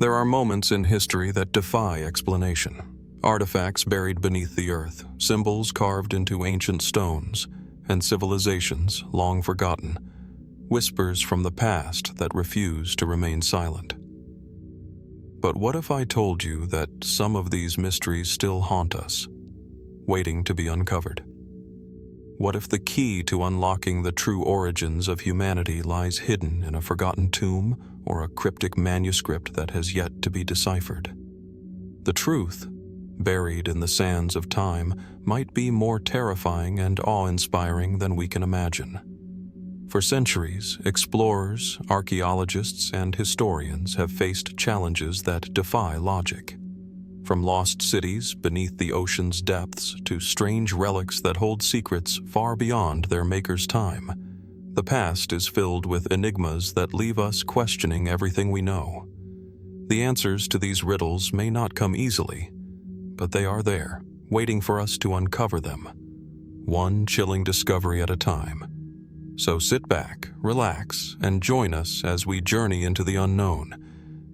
There are moments in history that defy explanation. Artifacts buried beneath the earth, symbols carved into ancient stones, and civilizations long forgotten. Whispers from the past that refuse to remain silent. But what if I told you that some of these mysteries still haunt us, waiting to be uncovered? What if the key to unlocking the true origins of humanity lies hidden in a forgotten tomb or a cryptic manuscript that has yet to be deciphered? The truth, buried in the sands of time, might be more terrifying and awe-inspiring than we can imagine. For centuries, explorers, archaeologists, and historians have faced challenges that defy logic. From lost cities beneath the ocean's depths to strange relics that hold secrets far beyond their maker's time, the past is filled with enigmas that leave us questioning everything we know. The answers to these riddles may not come easily, but they are there, waiting for us to uncover them, one chilling discovery at a time. So sit back, relax, and join us as we journey into the unknown,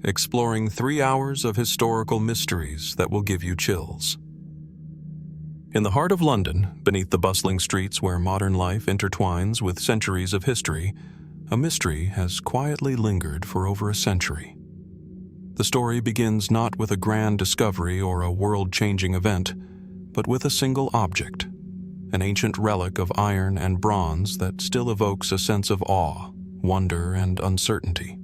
exploring 3 hours of historical mysteries that will give you chills. In the heart of London, beneath the bustling streets where modern life intertwines with centuries of history, a mystery has quietly lingered for over a century. The story begins not with a grand discovery or a world-changing event, but with a single object, an ancient relic of iron and bronze that still evokes a sense of awe, wonder, and uncertainty.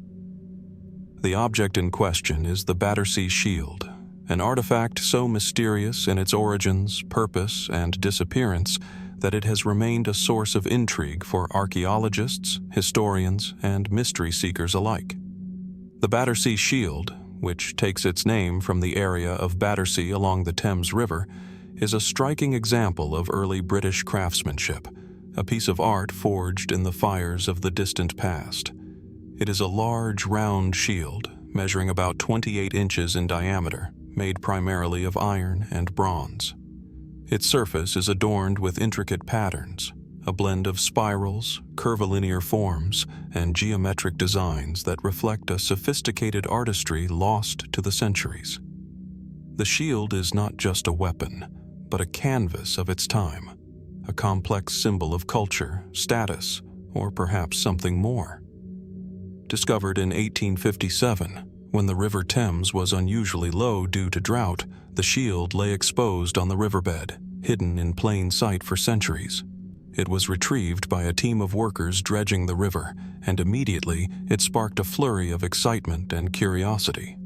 The object in question is the Battersea shield, an artifact so mysterious in its origins, purpose, and disappearance that it has remained a source of intrigue for archaeologists, historians, and mystery seekers alike. The Battersea shield, which takes its name from the area of Battersea along the Thames River, is a striking example of early British craftsmanship, a piece of art forged in the fires of the distant past. It is a large, round shield, measuring about 28 inches in diameter, made primarily of iron and bronze. Its surface is adorned with intricate patterns, a blend of spirals, curvilinear forms, and geometric designs that reflect a sophisticated artistry lost to the centuries. The shield is not just a weapon, but a canvas of its time, a complex symbol of culture, status, or perhaps something more. Discovered in 1857, when the River Thames was unusually low due to drought, the shield lay exposed on the riverbed, hidden in plain sight for centuries. It was retrieved by a team of workers dredging the river, and immediately it sparked a flurry of excitement and curiosity.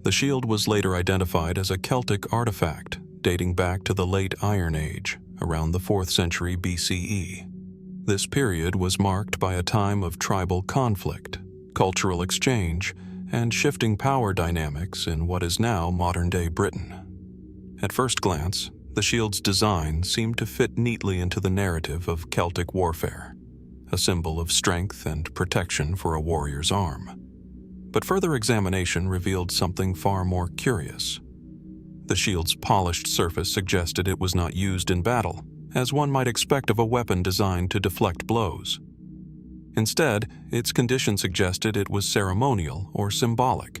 The shield was later identified as a Celtic artifact, dating back to the late Iron Age, around the 4th century BCE. This period was marked by a time of tribal conflict, cultural exchange, and shifting power dynamics in what is now modern-day Britain. At first glance, the shield's design seemed to fit neatly into the narrative of Celtic warfare, a symbol of strength and protection for a warrior's arm. But further examination revealed something far more curious. The shield's polished surface suggested it was not used in battle, as one might expect of a weapon designed to deflect blows. Instead, its condition suggested it was ceremonial or symbolic,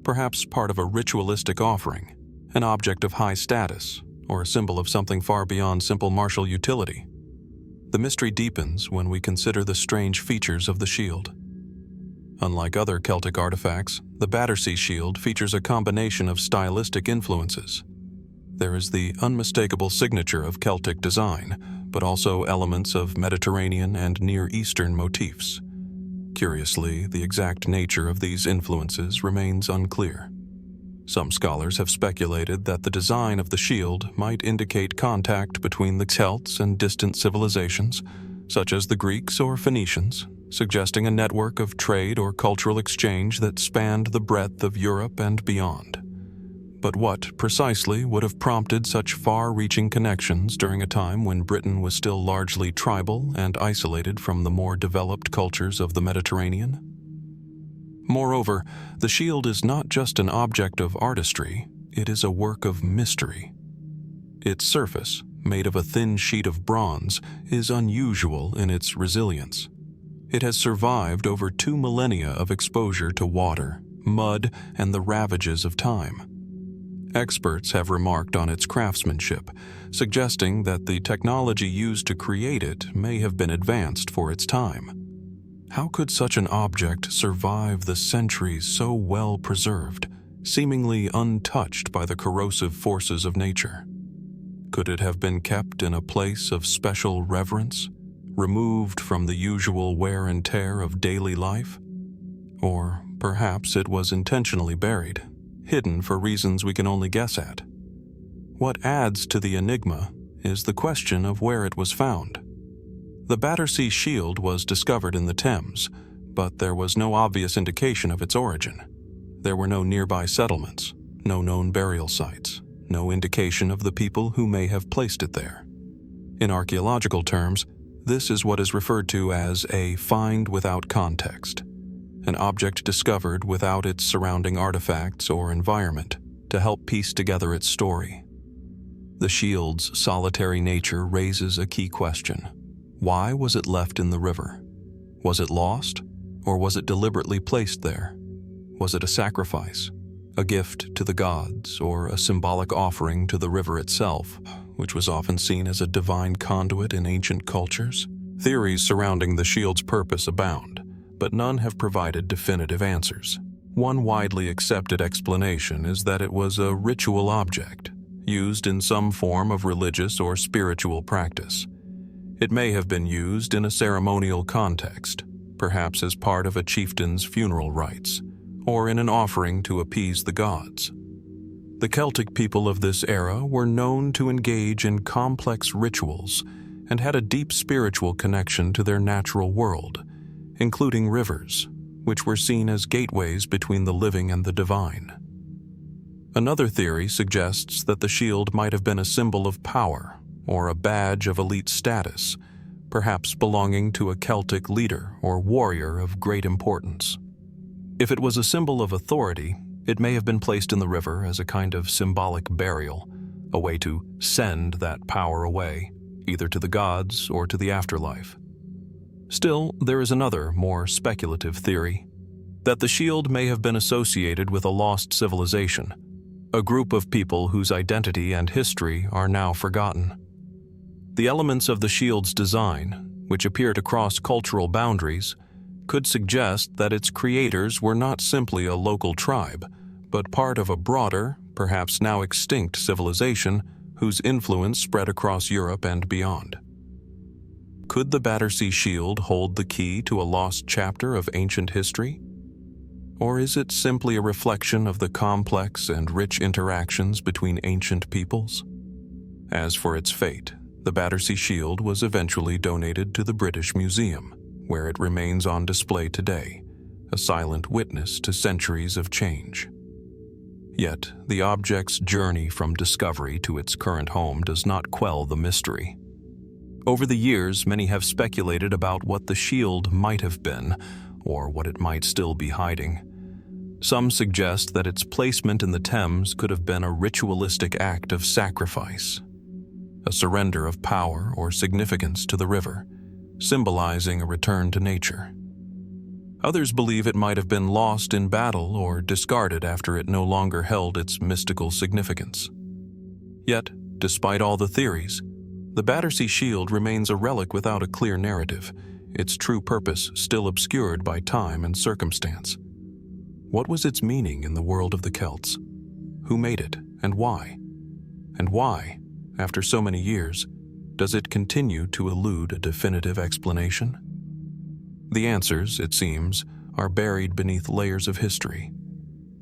perhaps part of a ritualistic offering, an object of high status, or a symbol of something far beyond simple martial utility. The mystery deepens when we consider the strange features of the shield. Unlike other Celtic artifacts, the Battersea shield features a combination of stylistic influences. There is the unmistakable signature of Celtic design, but also elements of Mediterranean and Near Eastern motifs. Curiously, the exact nature of these influences remains unclear. Some scholars have speculated that the design of the shield might indicate contact between the Celts and distant civilizations, such as the Greeks or Phoenicians, suggesting a network of trade or cultural exchange that spanned the breadth of Europe and beyond. But what, precisely, would have prompted such far-reaching connections during a time when Britain was still largely tribal and isolated from the more developed cultures of the Mediterranean? Moreover, the shield is not just an object of artistry, it is a work of mystery. Its surface, made of a thin sheet of bronze, is unusual in its resilience. It has survived over 2 millennia of exposure to water, mud, and the ravages of time. Experts have remarked on its craftsmanship, suggesting that the technology used to create it may have been advanced for its time. How could such an object survive the centuries so well preserved, seemingly untouched by the corrosive forces of nature? Could it have been kept in a place of special reverence, removed from the usual wear and tear of daily life? Or perhaps it was intentionally buried, hidden for reasons we can only guess at. What adds to the enigma is the question of where it was found. The Battersea shield was discovered in the Thames, but there was no obvious indication of its origin. There were no nearby settlements, no known burial sites, no indication of the people who may have placed it there. In archaeological terms, this is what is referred to as a find without context, an object discovered without its surrounding artifacts or environment to help piece together its story. The shield's solitary nature raises a key question. Why was it left in the river? Was it lost, or was it deliberately placed there? Was it a sacrifice, a gift to the gods, or a symbolic offering to the river itself, which was often seen as a divine conduit in ancient cultures? Theories surrounding the shield's purpose abound, but none have provided definitive answers. One widely accepted explanation is that it was a ritual object, used in some form of religious or spiritual practice. It may have been used in a ceremonial context, perhaps as part of a chieftain's funeral rites, or in an offering to appease the gods. The Celtic people of this era were known to engage in complex rituals and had a deep spiritual connection to their natural world, including rivers, which were seen as gateways between the living and the divine. Another theory suggests that the shield might have been a symbol of power or a badge of elite status, perhaps belonging to a Celtic leader or warrior of great importance. If it was a symbol of authority, it may have been placed in the river as a kind of symbolic burial, a way to send that power away, either to the gods or to the afterlife. Still, there is another, more speculative theory, that the shield may have been associated with a lost civilization, a group of people whose identity and history are now forgotten. The elements of the shield's design, which appear to cross cultural boundaries, could suggest that its creators were not simply a local tribe, but part of a broader, perhaps now extinct civilization whose influence spread across Europe and beyond. Could the Battersea shield hold the key to a lost chapter of ancient history? Or is it simply a reflection of the complex and rich interactions between ancient peoples? As for its fate, the Battersea shield was eventually donated to the British Museum, where it remains on display today, a silent witness to centuries of change. Yet, the object's journey from discovery to its current home does not quell the mystery. Over the years, many have speculated about what the shield might have been, or what it might still be hiding. Some suggest that its placement in the Thames could have been a ritualistic act of sacrifice, a surrender of power or significance to the river, symbolizing a return to nature. Others believe it might have been lost in battle or discarded after it no longer held its mystical significance. Yet, despite all the theories, the Battersea shield remains a relic without a clear narrative, its true purpose still obscured by time and circumstance. What was its meaning in the world of the Celts? Who made it, and why? And why, after so many years, does it continue to elude a definitive explanation? The answers, it seems, are buried beneath layers of history.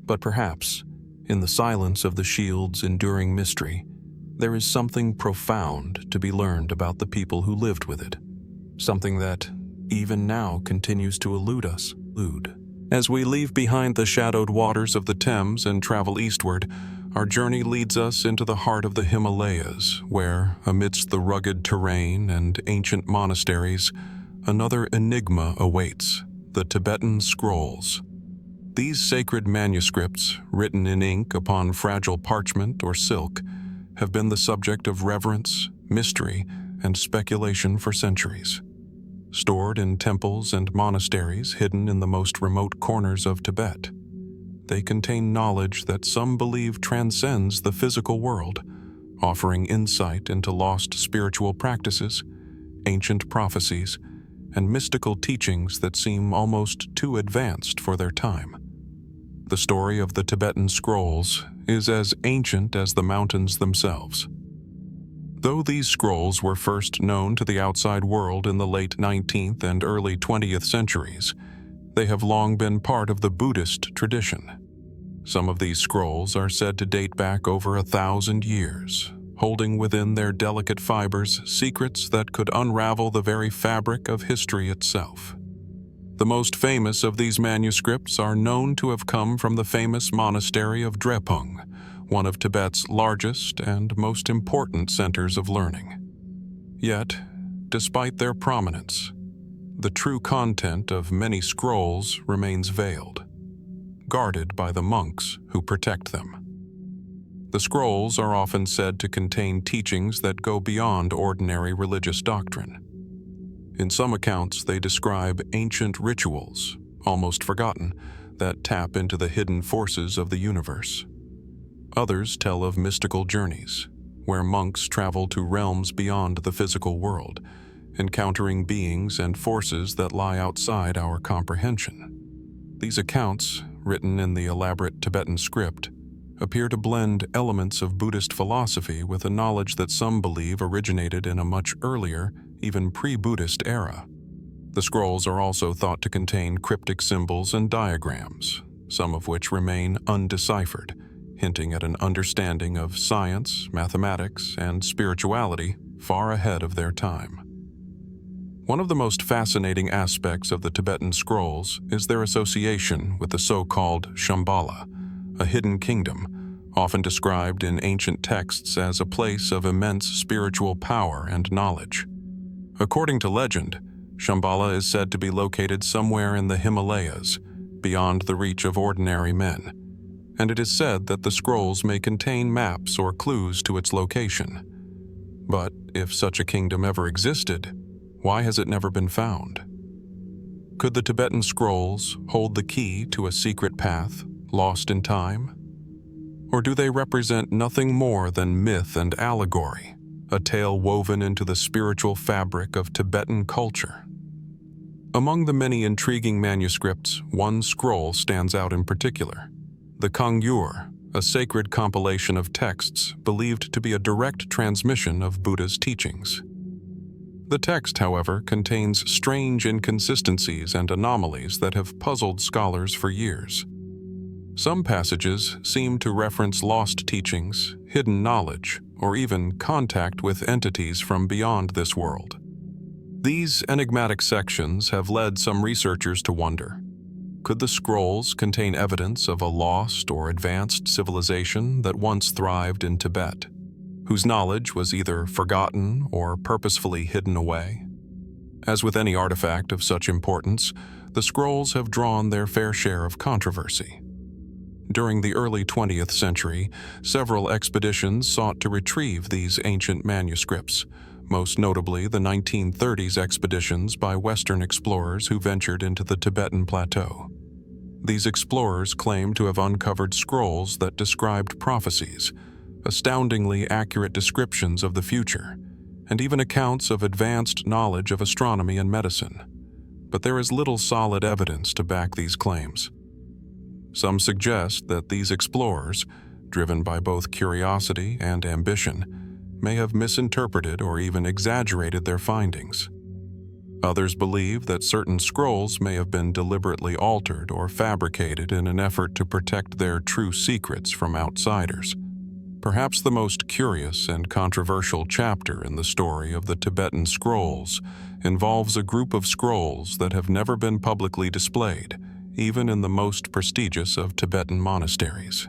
But perhaps, in the silence of the shield's enduring mystery, there is something profound to be learned about the people who lived with it, something that, even now, continues to elude us. As we leave behind the shadowed waters of the Thames and travel eastward, our journey leads us into the heart of the Himalayas, where, amidst the rugged terrain and ancient monasteries, another enigma awaits: the Tibetan Scrolls. These sacred manuscripts, written in ink upon fragile parchment or silk, have been the subject of reverence, mystery, and speculation for centuries. Stored in temples and monasteries hidden in the most remote corners of Tibet, They contain knowledge that some believe transcends the physical world, offering insight into lost spiritual practices, ancient prophecies, and mystical teachings that seem almost too advanced for their time. The story of the Tibetan Scrolls is as ancient as the mountains themselves. Though these scrolls were first known to the outside world in the late 19th and early 20th centuries, they have long been part of the Buddhist tradition. Some of these scrolls are said to date back over 1,000 years, holding within their delicate fibers secrets that could unravel the very fabric of history itself. The most famous of these manuscripts are known to have come from the famous monastery of Drepung, one of Tibet's largest and most important centers of learning. Yet, despite their prominence, the true content of many scrolls remains veiled, guarded by the monks who protect them. The scrolls are often said to contain teachings that go beyond ordinary religious doctrine. In some accounts, they describe ancient rituals, almost forgotten, that tap into the hidden forces of the universe. Others tell of mystical journeys, where monks travel to realms beyond the physical world, encountering beings and forces that lie outside our comprehension. These accounts, written in the elaborate Tibetan script, appear to blend elements of Buddhist philosophy with a knowledge that some believe originated in a much earlier, even pre-Buddhist era. The scrolls are also thought to contain cryptic symbols and diagrams, some of which remain undeciphered, hinting at an understanding of science, mathematics, and spirituality far ahead of their time. One of the most fascinating aspects of the Tibetan scrolls is their association with the so-called Shambhala, a hidden kingdom, often described in ancient texts as a place of immense spiritual power and knowledge. According to legend, Shambhala is said to be located somewhere in the Himalayas, beyond the reach of ordinary men, and it is said that the scrolls may contain maps or clues to its location. But if such a kingdom ever existed, why has it never been found? Could the Tibetan scrolls hold the key to a secret path lost in time? Or do they represent nothing more than myth and allegory, a tale woven into the spiritual fabric of Tibetan culture? Among the many intriguing manuscripts, one scroll stands out in particular: the Kongyur, a sacred compilation of texts believed to be a direct transmission of Buddha's teachings. The text, however, contains strange inconsistencies and anomalies that have puzzled scholars for years. Some passages seem to reference lost teachings, hidden knowledge, or even contact with entities from beyond this world. These enigmatic sections have led some researchers to wonder: could the scrolls contain evidence of a lost or advanced civilization that once thrived in Tibet, whose knowledge was either forgotten or purposefully hidden away? As with any artifact of such importance, the scrolls have drawn their fair share of controversy. During the early 20th century, several expeditions sought to retrieve these ancient manuscripts, most notably the 1930s expeditions by Western explorers who ventured into the Tibetan plateau. These explorers claimed to have uncovered scrolls that described prophecies, astoundingly accurate descriptions of the future, and even accounts of advanced knowledge of astronomy and medicine. But there is little solid evidence to back these claims. Some suggest that these explorers, driven by both curiosity and ambition, may have misinterpreted or even exaggerated their findings. Others believe that certain scrolls may have been deliberately altered or fabricated in an effort to protect their true secrets from outsiders. Perhaps the most curious and controversial chapter in the story of the Tibetan Scrolls involves a group of scrolls that have never been publicly displayed, even in the most prestigious of Tibetan monasteries.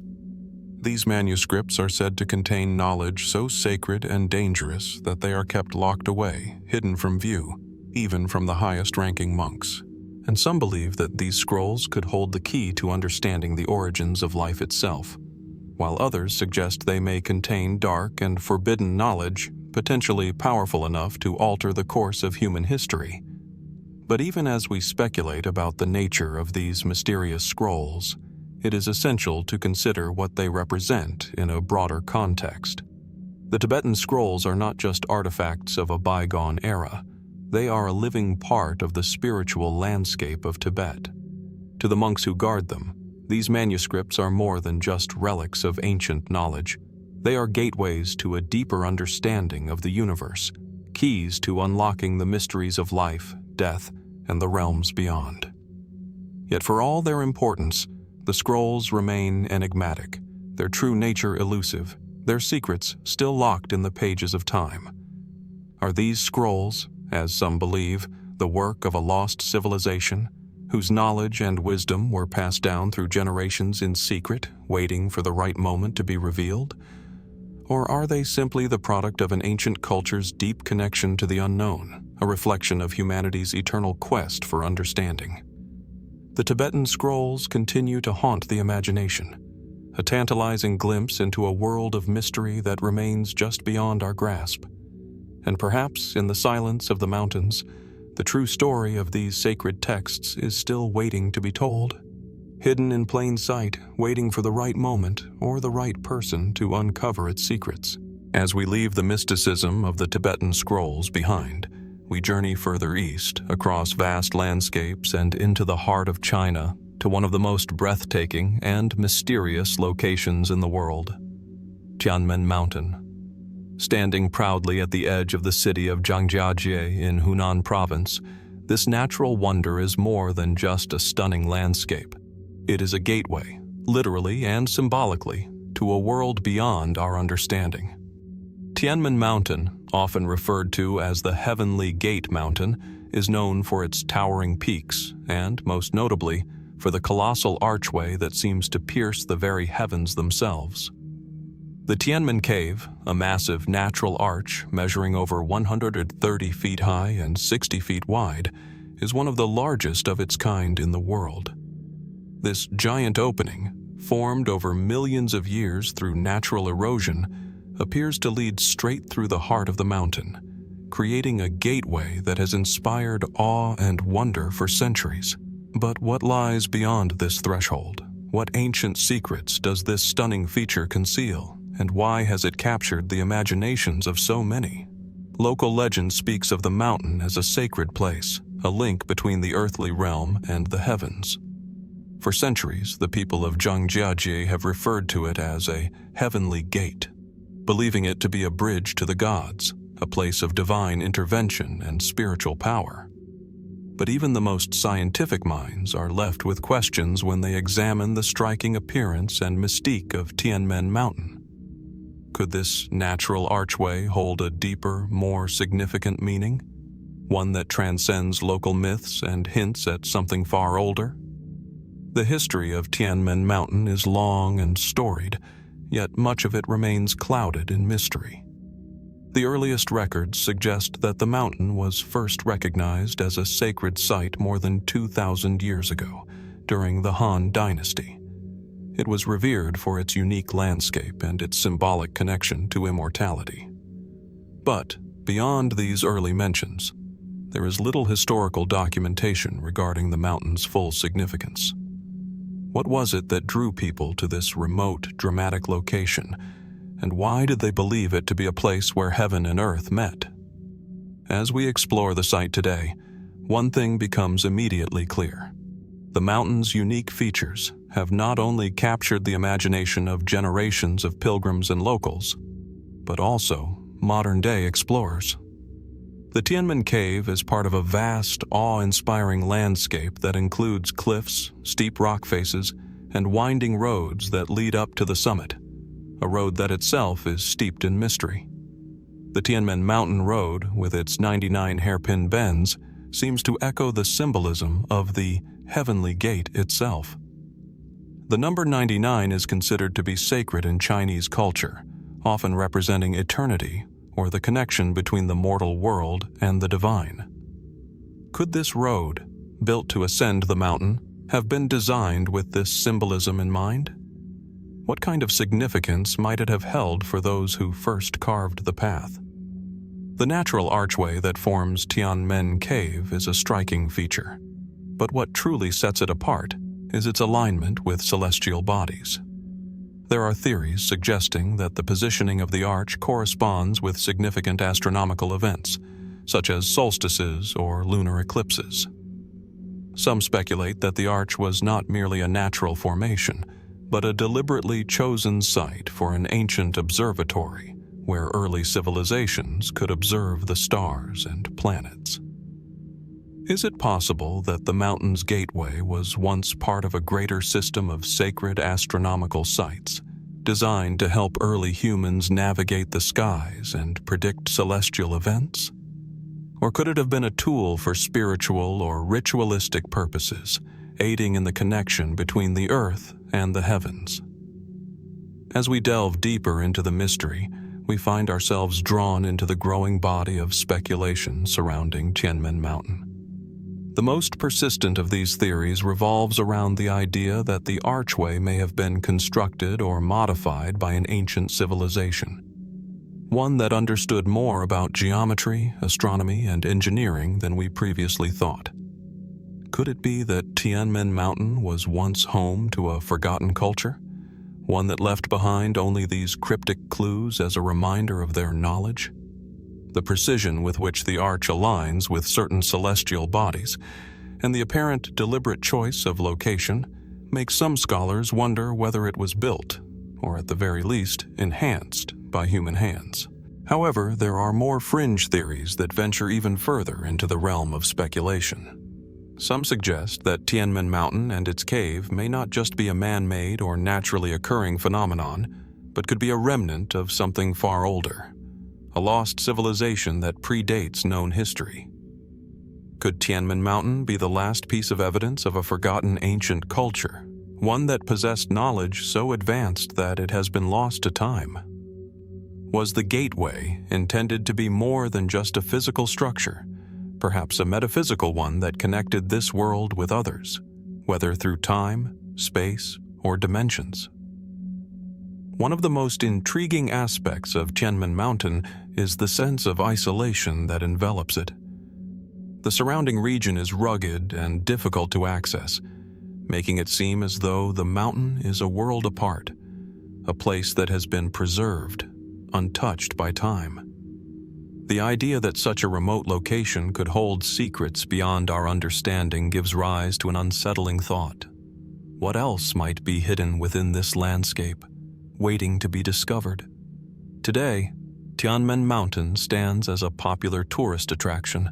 These manuscripts are said to contain knowledge so sacred and dangerous that they are kept locked away, hidden from view, even from the highest-ranking monks. And some believe that these scrolls could hold the key to understanding the origins of life itself, while others suggest they may contain dark and forbidden knowledge, potentially powerful enough to alter the course of human history. But even as we speculate about the nature of these mysterious scrolls, it is essential to consider what they represent in a broader context. The Tibetan Scrolls are not just artifacts of a bygone era. They are a living part of the spiritual landscape of Tibet. To the monks who guard them, these manuscripts are more than just relics of ancient knowledge. They are gateways to a deeper understanding of the universe, keys to unlocking the mysteries of life, death, and the realms beyond. Yet for all their importance, the scrolls remain enigmatic, their true nature elusive, their secrets still locked in the pages of time. Are these scrolls, as some believe, the work of a lost civilization, whose knowledge and wisdom were passed down through generations in secret, waiting for the right moment to be revealed? Or are they simply the product of an ancient culture's deep connection to the unknown, a reflection of humanity's eternal quest for understanding? The Tibetan Scrolls continue to haunt the imagination, a tantalizing glimpse into a world of mystery that remains just beyond our grasp. And perhaps in the silence of the mountains, the true story of these sacred texts is still waiting to be told, hidden in plain sight, waiting for the right moment or the right person to uncover its secrets. As we leave the mysticism of the Tibetan Scrolls behind, we journey further east, across vast landscapes and into the heart of China, to one of the most breathtaking and mysterious locations in the world, Tianmen Mountain. Standing proudly at the edge of the city of Zhangjiajie in Hunan Province, this natural wonder is more than just a stunning landscape. It is a gateway, literally and symbolically, to a world beyond our understanding. Tianmen Mountain, often referred to as the Heavenly Gate Mountain, is known for its towering peaks and, most notably, for the colossal archway that seems to pierce the very heavens themselves. The Tianmen Cave, a massive natural arch measuring over 130 feet high and 60 feet wide, is one of the largest of its kind in the world. This giant opening, formed over millions of years through natural erosion, appears to lead straight through the heart of the mountain, creating a gateway that has inspired awe and wonder for centuries. But what lies beyond this threshold? What ancient secrets does this stunning feature conceal, and why has it captured the imaginations of so many? Local legend speaks of the mountain as a sacred place, a link between the earthly realm and the heavens. For centuries, the people of Zhangjiajie have referred to it as a heavenly gate, believing it to be a bridge to the gods, a place of divine intervention and spiritual power. But even the most scientific minds are left with questions when they examine the striking appearance and mystique of Tianmen Mountain. Could this natural archway hold a deeper, more significant meaning? One that transcends local myths and hints at something far older? The history of Tianmen Mountain is long and storied, yet much of it remains clouded in mystery. The earliest records suggest that the mountain was first recognized as a sacred site more than 2,000 years ago, during the Han Dynasty. It was revered for its unique landscape and its symbolic connection to immortality. But, beyond these early mentions, there is little historical documentation regarding the mountain's full significance. What was it that drew people to this remote, dramatic location, and why did they believe it to be a place where heaven and earth met? As we explore the site today, one thing becomes immediately clear. The mountain's unique features have not only captured the imagination of generations of pilgrims and locals, but also modern-day explorers. The Tianmen Cave is part of a vast, awe-inspiring landscape that includes cliffs, steep rock faces, and winding roads that lead up to the summit, a road that itself is steeped in mystery. The Tianmen Mountain Road, with its 99 hairpin bends, seems to echo the symbolism of the Heavenly Gate itself. The number 99 is considered to be sacred in Chinese culture, often representing eternity or the connection between the mortal world and the divine. Could this road, built to ascend the mountain, have been designed with this symbolism in mind? What kind of significance might it have held for those who first carved the path? The natural archway that forms Tianmen Cave is a striking feature, but what truly sets it apart is its alignment with celestial bodies. There are theories suggesting that the positioning of the arch corresponds with significant astronomical events, such as solstices or lunar eclipses. Some speculate that the arch was not merely a natural formation, but a deliberately chosen site for an ancient observatory where early civilizations could observe the stars and planets. Is it possible that the mountain's gateway was once part of a greater system of sacred astronomical sites, designed to help early humans navigate the skies and predict celestial events? Or could it have been a tool for spiritual or ritualistic purposes, aiding in the connection between the earth and the heavens? As we delve deeper into the mystery, we find ourselves drawn into the growing body of speculation surrounding Tianmen Mountain. The most persistent of these theories revolves around the idea that the archway may have been constructed or modified by an ancient civilization, one that understood more about geometry, astronomy, and engineering than we previously thought. Could it be that Tianmen Mountain was once home to a forgotten culture, one that left behind only these cryptic clues as a reminder of their knowledge? The precision with which the arch aligns with certain celestial bodies, and the apparent deliberate choice of location, makes some scholars wonder whether it was built, or at the very least, enhanced by human hands. However, there are more fringe theories that venture even further into the realm of speculation. Some suggest that Tianmen Mountain and its cave may not just be a man-made or naturally occurring phenomenon, but could be a remnant of something far older, a lost civilization that predates known history. Could Tianmen Mountain be the last piece of evidence of a forgotten ancient culture, one that possessed knowledge so advanced that it has been lost to time? Was the gateway intended to be more than just a physical structure, perhaps a metaphysical one that connected this world with others, whether through time, space, or dimensions? One of the most intriguing aspects of Tianmen Mountain is the sense of isolation that envelops it. The surrounding region is rugged and difficult to access, making it seem as though the mountain is a world apart, a place that has been preserved, untouched by time. The idea that such a remote location could hold secrets beyond our understanding gives rise to an unsettling thought. What else might be hidden within this landscape, waiting to be discovered? Today, Tianmen Mountain stands as a popular tourist attraction,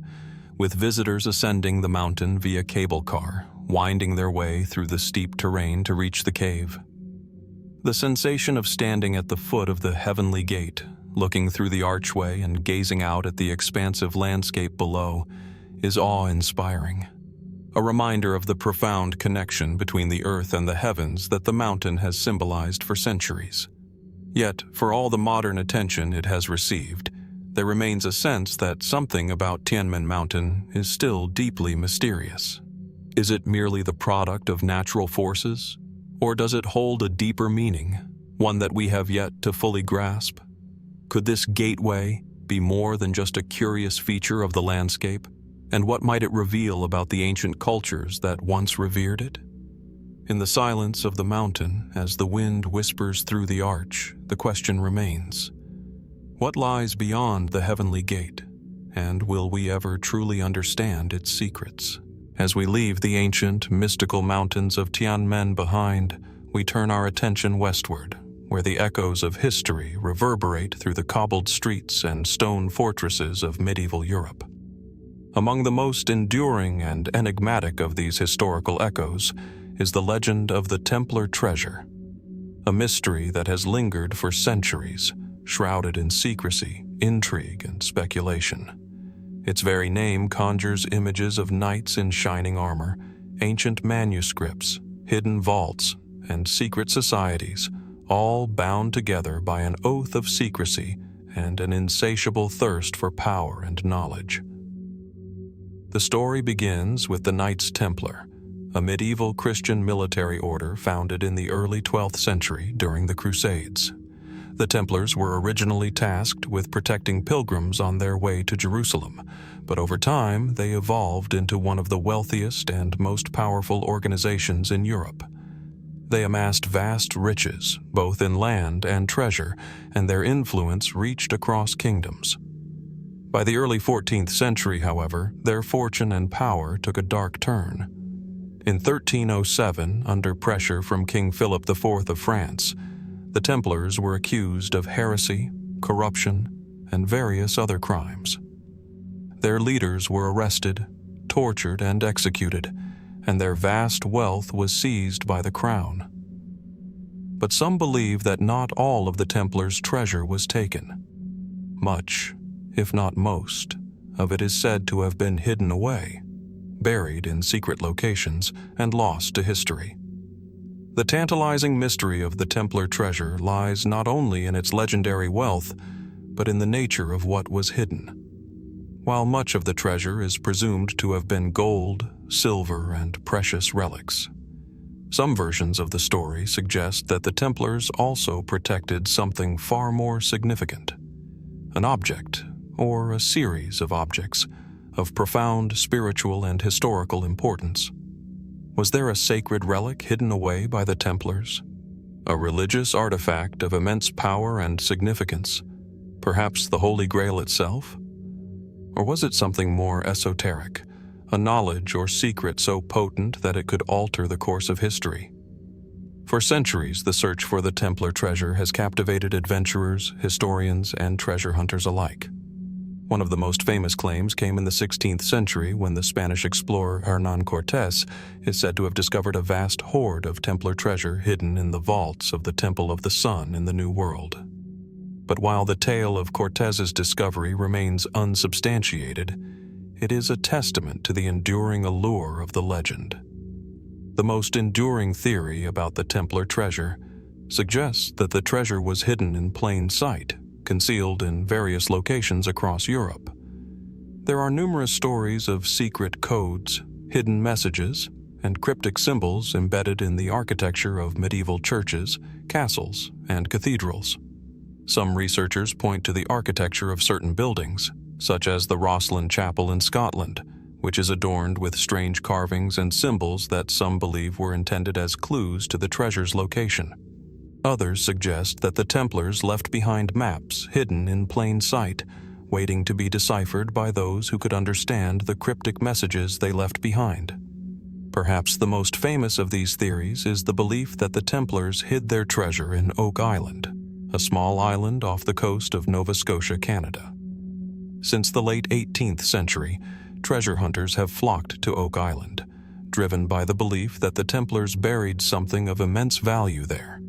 with visitors ascending the mountain via cable car, winding their way through the steep terrain to reach the cave. The sensation of standing at the foot of the heavenly gate, looking through the archway and gazing out at the expansive landscape below, is awe-inspiring, a reminder of the profound connection between the earth and the heavens that the mountain has symbolized for centuries. Yet, for all the modern attention it has received, there remains a sense that something about Tianmen Mountain is still deeply mysterious. Is it merely the product of natural forces, or does it hold a deeper meaning, one that we have yet to fully grasp? Could this gateway be more than just a curious feature of the landscape? And what might it reveal about the ancient cultures that once revered it? In the silence of the mountain, as the wind whispers through the arch, the question remains: what lies beyond the heavenly gate, and will we ever truly understand its secrets? As we leave the ancient, mystical mountains of Tianmen behind, we turn our attention westward, where the echoes of history reverberate through the cobbled streets and stone fortresses of medieval Europe. Among the most enduring and enigmatic of these historical echoes is the legend of the Templar treasure, a mystery that has lingered for centuries, shrouded in secrecy, intrigue, and speculation. Its very name conjures images of knights in shining armor, ancient manuscripts, hidden vaults, and secret societies, all bound together by an oath of secrecy and an insatiable thirst for power and knowledge. The story begins with the Knights Templar, a medieval Christian military order founded in the early 12th century during the Crusades. The Templars were originally tasked with protecting pilgrims on their way to Jerusalem, but over time they evolved into one of the wealthiest and most powerful organizations in Europe. They amassed vast riches, both in land and treasure, and their influence reached across kingdoms. By the early 14th century, however, their fortune and power took a dark turn. In 1307, under pressure from King Philip IV of France, the Templars were accused of heresy, corruption, and various other crimes. Their leaders were arrested, tortured, and executed, and their vast wealth was seized by the crown. But some believe that not all of the Templars' treasure was taken. Much, if not most, of it is said to have been hidden away, buried in secret locations, and lost to history. The tantalizing mystery of the Templar treasure lies not only in its legendary wealth, but in the nature of what was hidden. While much of the treasure is presumed to have been gold, silver, and precious relics, some versions of the story suggest that the Templars also protected something far more significant, an object, or a series of objects, of profound spiritual and historical importance. Was there a sacred relic hidden away by the Templars? A religious artifact of immense power and significance? Perhaps the Holy Grail itself? Or was it something more esoteric, a knowledge or secret so potent that it could alter the course of history? For centuries, the search for the Templar treasure has captivated adventurers, historians, and treasure hunters alike. One of the most famous claims came in the 16th century when the Spanish explorer Hernán Cortés is said to have discovered a vast hoard of Templar treasure hidden in the vaults of the Temple of the Sun in the New World. But while the tale of Cortés's discovery remains unsubstantiated, it is a testament to the enduring allure of the legend. The most enduring theory about the Templar treasure suggests that the treasure was hidden in plain sight, concealed in various locations across Europe. There are numerous stories of secret codes, hidden messages, and cryptic symbols embedded in the architecture of medieval churches, castles, and cathedrals. Some researchers point to the architecture of certain buildings, such as the Rosslyn Chapel in Scotland, which is adorned with strange carvings and symbols that some believe were intended as clues to the treasure's location. Others suggest that the Templars left behind maps hidden in plain sight, waiting to be deciphered by those who could understand the cryptic messages they left behind. Perhaps the most famous of these theories is the belief that the Templars hid their treasure in Oak Island, a small island off the coast of Nova Scotia, Canada. Since the late 18th century, treasure hunters have flocked to Oak Island, driven by the belief that the Templars buried something of immense value there.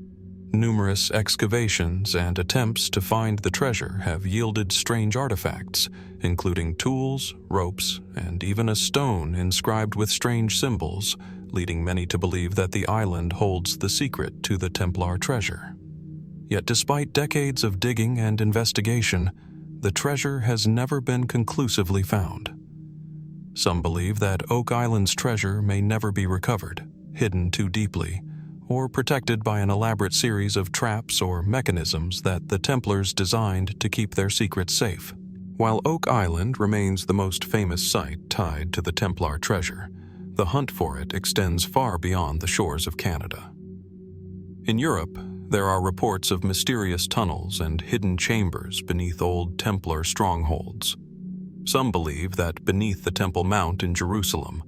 Numerous excavations and attempts to find the treasure have yielded strange artifacts, including tools, ropes, and even a stone inscribed with strange symbols, leading many to believe that the island holds the secret to the Templar treasure. Yet despite decades of digging and investigation, the treasure has never been conclusively found. Some believe that Oak Island's treasure may never be recovered, hidden too deeply, or protected by an elaborate series of traps or mechanisms that the Templars designed to keep their secrets safe. While Oak Island remains the most famous site tied to the Templar treasure, the hunt for it extends far beyond the shores of Canada. In Europe, there are reports of mysterious tunnels and hidden chambers beneath old Templar strongholds. Some believe that beneath the Temple Mount in Jerusalem,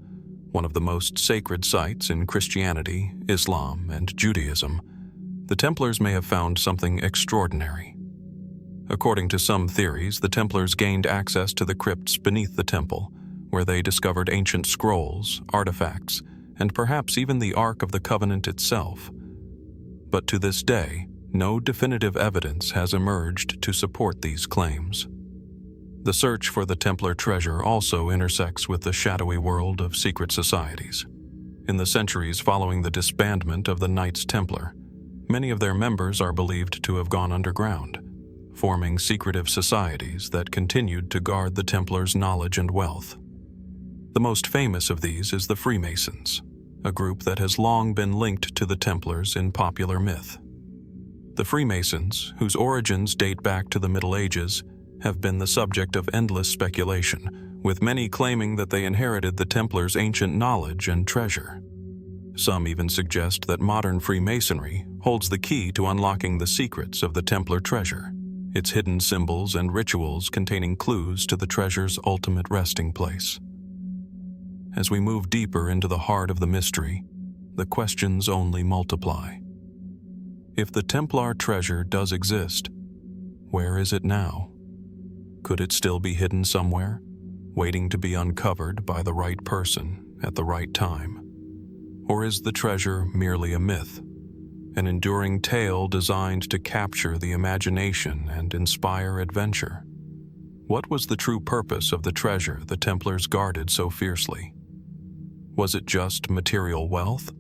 one of the most sacred sites in Christianity, Islam, and Judaism, the Templars may have found something extraordinary. According to some theories, the Templars gained access to the crypts beneath the temple, where they discovered ancient scrolls, artifacts, and perhaps even the Ark of the Covenant itself. But to this day, no definitive evidence has emerged to support these claims. The search for the Templar treasure also intersects with the shadowy world of secret societies. In the centuries following the disbandment of the Knights Templar, many of their members are believed to have gone underground, forming secretive societies that continued to guard the Templars' knowledge and wealth. The most famous of these is the Freemasons, a group that has long been linked to the Templars in popular myth. The Freemasons, whose origins date back to the Middle Ages, have been the subject of endless speculation, with many claiming that they inherited the Templars' ancient knowledge and treasure. Some even suggest that modern Freemasonry holds the key to unlocking the secrets of the Templar treasure, its hidden symbols and rituals containing clues to the treasure's ultimate resting place. As we move deeper into the heart of the mystery, the questions only multiply. If the Templar treasure does exist, where is it now? Could it still be hidden somewhere, waiting to be uncovered by the right person at the right time? Or is the treasure merely a myth, an enduring tale designed to capture the imagination and inspire adventure? What was the true purpose of the treasure the Templars guarded so fiercely? Was it just material wealth?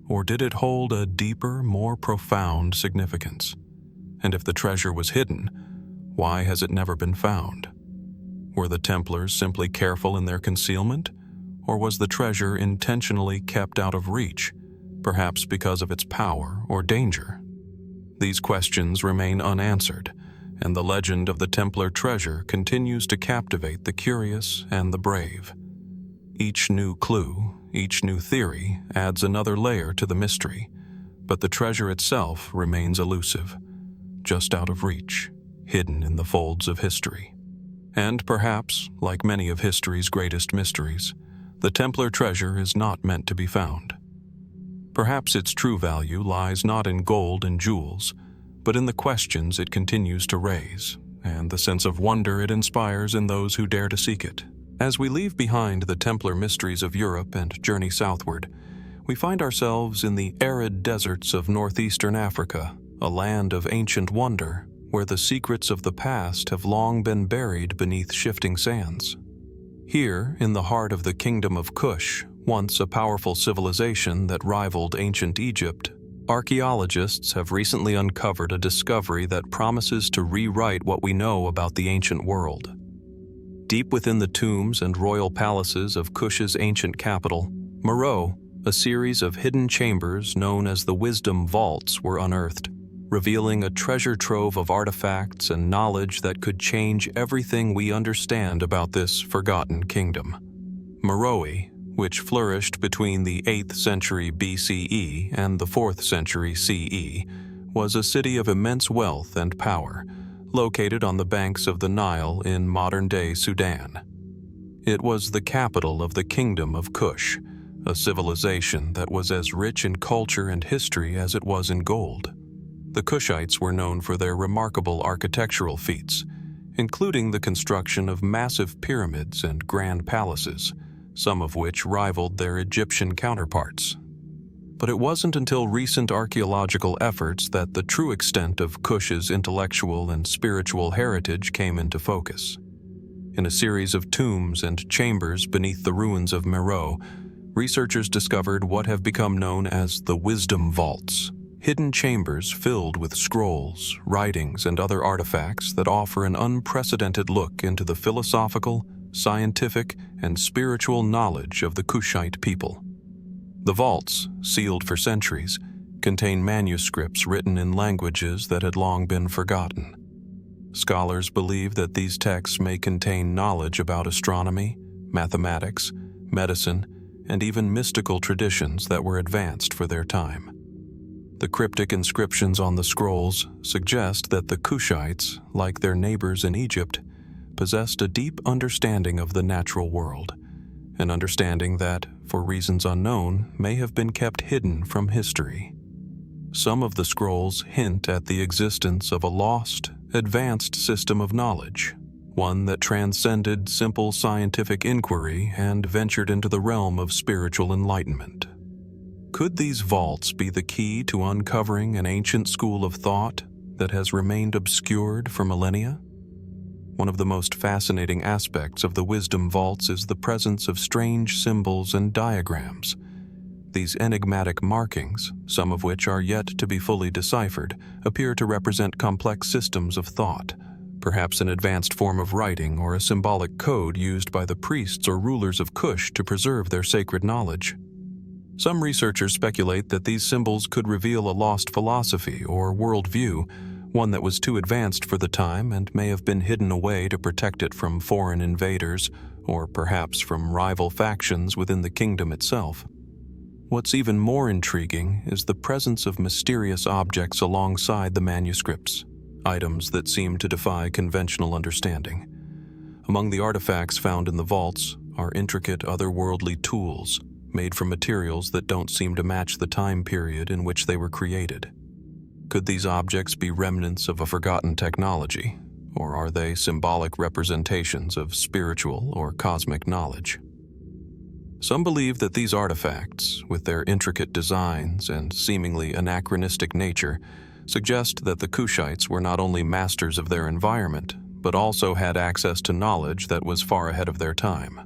Or did it hold a deeper, more profound significance? And if the treasure was hidden, why has it never been found? Were the Templars simply careful in their concealment? Or was the treasure intentionally kept out of reach, perhaps because of its power or danger? These questions remain unanswered, and the legend of the Templar treasure continues to captivate the curious and the brave. Each new clue, each new theory adds another layer to the mystery, but the treasure itself remains elusive, just out of reach, hidden in the folds of history. And perhaps, like many of history's greatest mysteries, the Templar treasure is not meant to be found. Perhaps its true value lies not in gold and jewels, but in the questions it continues to raise, and the sense of wonder it inspires in those who dare to seek it. As we leave behind the Templar mysteries of Europe and journey southward, we find ourselves in the arid deserts of northeastern Africa, a land of ancient wonder where the secrets of the past have long been buried beneath shifting sands. Here, in the heart of the kingdom of Kush, once a powerful civilization that rivaled ancient Egypt, archaeologists have recently uncovered a discovery that promises to rewrite what we know about the ancient world. Deep within the tombs and royal palaces of Kush's ancient capital, Meroe, a series of hidden chambers known as the Wisdom Vaults were unearthed, revealing a treasure trove of artifacts and knowledge that could change everything we understand about this forgotten kingdom. Meroe, which flourished between the 8th century BCE and the 4th century CE, was a city of immense wealth and power, located on the banks of the Nile in modern-day Sudan. It was the capital of the Kingdom of Kush, a civilization that was as rich in culture and history as it was in gold. The Kushites were known for their remarkable architectural feats, including the construction of massive pyramids and grand palaces, some of which rivaled their Egyptian counterparts. But it wasn't until recent archaeological efforts that the true extent of Kush's intellectual and spiritual heritage came into focus. In a series of tombs and chambers beneath the ruins of Meroe, researchers discovered what have become known as the Wisdom Vaults, hidden chambers filled with scrolls, writings, and other artifacts that offer an unprecedented look into the philosophical, scientific, and spiritual knowledge of the Kushite people. The vaults, sealed for centuries, contain manuscripts written in languages that had long been forgotten. Scholars believe that these texts may contain knowledge about astronomy, mathematics, medicine, and even mystical traditions that were advanced for their time. The cryptic inscriptions on the scrolls suggest that the Kushites, like their neighbors in Egypt, possessed a deep understanding of the natural world, an understanding that, for reasons unknown, may have been kept hidden from history. Some of the scrolls hint at the existence of a lost, advanced system of knowledge, one that transcended simple scientific inquiry and ventured into the realm of spiritual enlightenment. Could these vaults be the key to uncovering an ancient school of thought that has remained obscured for millennia? One of the most fascinating aspects of the Wisdom Vaults is the presence of strange symbols and diagrams. These enigmatic markings, some of which are yet to be fully deciphered, appear to represent complex systems of thought, perhaps an advanced form of writing or a symbolic code used by the priests or rulers of Kush to preserve their sacred knowledge. Some researchers speculate that these symbols could reveal a lost philosophy or worldview, one that was too advanced for the time and may have been hidden away to protect it from foreign invaders or perhaps from rival factions within the kingdom itself. What's even more intriguing is the presence of mysterious objects alongside the manuscripts, items that seem to defy conventional understanding. Among the artifacts found in the vaults are intricate otherworldly tools made from materials that don't seem to match the time period in which they were created. Could these objects be remnants of a forgotten technology, or are they symbolic representations of spiritual or cosmic knowledge? Some believe that these artifacts, with their intricate designs and seemingly anachronistic nature, suggest that the Kushites were not only masters of their environment, but also had access to knowledge that was far ahead of their time.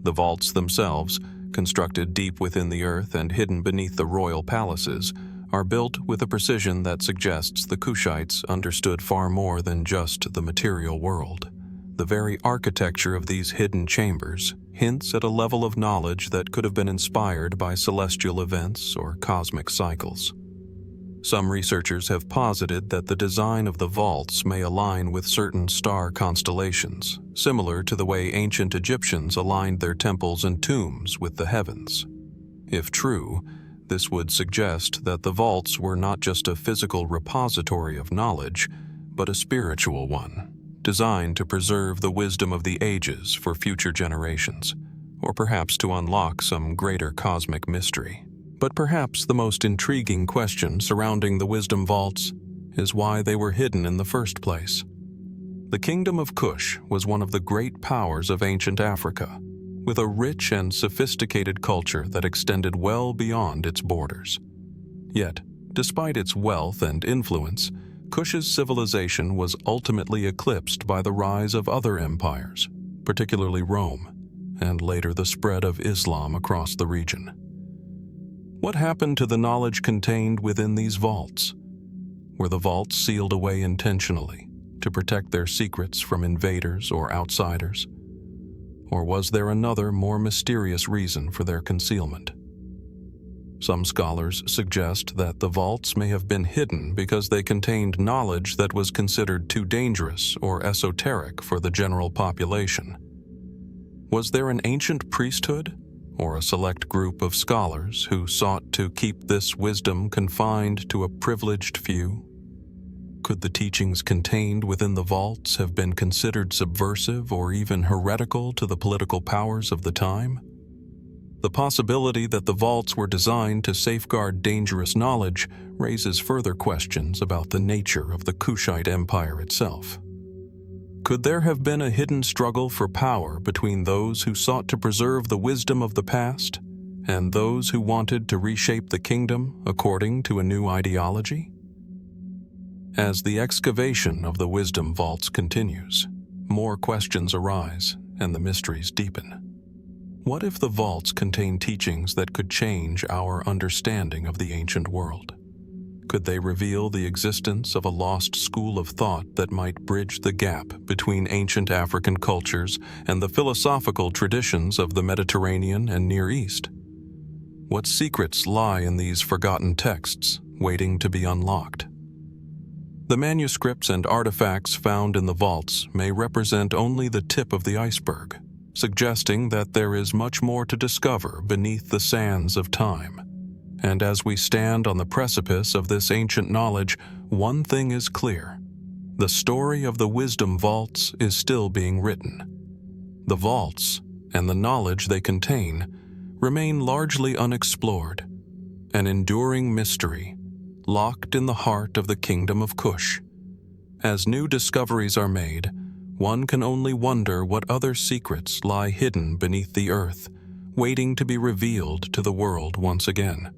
The vaults themselves, constructed deep within the earth and hidden beneath the royal palaces, are built with a precision that suggests the Kushites understood far more than just the material world. The very architecture of these hidden chambers hints at a level of knowledge that could have been inspired by celestial events or cosmic cycles. Some researchers have posited that the design of the vaults may align with certain star constellations, similar to the way ancient Egyptians aligned their temples and tombs with the heavens. If true, this would suggest that the vaults were not just a physical repository of knowledge, but a spiritual one, designed to preserve the wisdom of the ages for future generations, or perhaps to unlock some greater cosmic mystery. But perhaps the most intriguing question surrounding the wisdom vaults is why they were hidden in the first place. The kingdom of Kush was one of the great powers of ancient Africa, with a rich and sophisticated culture that extended well beyond its borders. Yet, despite its wealth and influence, Kush's civilization was ultimately eclipsed by the rise of other empires, particularly Rome, and later the spread of Islam across the region. What happened to the knowledge contained within these vaults? Were the vaults sealed away intentionally to protect their secrets from invaders or outsiders? Or was there another, more mysterious reason for their concealment? Some scholars suggest that the vaults may have been hidden because they contained knowledge that was considered too dangerous or esoteric for the general population. Was there an ancient priesthood, or a select group of scholars who sought to keep this wisdom confined to a privileged few? Could the teachings contained within the vaults have been considered subversive or even heretical to the political powers of the time? The possibility that the vaults were designed to safeguard dangerous knowledge raises further questions about the nature of the Kushite Empire itself. Could there have been a hidden struggle for power between those who sought to preserve the wisdom of the past and those who wanted to reshape the kingdom according to a new ideology? As the excavation of the wisdom vaults continues, more questions arise and the mysteries deepen. What if the vaults contain teachings that could change our understanding of the ancient world? Could they reveal the existence of a lost school of thought that might bridge the gap between ancient African cultures and the philosophical traditions of the Mediterranean and Near East? What secrets lie in these forgotten texts, waiting to be unlocked? The manuscripts and artifacts found in the vaults may represent only the tip of the iceberg, suggesting that there is much more to discover beneath the sands of time. And as we stand on the precipice of this ancient knowledge, one thing is clear. The story of the wisdom vaults is still being written. The vaults, and the knowledge they contain, remain largely unexplored, an enduring mystery, locked in the heart of the kingdom of Kush. As new discoveries are made, one can only wonder what other secrets lie hidden beneath the earth, waiting to be revealed to the world once again.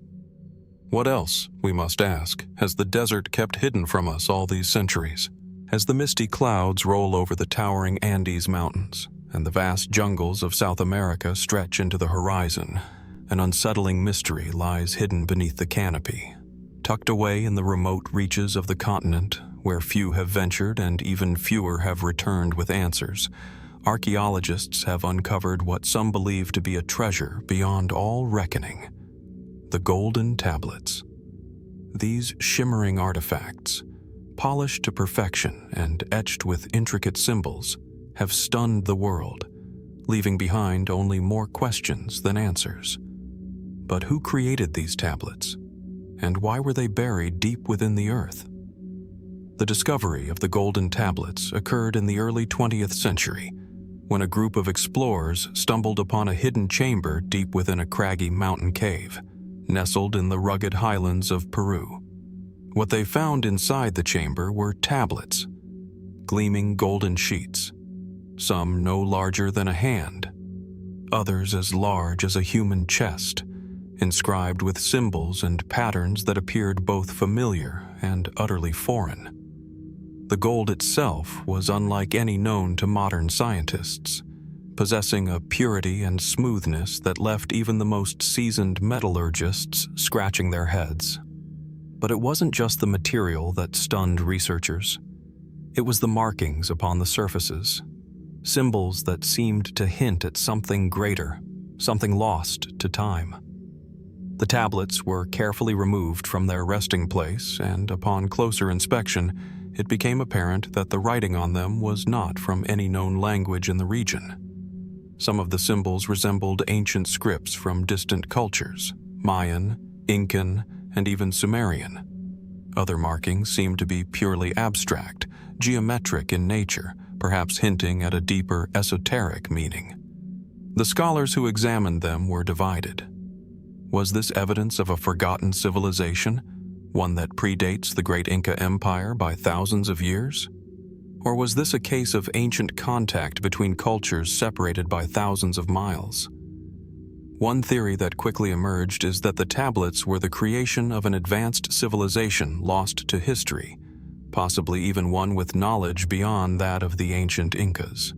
What else, we must ask, has the desert kept hidden from us all these centuries? As the misty clouds roll over the towering Andes Mountains and the vast jungles of South America stretch into the horizon, an unsettling mystery lies hidden beneath the canopy. Tucked away in the remote reaches of the continent, where few have ventured and even fewer have returned with answers, archaeologists have uncovered what some believe to be a treasure beyond all reckoning: The golden tablets. These shimmering artifacts, polished to perfection and etched with intricate symbols, have stunned the world, leaving behind only more questions than answers. But who created these tablets? And why were they buried deep within the earth? The discovery of the golden tablets occurred in the early 20th century, when a group of explorers stumbled upon a hidden chamber deep within a craggy mountain cave, nestled in the rugged highlands of Peru. What they found inside the chamber were tablets, gleaming golden sheets, some no larger than a hand, others as large as a human chest, inscribed with symbols and patterns that appeared both familiar and utterly foreign. The gold itself was unlike any known to modern scientists, possessing a purity and smoothness that left even the most seasoned metallurgists scratching their heads. But it wasn't just the material that stunned researchers. It was the markings upon the surfaces, symbols that seemed to hint at something greater, something lost to time. The tablets were carefully removed from their resting place, and upon closer inspection, it became apparent that the writing on them was not from any known language in the region. Some of the symbols resembled ancient scripts from distant cultures, Mayan, Incan, and even Sumerian. Other markings seemed to be purely abstract, geometric in nature, perhaps hinting at a deeper esoteric meaning. The scholars who examined them were divided. Was this evidence of a forgotten civilization, one that predates the great Inca Empire by thousands of years? Or was this a case of ancient contact between cultures separated by thousands of miles? One theory that quickly emerged is that the tablets were the creation of an advanced civilization lost to history, possibly even one with knowledge beyond that of the ancient Incas.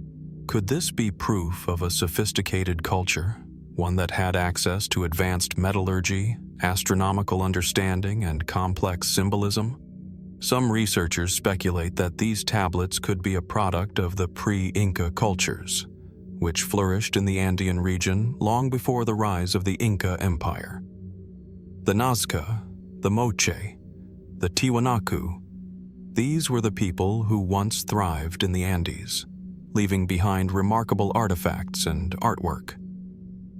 Could this be proof of a sophisticated culture, one that had access to advanced metallurgy, astronomical understanding, and complex symbolism? Some researchers speculate that these tablets could be a product of the pre-Inca cultures, which flourished in the Andean region long before the rise of the Inca Empire. The Nazca, the Moche, the Tiwanaku, these were the people who once thrived in the Andes, leaving behind remarkable artifacts and artwork.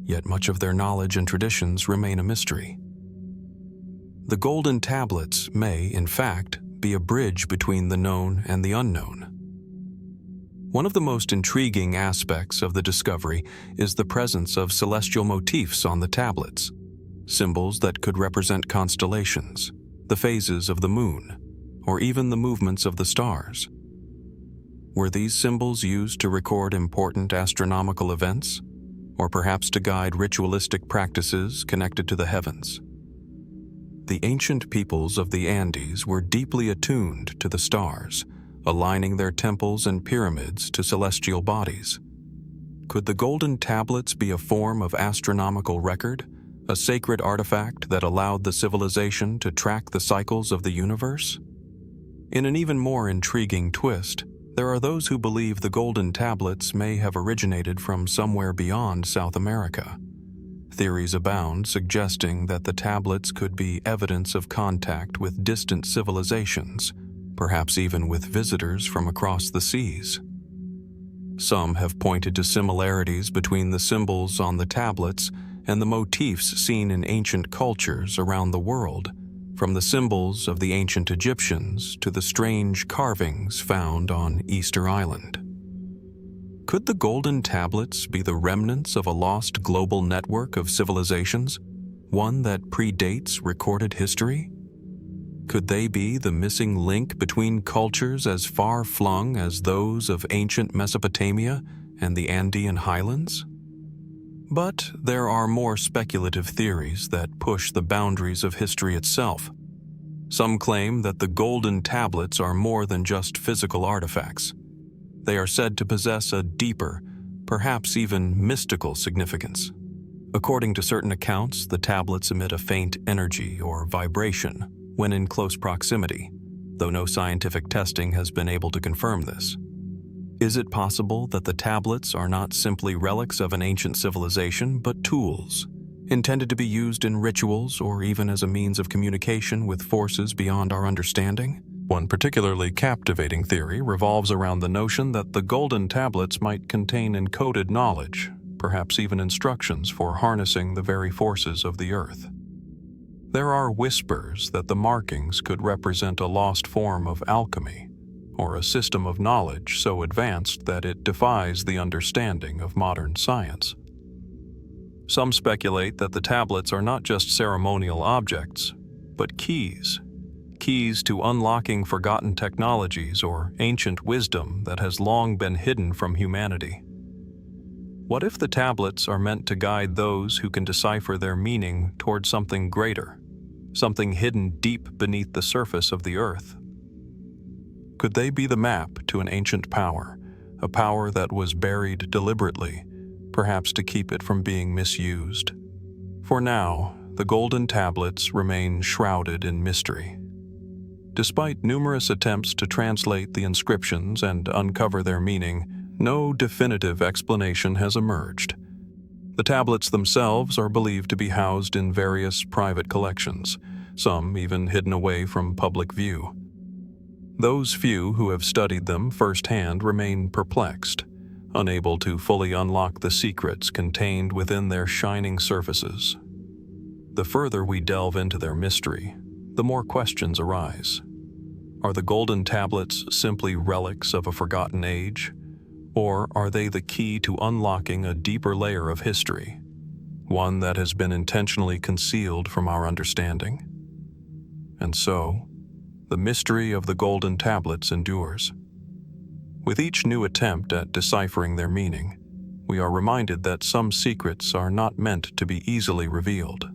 Yet much of their knowledge and traditions remain a mystery. The golden tablets may, in fact, be a bridge between the known and the unknown. One of the most intriguing aspects of the discovery is the presence of celestial motifs on the tablets, symbols that could represent constellations, the phases of the moon, or even the movements of the stars. Were these symbols used to record important astronomical events, or perhaps to guide ritualistic practices connected to the heavens? The ancient peoples of the Andes were deeply attuned to the stars, aligning their temples and pyramids to celestial bodies. Could the golden tablets be a form of astronomical record, a sacred artifact that allowed the civilization to track the cycles of the universe? In an even more intriguing twist, there are those who believe the golden tablets may have originated from somewhere beyond South America. Theories abound suggesting that the tablets could be evidence of contact with distant civilizations, perhaps even with visitors from across the seas. Some have pointed to similarities between the symbols on the tablets and the motifs seen in ancient cultures around the world, from the symbols of the ancient Egyptians to the strange carvings found on Easter Island. Could the golden tablets be the remnants of a lost global network of civilizations, one that predates recorded history? Could they be the missing link between cultures as far-flung as those of ancient Mesopotamia and the Andean highlands? But there are more speculative theories that push the boundaries of history itself. Some claim that the golden tablets are more than just physical artifacts. They are said to possess a deeper, perhaps even mystical significance. According to certain accounts, the tablets emit a faint energy or vibration when in close proximity, though no scientific testing has been able to confirm this. Is it possible that the tablets are not simply relics of an ancient civilization, but tools, intended to be used in rituals or even as a means of communication with forces beyond our understanding? One particularly captivating theory revolves around the notion that the golden tablets might contain encoded knowledge, perhaps even instructions for harnessing the very forces of the earth. There are whispers that the markings could represent a lost form of alchemy, or a system of knowledge so advanced that it defies the understanding of modern science. Some speculate that the tablets are not just ceremonial objects, but keys to unlocking forgotten technologies or ancient wisdom that has long been hidden from humanity. What if the tablets are meant to guide those who can decipher their meaning toward something greater, something hidden deep beneath the surface of the earth? Could they be the map to an ancient power, a power that was buried deliberately, perhaps to keep it from being misused? For now, the golden tablets remain shrouded in mystery. Despite numerous attempts to translate the inscriptions and uncover their meaning, no definitive explanation has emerged. The tablets themselves are believed to be housed in various private collections, some even hidden away from public view. Those few who have studied them firsthand remain perplexed, unable to fully unlock the secrets contained within their shining surfaces. The further we delve into their mystery, the more questions arise. Are the golden tablets simply relics of a forgotten age? Or are they the key to unlocking a deeper layer of history, one that has been intentionally concealed from our understanding? And so, the mystery of the golden tablets endures. With each new attempt at deciphering their meaning, we are reminded that some secrets are not meant to be easily revealed.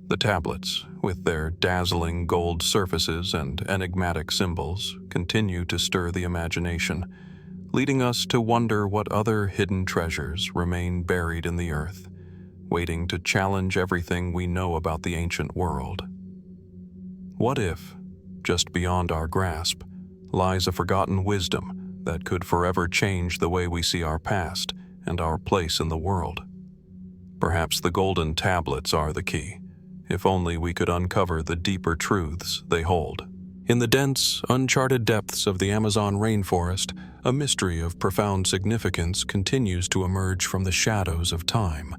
The tablets, with their dazzling gold surfaces and enigmatic symbols, continue to stir the imagination, leading us to wonder what other hidden treasures remain buried in the earth, waiting to challenge everything we know about the ancient world. What if, just beyond our grasp, lies a forgotten wisdom that could forever change the way we see our past and our place in the world? Perhaps the golden tablets are the key, if only we could uncover the deeper truths they hold. In the dense, uncharted depths of the Amazon rainforest, a mystery of profound significance continues to emerge from the shadows of time,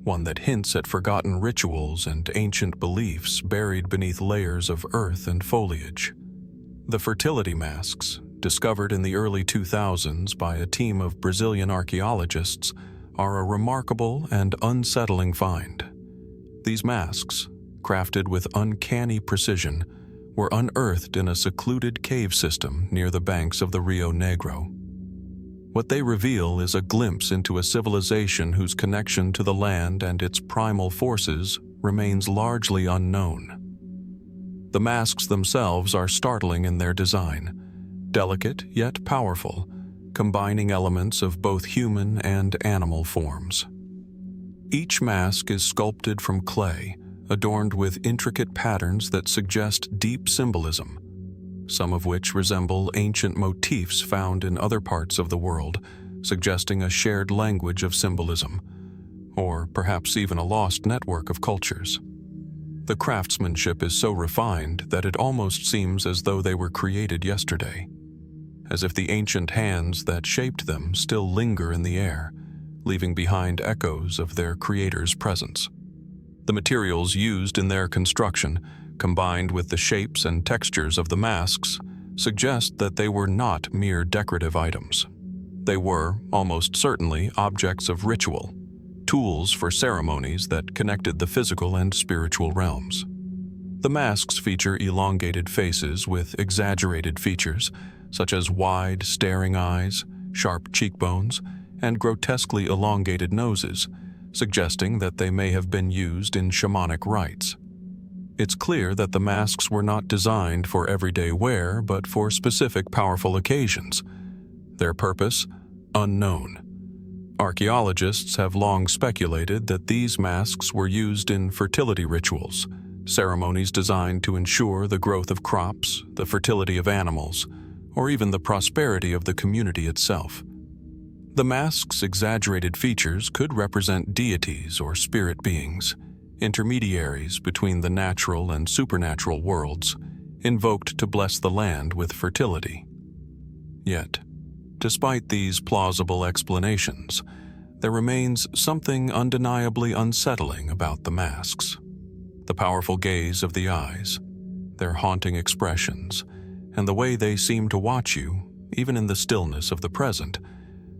one that hints at forgotten rituals and ancient beliefs buried beneath layers of earth and foliage. The fertility masks, discovered in the early 2000s by a team of Brazilian archaeologists, are a remarkable and unsettling find. These masks, crafted with uncanny precision, were unearthed in a secluded cave system near the banks of the Rio Negro. What they reveal is a glimpse into a civilization whose connection to the land and its primal forces remains largely unknown. The masks themselves are startling in their design, delicate yet powerful, combining elements of both human and animal forms. Each mask is sculpted from clay, adorned with intricate patterns that suggest deep symbolism, some of which resemble ancient motifs found in other parts of the world, suggesting a shared language of symbolism, or perhaps even a lost network of cultures. The craftsmanship is so refined that it almost seems as though they were created yesterday, as if the ancient hands that shaped them still linger in the air, leaving behind echoes of their creator's presence. The materials used in their construction, combined with the shapes and textures of the masks, suggest that they were not mere decorative items. They were, almost certainly, objects of ritual, tools for ceremonies that connected the physical and spiritual realms. The masks feature elongated faces with exaggerated features, such as wide, staring eyes, sharp cheekbones, and grotesquely elongated noses, suggesting that they may have been used in shamanic rites. It's clear that the masks were not designed for everyday wear, but for specific powerful occasions. Their purpose, unknown. Archaeologists have long speculated that these masks were used in fertility rituals, ceremonies designed to ensure the growth of crops, the fertility of animals, or even the prosperity of the community itself. The mask's exaggerated features could represent deities or spirit beings, intermediaries between the natural and supernatural worlds, invoked to bless the land with fertility. Yet, despite these plausible explanations, there remains something undeniably unsettling about the masks. The powerful gaze of the eyes, their haunting expressions, and the way they seem to watch you, even in the stillness of the present,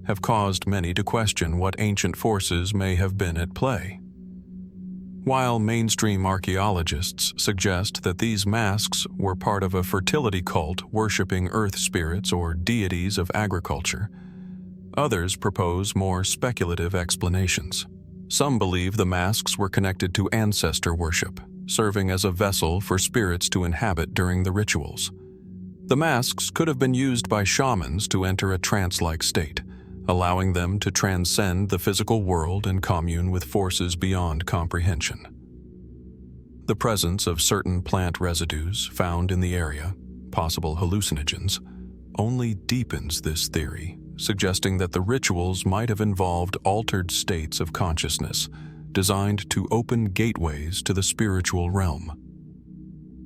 have caused many to question what ancient forces may have been at play. While mainstream archaeologists suggest that these masks were part of a fertility cult worshipping earth spirits or deities of agriculture, others propose more speculative explanations. Some believe the masks were connected to ancestor worship, serving as a vessel for spirits to inhabit during the rituals. The masks could have been used by shamans to enter a trance-like state, allowing them to transcend the physical world and commune with forces beyond comprehension. The presence of certain plant residues found in the area, possible hallucinogens, only deepens this theory, suggesting that the rituals might have involved altered states of consciousness designed to open gateways to the spiritual realm.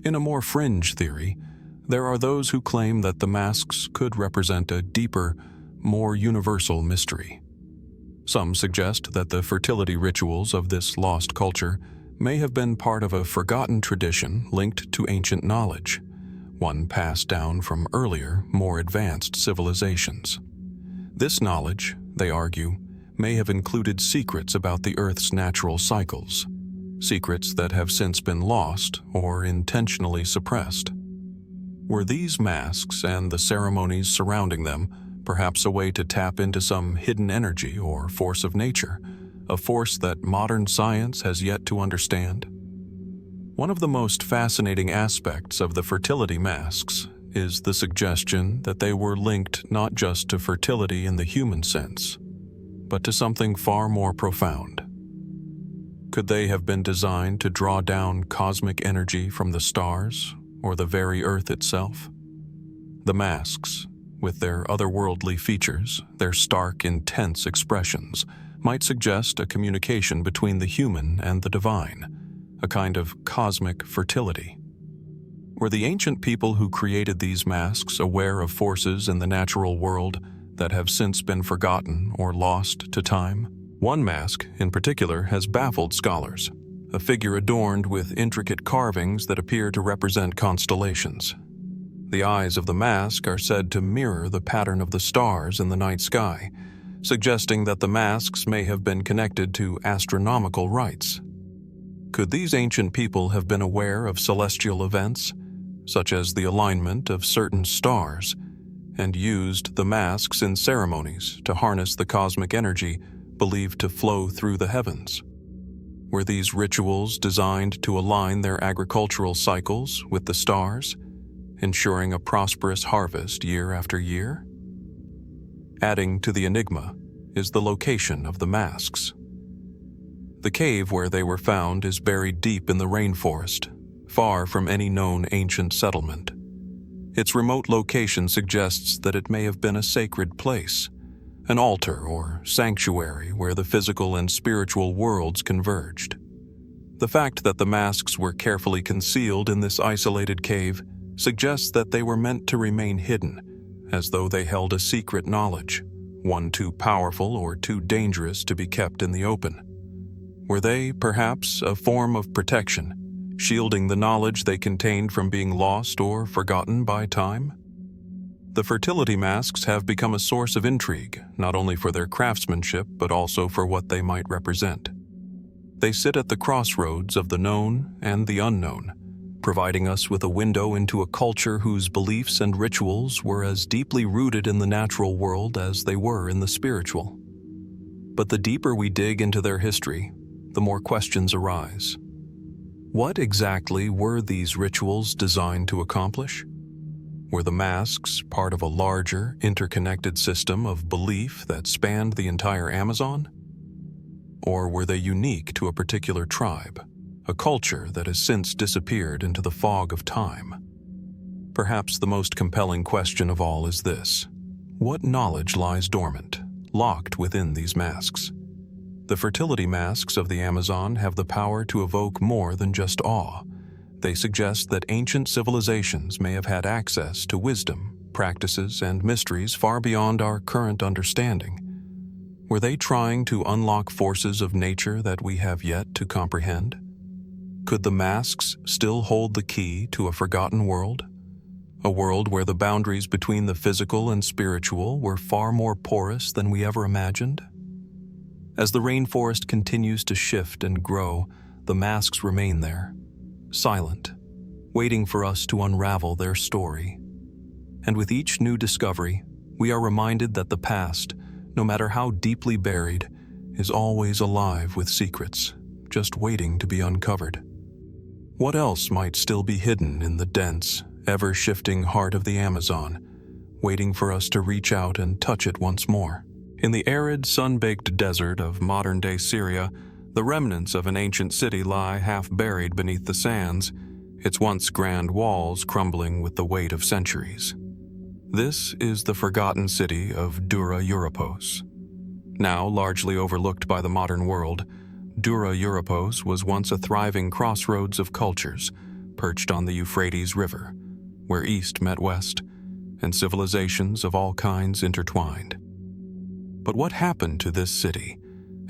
In a more fringe theory, there are those who claim that the masks could represent a deeper, more universal mystery. Some suggest that the fertility rituals of this lost culture may have been part of a forgotten tradition linked to ancient knowledge, one passed down from earlier, more advanced civilizations. This knowledge, they argue, may have included secrets about the Earth's natural cycles, secrets that have since been lost or intentionally suppressed. Were these masks and the ceremonies surrounding them perhaps a way to tap into some hidden energy or force of nature, a force that modern science has yet to understand? One of the most fascinating aspects of the fertility masks is the suggestion that they were linked not just to fertility in the human sense, but to something far more profound. Could they have been designed to draw down cosmic energy from the stars or the very Earth itself? The masks, with their otherworldly features, their stark, intense expressions, might suggest a communication between the human and the divine, a kind of cosmic fertility. Were the ancient people who created these masks aware of forces in the natural world that have since been forgotten or lost to time? One mask, in particular, has baffled scholars, a figure adorned with intricate carvings that appear to represent constellations. The eyes of the mask are said to mirror the pattern of the stars in the night sky, suggesting that the masks may have been connected to astronomical rites. Could these ancient people have been aware of celestial events, such as the alignment of certain stars, and used the masks in ceremonies to harness the cosmic energy believed to flow through the heavens? Were these rituals designed to align their agricultural cycles with the stars, ensuring a prosperous harvest year after year? Adding to the enigma is the location of the masks. The cave where they were found is buried deep in the rainforest, far from any known ancient settlement. Its remote location suggests that it may have been a sacred place, an altar or sanctuary where the physical and spiritual worlds converged. The fact that the masks were carefully concealed in this isolated cave suggests that they were meant to remain hidden, as though they held a secret knowledge, one too powerful or too dangerous to be kept in the open. Were they, perhaps, a form of protection, shielding the knowledge they contained from being lost or forgotten by time? The fertility masks have become a source of intrigue, not only for their craftsmanship but also for what they might represent. They sit at the crossroads of the known and the unknown, providing us with a window into a culture whose beliefs and rituals were as deeply rooted in the natural world as they were in the spiritual. But the deeper we dig into their history, the more questions arise. What exactly were these rituals designed to accomplish? Were the masks part of a larger, interconnected system of belief that spanned the entire Amazon? Or were they unique to a particular tribe, a culture that has since disappeared into the fog of time? Perhaps the most compelling question of all is this: what knowledge lies dormant, locked within these masks? The fertility masks of the Amazon have the power to evoke more than just awe. They suggest that ancient civilizations may have had access to wisdom, practices, and mysteries far beyond our current understanding. Were they trying to unlock forces of nature that we have yet to comprehend? Could the masks still hold the key to a forgotten world? A world where the boundaries between the physical and spiritual were far more porous than we ever imagined? As the rainforest continues to shift and grow, the masks remain there, silent, waiting for us to unravel their story. And with each new discovery, we are reminded that the past, no matter how deeply buried, is always alive with secrets, just waiting to be uncovered. What else might still be hidden in the dense, ever-shifting heart of the Amazon, waiting for us to reach out and touch it once more? In the arid, sun-baked desert of modern-day Syria, the remnants of an ancient city lie half-buried beneath the sands, its once grand walls crumbling with the weight of centuries. This is the forgotten city of Dura-Europos. Now largely overlooked by the modern world, Dura-Europos was once a thriving crossroads of cultures, perched on the Euphrates River, where east met west, and civilizations of all kinds intertwined. But what happened to this city,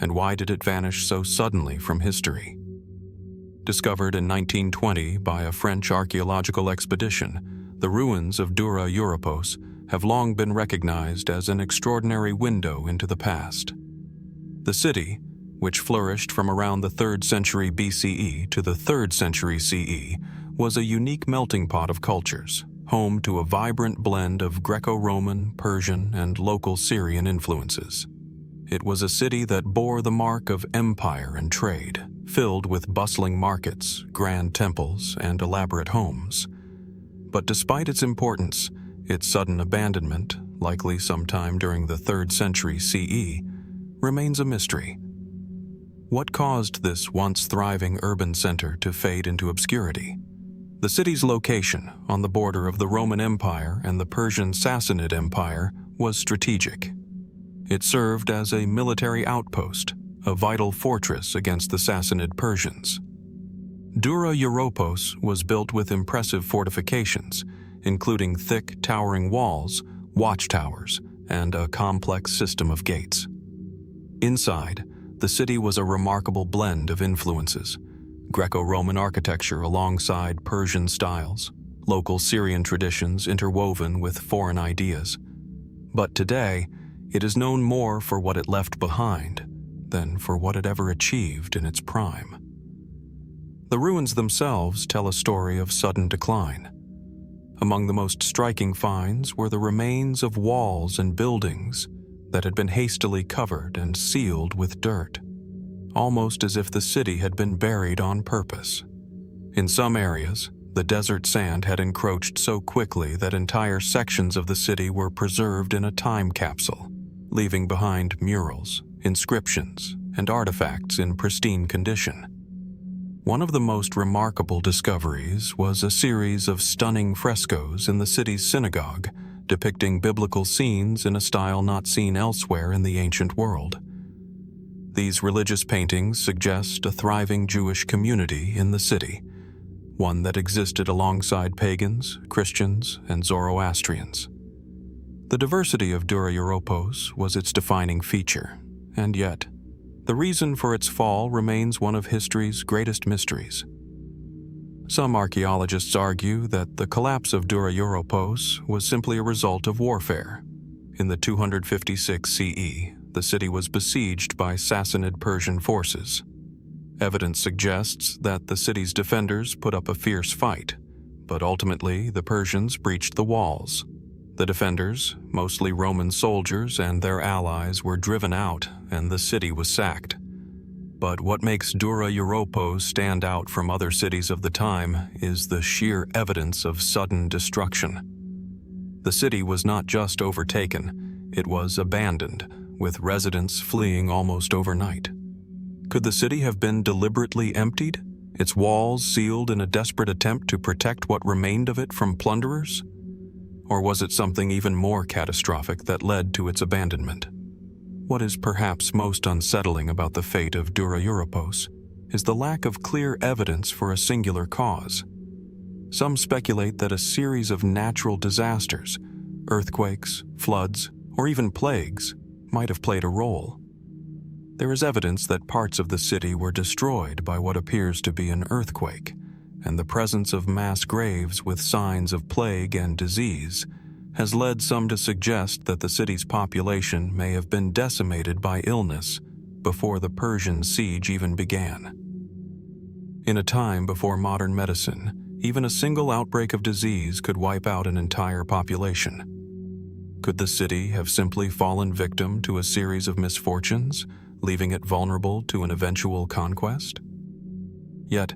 and why did it vanish so suddenly from history? Discovered in 1920 by a French archaeological expedition, the ruins of Dura-Europos have long been recognized as an extraordinary window into the past. The city, which flourished from around the 3rd century BCE to the 3rd century CE, was a unique melting pot of cultures, home to a vibrant blend of Greco-Roman, Persian, and local Syrian influences. It was a city that bore the mark of empire and trade, filled with bustling markets, grand temples, and elaborate homes. But despite its importance, its sudden abandonment, likely sometime during the 3rd century CE, remains a mystery. What caused this once thriving urban center to fade into obscurity? The city's location, on the border of the Roman Empire and the Persian Sassanid Empire, was strategic. It served as a military outpost, a vital fortress against the Sassanid Persians. Dura-Europos was built with impressive fortifications, including thick, towering walls, watchtowers, and a complex system of gates. Inside, the city was a remarkable blend of influences: Greco-Roman architecture alongside Persian styles, local Syrian traditions interwoven with foreign ideas. But today, it is known more for what it left behind than for what it ever achieved in its prime. The ruins themselves tell a story of sudden decline. Among the most striking finds were the remains of walls and buildings that had been hastily covered and sealed with dirt, almost as if the city had been buried on purpose. In some areas, the desert sand had encroached so quickly that entire sections of the city were preserved in a time capsule, leaving behind murals, inscriptions, and artifacts in pristine condition. One of the most remarkable discoveries was a series of stunning frescoes in the city's synagogue, depicting biblical scenes in a style not seen elsewhere in the ancient world. These religious paintings suggest a thriving Jewish community in the city, one that existed alongside pagans, Christians, and Zoroastrians. The diversity of Dura-Europos was its defining feature, and yet, the reason for its fall remains one of history's greatest mysteries. Some archaeologists argue that the collapse of Dura-Europos was simply a result of warfare. In the 256 CE, the city was besieged by Sassanid Persian forces. Evidence suggests that the city's defenders put up a fierce fight, but ultimately the Persians breached the walls. The defenders, mostly Roman soldiers and their allies, were driven out and the city was sacked. But what makes Dura-Europos stand out from other cities of the time is the sheer evidence of sudden destruction. The city was not just overtaken, it was abandoned, with residents fleeing almost overnight. Could the city have been deliberately emptied, its walls sealed in a desperate attempt to protect what remained of it from plunderers? Or was it something even more catastrophic that led to its abandonment? What is perhaps most unsettling about the fate of Dura-Europos is the lack of clear evidence for a singular cause. Some speculate that a series of natural disasters, earthquakes, floods, or even plagues, might have played a role. There is evidence that parts of the city were destroyed by what appears to be an earthquake, and the presence of mass graves with signs of plague and disease has led some to suggest that the city's population may have been decimated by illness before the Persian siege even began. In a time before modern medicine, even a single outbreak of disease could wipe out an entire population. Could the city have simply fallen victim to a series of misfortunes, leaving it vulnerable to an eventual conquest? Yet,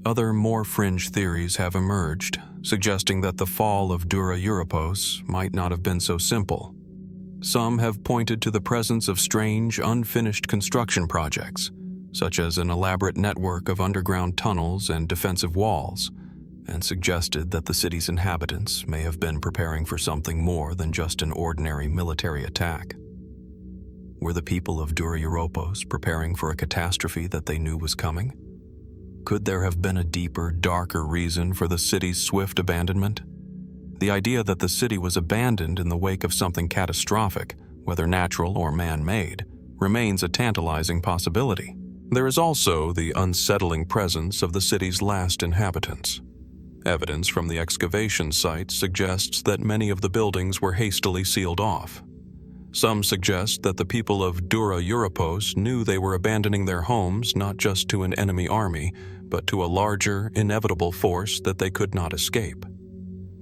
other more fringe theories have emerged, suggesting that the fall of Dura-Europos might not have been so simple. Some have pointed to the presence of strange, unfinished construction projects, such as an elaborate network of underground tunnels and defensive walls, and suggested that the city's inhabitants may have been preparing for something more than just an ordinary military attack. Were the people of Dura-Europos preparing for a catastrophe that they knew was coming? Could there have been a deeper, darker reason for the city's swift abandonment? The idea that the city was abandoned in the wake of something catastrophic, whether natural or man-made, remains a tantalizing possibility. There is also the unsettling presence of the city's last inhabitants. Evidence from the excavation site suggests that many of the buildings were hastily sealed off. Some suggest that the people of Dura-Europos knew they were abandoning their homes not just to an enemy army, but to a larger, inevitable force that they could not escape.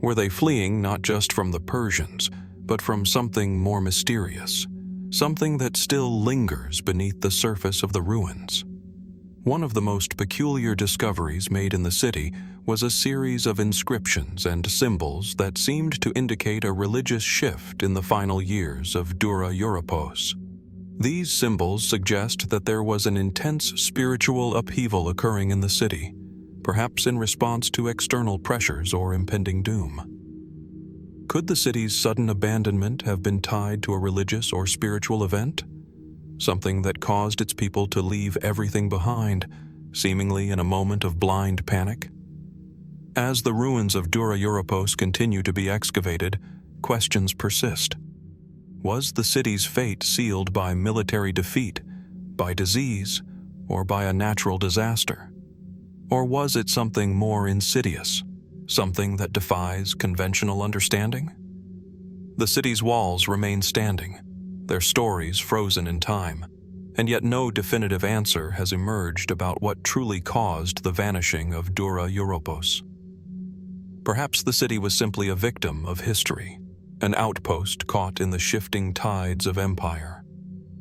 Were they fleeing not just from the Persians, but from something more mysterious, something that still lingers beneath the surface of the ruins? One of the most peculiar discoveries made in the city was a series of inscriptions and symbols that seemed to indicate a religious shift in the final years of Dura-Europos. These symbols suggest that there was an intense spiritual upheaval occurring in the city, perhaps in response to external pressures or impending doom. Could the city's sudden abandonment have been tied to a religious or spiritual event? Something that caused its people to leave everything behind, seemingly in a moment of blind panic? As the ruins of Dura-Europos continue to be excavated, questions persist. Was the city's fate sealed by military defeat, by disease, or by a natural disaster? Or was it something more insidious, something that defies conventional understanding? The city's walls remain standing, their stories frozen in time, and yet no definitive answer has emerged about what truly caused the vanishing of Dura-Europos. Perhaps the city was simply a victim of history, an outpost caught in the shifting tides of empire.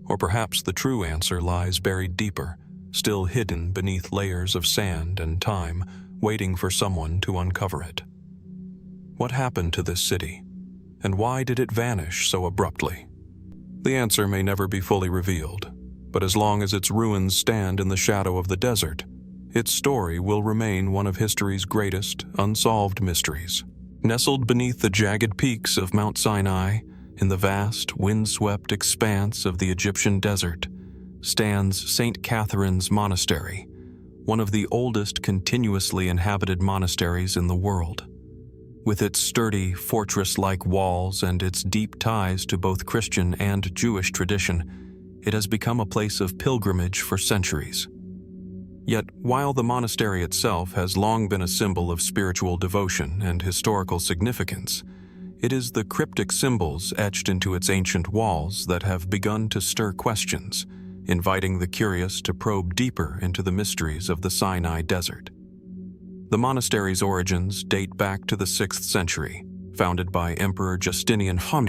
Or perhaps the true answer lies buried deeper, still hidden beneath layers of sand and time, waiting for someone to uncover it. What happened to this city, and why did it vanish so abruptly? The answer may never be fully revealed, but as long as its ruins stand in the shadow of the desert, its story will remain one of history's greatest unsolved mysteries. Nestled beneath the jagged peaks of Mount Sinai, in the vast, wind-swept expanse of the Egyptian desert, stands St. Catherine's Monastery, one of the oldest continuously inhabited monasteries in the world. With its sturdy, fortress-like walls and its deep ties to both Christian and Jewish tradition, it has become a place of pilgrimage for centuries. Yet, while the monastery itself has long been a symbol of spiritual devotion and historical significance, it is the cryptic symbols etched into its ancient walls that have begun to stir questions, inviting the curious to probe deeper into the mysteries of the Sinai desert. The monastery's origins date back to the 6th century, founded by Emperor Justinian I,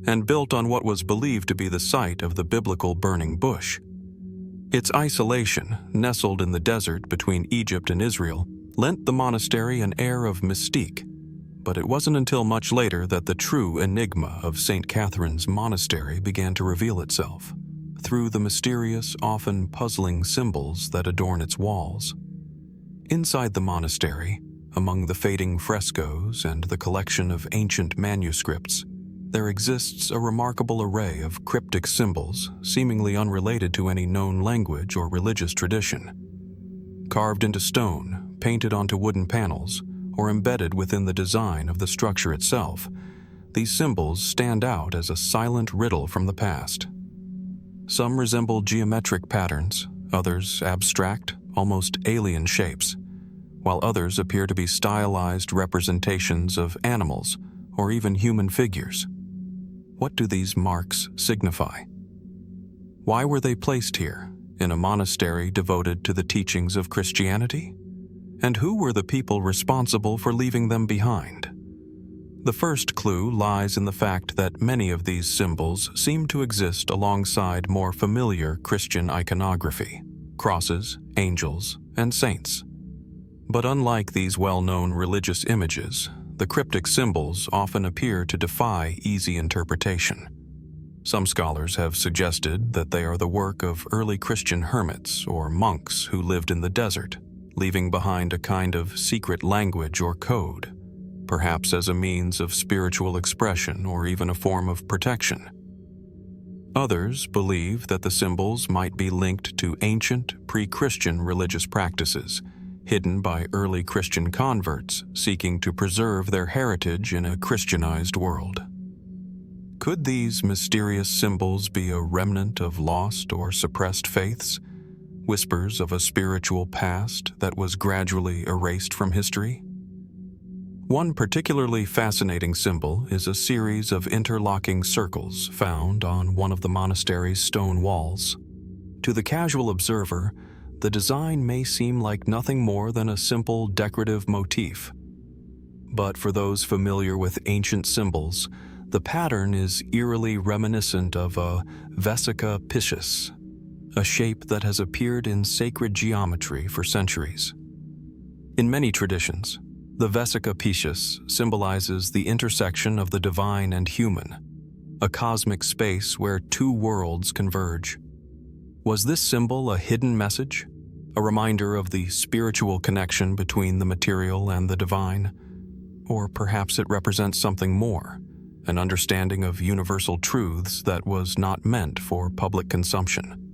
and built on what was believed to be the site of the biblical burning bush. Its isolation, nestled in the desert between Egypt and Israel, lent the monastery an air of mystique, but it wasn't until much later that the true enigma of St. Catherine's Monastery began to reveal itself, through the mysterious, often puzzling symbols that adorn its walls. Inside the monastery, among the fading frescoes and the collection of ancient manuscripts, there exists a remarkable array of cryptic symbols seemingly unrelated to any known language or religious tradition. Carved into stone, painted onto wooden panels, or embedded within the design of the structure itself, these symbols stand out as a silent riddle from the past. Some resemble geometric patterns, others abstract, almost alien shapes, while others appear to be stylized representations of animals or even human figures. What do these marks signify? Why were they placed here, in a monastery devoted to the teachings of Christianity? And who were the people responsible for leaving them behind? The first clue lies in the fact that many of these symbols seem to exist alongside more familiar Christian iconography: crosses, angels, and saints. But unlike these well-known religious images, the cryptic symbols often appear to defy easy interpretation. Some scholars have suggested that they are the work of early Christian hermits or monks who lived in the desert, leaving behind a kind of secret language or code, perhaps as a means of spiritual expression or even a form of protection. Others believe that the symbols might be linked to ancient, pre-Christian religious practices, hidden by early Christian converts seeking to preserve their heritage in a Christianized world. Could these mysterious symbols be a remnant of lost or suppressed faiths, whispers of a spiritual past that was gradually erased from history? One particularly fascinating symbol is a series of interlocking circles found on one of the monastery's stone walls. To the casual observer, the design may seem like nothing more than a simple decorative motif. But for those familiar with ancient symbols, the pattern is eerily reminiscent of a vesica piscis, a shape that has appeared in sacred geometry for centuries. In many traditions, the vesica piscis symbolizes the intersection of the divine and human, a cosmic space where two worlds converge. Was this symbol a hidden message, a reminder of the spiritual connection between the material and the divine? Or perhaps it represents something more, an understanding of universal truths that was not meant for public consumption.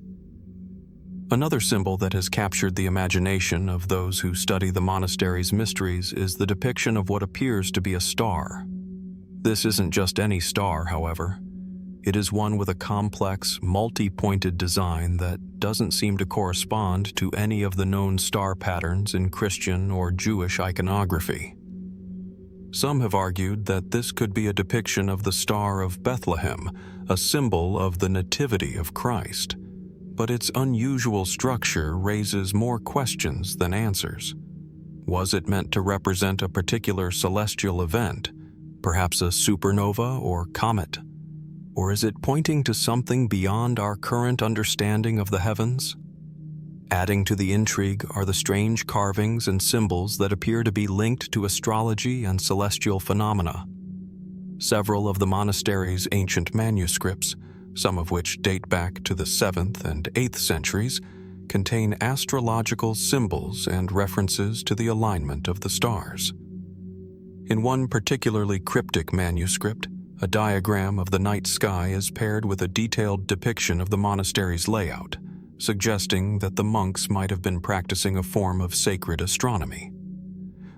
Another symbol that has captured the imagination of those who study the monastery's mysteries is the depiction of what appears to be a star. This isn't just any star, however. It is one with a complex, multi-pointed design that doesn't seem to correspond to any of the known star patterns in Christian or Jewish iconography. Some have argued that this could be a depiction of the Star of Bethlehem, a symbol of the Nativity of Christ. But its unusual structure raises more questions than answers. Was it meant to represent a particular celestial event, perhaps a supernova or comet? Or is it pointing to something beyond our current understanding of the heavens? Adding to the intrigue are the strange carvings and symbols that appear to be linked to astrology and celestial phenomena. Several of the monastery's ancient manuscripts, some of which date back to the 7th and 8th centuries, contain astrological symbols and references to the alignment of the stars. In one particularly cryptic manuscript, a diagram of the night sky is paired with a detailed depiction of the monastery's layout, suggesting that the monks might have been practicing a form of sacred astronomy.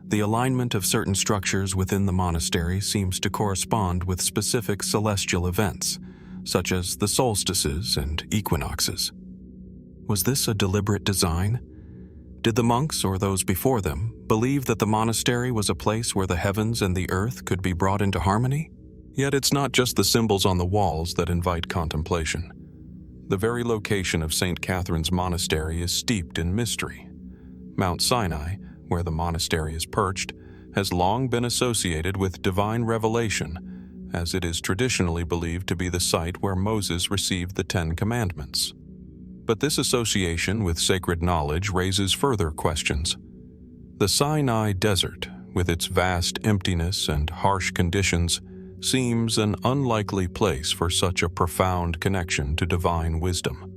The alignment of certain structures within the monastery seems to correspond with specific celestial events, such as the solstices and equinoxes. Was this a deliberate design? Did the monks, or those before them, believe that the monastery was a place where the heavens and the earth could be brought into harmony? Yet it's not just the symbols on the walls that invite contemplation. The very location of St. Catherine's Monastery is steeped in mystery. Mount Sinai, where the monastery is perched, has long been associated with divine revelation, as it is traditionally believed to be the site where Moses received the 10 Commandments. But this association with sacred knowledge raises further questions. The Sinai Desert, with its vast emptiness and harsh conditions, seems an unlikely place for such a profound connection to divine wisdom.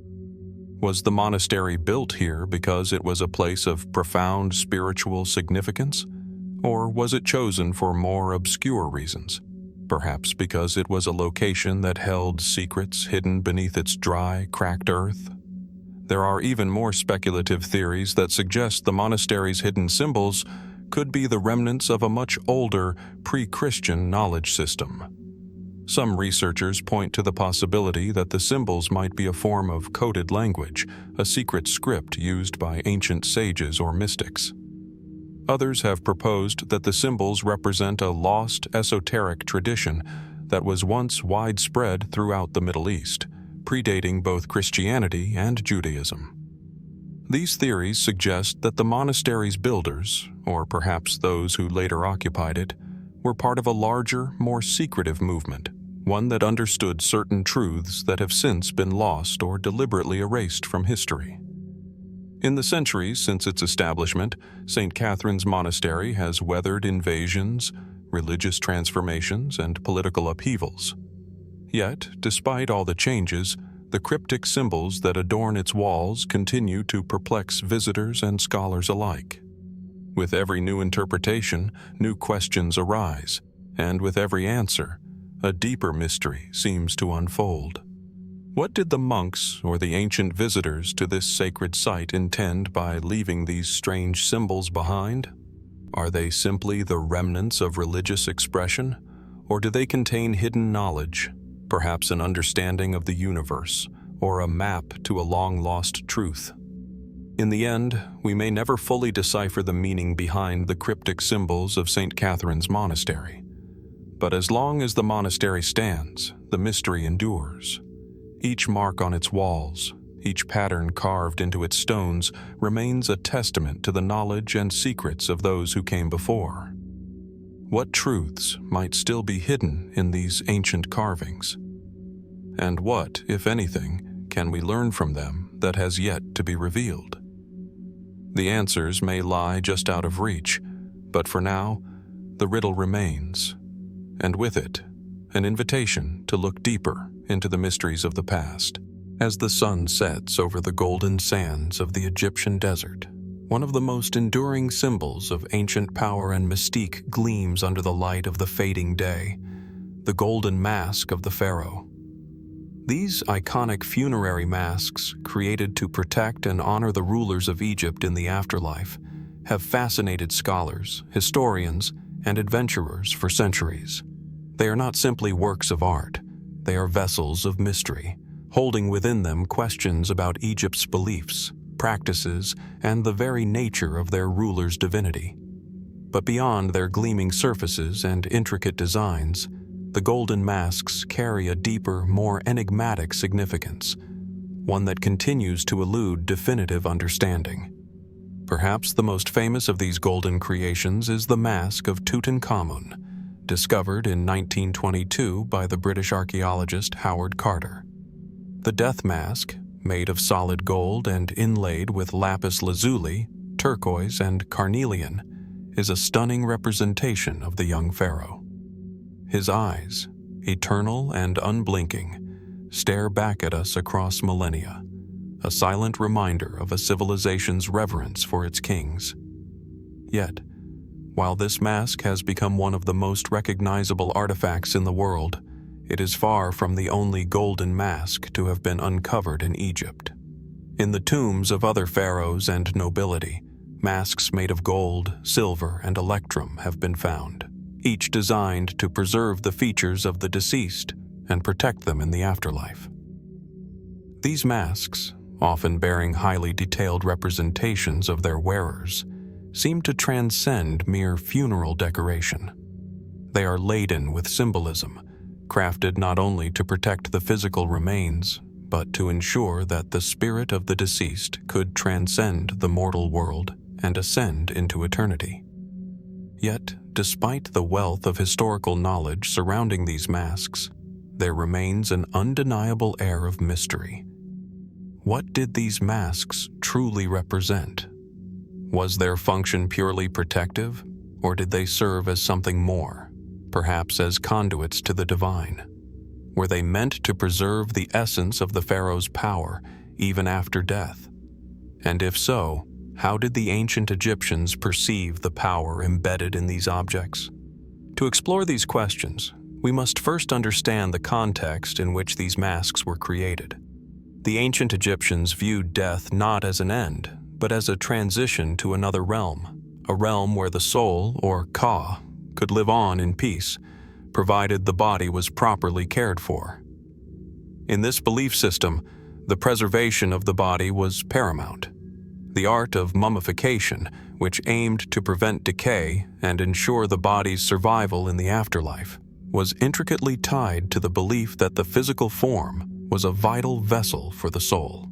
Was the monastery built here because it was a place of profound spiritual significance, or was it chosen for more obscure reasons? perhaps because it was a location that held secrets hidden beneath its dry, cracked earth. There are even more speculative theories that suggest the monastery's hidden symbols could be the remnants of a much older, pre-Christian knowledge system. Some researchers point to the possibility that the symbols might be a form of coded language, a secret script used by ancient sages or mystics. Others have proposed that the symbols represent a lost esoteric tradition that was once widespread throughout the Middle East, predating both Christianity and Judaism. These theories suggest that the monastery's builders, or perhaps those who later occupied it, were part of a larger, more secretive movement, one that understood certain truths that have since been lost or deliberately erased from history. In the centuries since its establishment, St. Catherine's Monastery has weathered invasions, religious transformations, and political upheavals. Yet, despite all the changes, the cryptic symbols that adorn its walls continue to perplex visitors and scholars alike. With every new interpretation, new questions arise, and with every answer, a deeper mystery seems to unfold. What did the monks or the ancient visitors to this sacred site intend by leaving these strange symbols behind? Are they simply the remnants of religious expression, or do they contain hidden knowledge, perhaps an understanding of the universe, or a map to a long-lost truth? In the end, we may never fully decipher the meaning behind the cryptic symbols of St. Catherine's Monastery. But as long as the monastery stands, the mystery endures. Each mark on its walls, each pattern carved into its stones, remains a testament to the knowledge and secrets of those who came before. What truths might still be hidden in these ancient carvings? And what, if anything, can we learn from them that has yet to be revealed? The answers may lie just out of reach, but for now, the riddle remains, and with it, an invitation to look deeper into the mysteries of the past. As the sun sets over the golden sands of the Egyptian desert, one of the most enduring symbols of ancient power and mystique gleams under the light of the fading day, the golden mask of the pharaoh. These iconic funerary masks, created to protect and honor the rulers of Egypt in the afterlife, have fascinated scholars, historians, and adventurers for centuries. They are not simply works of art, they are vessels of mystery, holding within them questions about Egypt's beliefs, practices, and the very nature of their ruler's divinity. But beyond their gleaming surfaces and intricate designs, the golden masks carry a deeper, more enigmatic significance, one that continues to elude definitive understanding. Perhaps the most famous of these golden creations is the Mask of Tutankhamun, discovered in 1922 by the British archaeologist Howard Carter. The death mask, made of solid gold and inlaid with lapis lazuli, turquoise, and carnelian, is a stunning representation of the young pharaoh. His eyes, eternal and unblinking, stare back at us across millennia, a silent reminder of a civilization's reverence for its kings. Yet, while this mask has become one of the most recognizable artifacts in the world, it is far from the only golden mask to have been uncovered in Egypt. In the tombs of other pharaohs and nobility, masks made of gold, silver, and electrum have been found, each designed to preserve the features of the deceased and protect them in the afterlife. These masks, often bearing highly detailed representations of their wearers, seem to transcend mere funeral decoration. They are laden with symbolism, crafted not only to protect the physical remains, but to ensure that the spirit of the deceased could transcend the mortal world and ascend into eternity. Yet, despite the wealth of historical knowledge surrounding these masks, there remains an undeniable air of mystery. What did these masks truly represent? Was their function purely protective, or did they serve as something more, perhaps as conduits to the divine? Were they meant to preserve the essence of the pharaoh's power even after death? And if so, how did the ancient Egyptians perceive the power embedded in these objects? To explore these questions, we must first understand the context in which these masks were created. The ancient Egyptians viewed death not as an end, but as a transition to another realm, a realm where the soul, or Ka, could live on in peace, provided the body was properly cared for. In this belief system, the preservation of the body was paramount. The art of mummification, which aimed to prevent decay and ensure the body's survival in the afterlife, was intricately tied to the belief that the physical form was a vital vessel for the soul.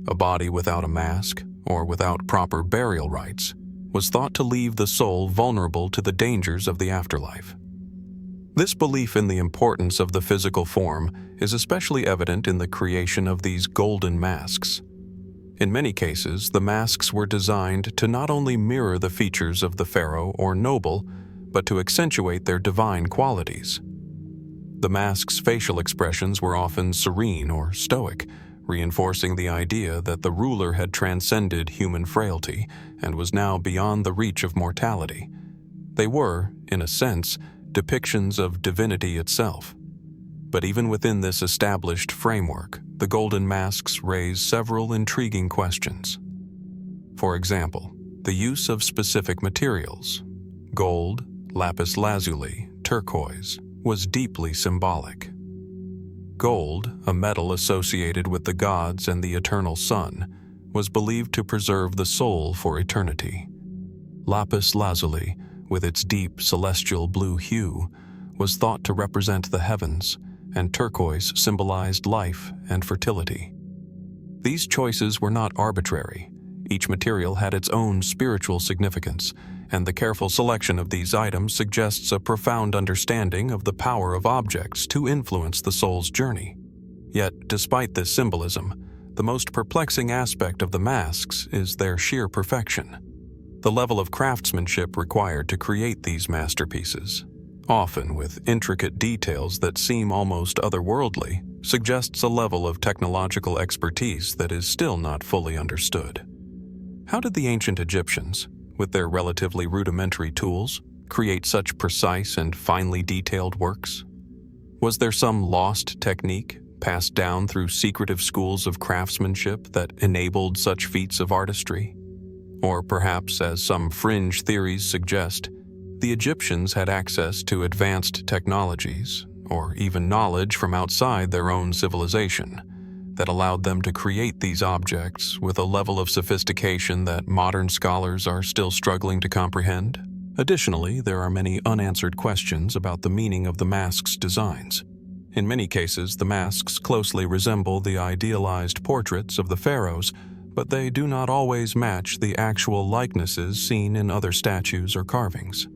A body without a mask, or without proper burial rites, was thought to leave the soul vulnerable to the dangers of the afterlife. This belief in the importance of the physical form is especially evident in the creation of these golden masks. In many cases, the masks were designed to not only mirror the features of the pharaoh or noble, but to accentuate their divine qualities. The masks' facial expressions were often serene or stoic, reinforcing the idea that the ruler had transcended human frailty and was now beyond the reach of mortality. They were, in a sense, depictions of divinity itself. But even within this established framework, the golden masks raise several intriguing questions. For example, the use of specific materials, gold, lapis lazuli, turquoise, was deeply symbolic. Gold, a metal associated with the gods and the eternal sun, was believed to preserve the soul for eternity. Lapis lazuli, with its deep celestial blue hue, was thought to represent the heavens, and turquoise symbolized life and fertility. These choices were not arbitrary. Each material had its own spiritual significance, and the careful selection of these items suggests a profound understanding of the power of objects to influence the soul's journey. Yet, despite this symbolism, the most perplexing aspect of the masks is their sheer perfection. The level of craftsmanship required to create these masterpieces, often with intricate details that seem almost otherworldly, suggests a level of technological expertise that is still not fully understood. How did the ancient Egyptians, with their relatively rudimentary tools, create such precise and finely detailed works? Was there some lost technique passed down through secretive schools of craftsmanship that enabled such feats of artistry? Or perhaps, as some fringe theories suggest, the Egyptians had access to advanced technologies, or even knowledge from outside their own civilization, that allowed them to create these objects with a level of sophistication that modern scholars are still struggling to comprehend. Additionally, there are many unanswered questions about the meaning of the masks' designs. In many cases, the masks closely resemble the idealized portraits of the pharaohs, but they do not always match the actual likenesses seen in other statues or carvings.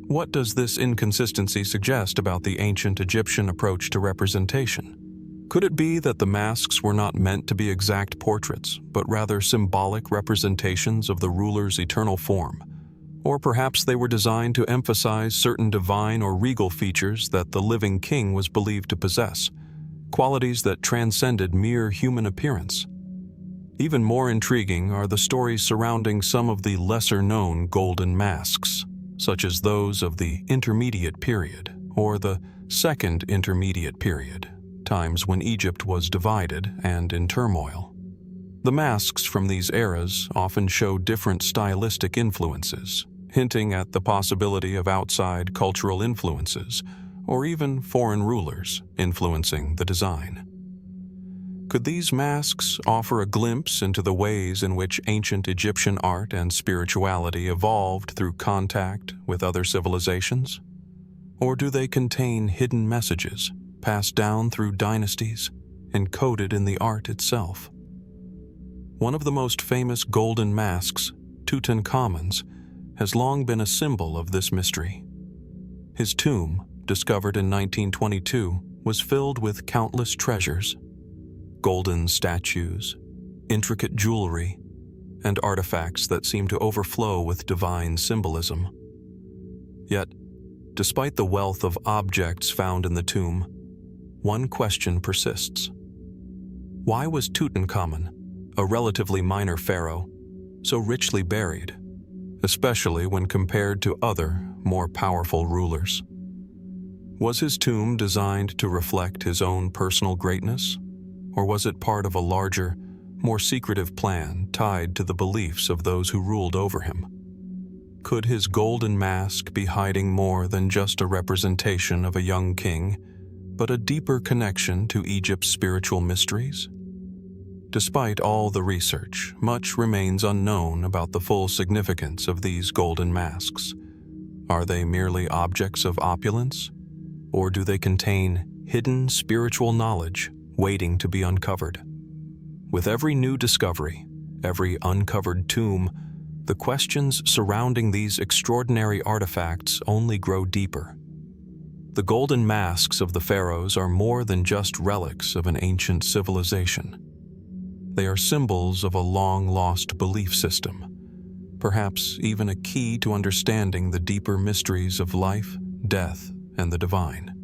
What does this inconsistency suggest about the ancient Egyptian approach to representation? Could it be that the masks were not meant to be exact portraits, but rather symbolic representations of the ruler's eternal form? Or perhaps they were designed to emphasize certain divine or regal features that the living king was believed to possess, qualities that transcended mere human appearance. Even more intriguing are the stories surrounding some of the lesser-known golden masks, such as those of the Intermediate Period or the Second Intermediate Period, times when Egypt was divided and in turmoil. The masks from these eras often show different stylistic influences, hinting at the possibility of outside cultural influences or even foreign rulers influencing the design. Could these masks offer a glimpse into the ways in which ancient Egyptian art and spirituality evolved through contact with other civilizations? Or do they contain hidden messages passed down through dynasties, encoded in the art itself? One of the most famous golden masks, Tutankhamun's, has long been a symbol of this mystery. His tomb, discovered in 1922, was filled with countless treasures: golden statues, intricate jewelry, and artifacts that seem to overflow with divine symbolism. Yet, despite the wealth of objects found in the tomb, one question persists. Why was Tutankhamun, a relatively minor pharaoh, so richly buried, especially when compared to other, more powerful rulers? Was his tomb designed to reflect his own personal greatness? Or was it part of a larger, more secretive plan tied to the beliefs of those who ruled over him? Could his golden mask be hiding more than just a representation of a young king, but a deeper connection to Egypt's spiritual mysteries? Despite all the research, much remains unknown about the full significance of these golden masks. Are they merely objects of opulence? Or do they contain hidden spiritual knowledge waiting to be uncovered? With every new discovery, every uncovered tomb, the questions surrounding these extraordinary artifacts only grow deeper. The golden masks of the pharaohs are more than just relics of an ancient civilization. They are symbols of a long-lost belief system, perhaps even a key to understanding the deeper mysteries of life, death, and the divine.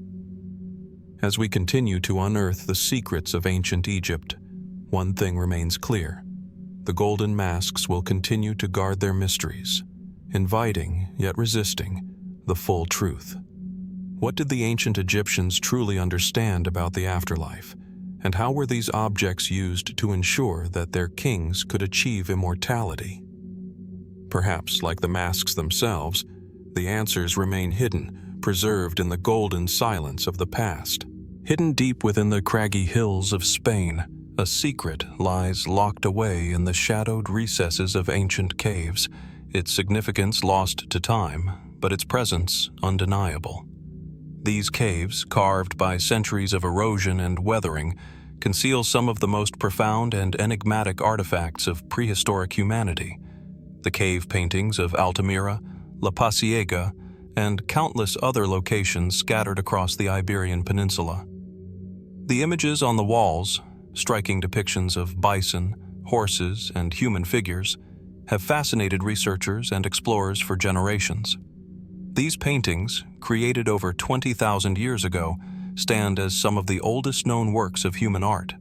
As we continue to unearth the secrets of ancient Egypt, one thing remains clear. The golden masks will continue to guard their mysteries, inviting, yet resisting, the full truth. What did the ancient Egyptians truly understand about the afterlife, and how were these objects used to ensure that their kings could achieve immortality? Perhaps, like the masks themselves, the answers remain hidden, preserved in the golden silence of the past. Hidden deep within the craggy hills of Spain, a secret lies locked away in the shadowed recesses of ancient caves, its significance lost to time, but its presence undeniable. These caves, carved by centuries of erosion and weathering, conceal some of the most profound and enigmatic artifacts of prehistoric humanity. The cave paintings of Altamira, La Pasiega, and countless other locations scattered across the Iberian Peninsula. The images on the walls, striking depictions of bison, horses, and human figures, have fascinated researchers and explorers for generations. These paintings, created over 20,000 years ago, stand as some of the oldest known works of human art.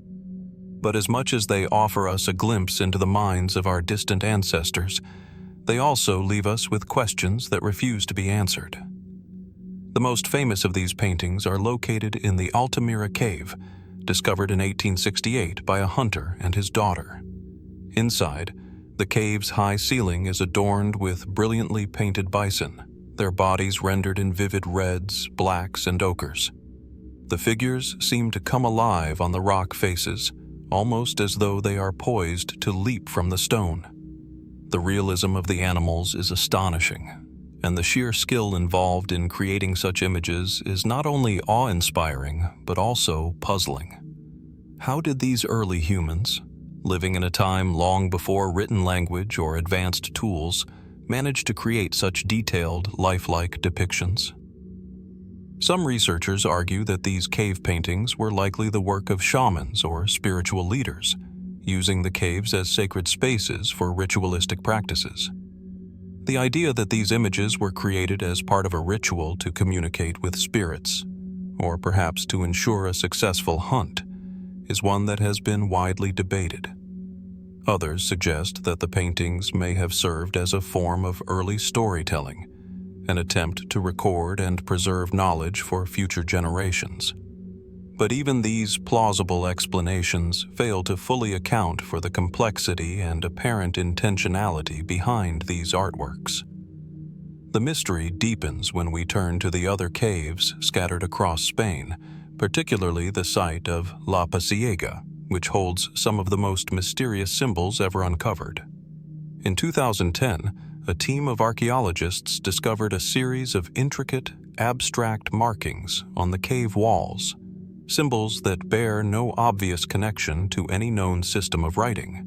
But as much as they offer us a glimpse into the minds of our distant ancestors, they also leave us with questions that refuse to be answered. The most famous of these paintings are located in the Altamira Cave, discovered in 1868 by a hunter and his daughter. Inside, the cave's high ceiling is adorned with brilliantly painted bison, their bodies rendered in vivid reds, blacks, and ochres. The figures seem to come alive on the rock faces, almost as though they are poised to leap from the stone. The realism of the animals is astonishing, and the sheer skill involved in creating such images is not only awe-inspiring, but also puzzling. How did these early humans, living in a time long before written language or advanced tools, manage to create such detailed, lifelike depictions? Some researchers argue that these cave paintings were likely the work of shamans or spiritual leaders, using the caves as sacred spaces for ritualistic practices. The idea that these images were created as part of a ritual to communicate with spirits, or perhaps to ensure a successful hunt, is one that has been widely debated. Others suggest that the paintings may have served as a form of early storytelling, an attempt to record and preserve knowledge for future generations. But even these plausible explanations fail to fully account for the complexity and apparent intentionality behind these artworks. The mystery deepens when we turn to the other caves scattered across Spain, particularly the site of La Pasiega, which holds some of the most mysterious symbols ever uncovered. In 2010, a team of archaeologists discovered a series of intricate, abstract markings on the cave walls, symbols that bear no obvious connection to any known system of writing.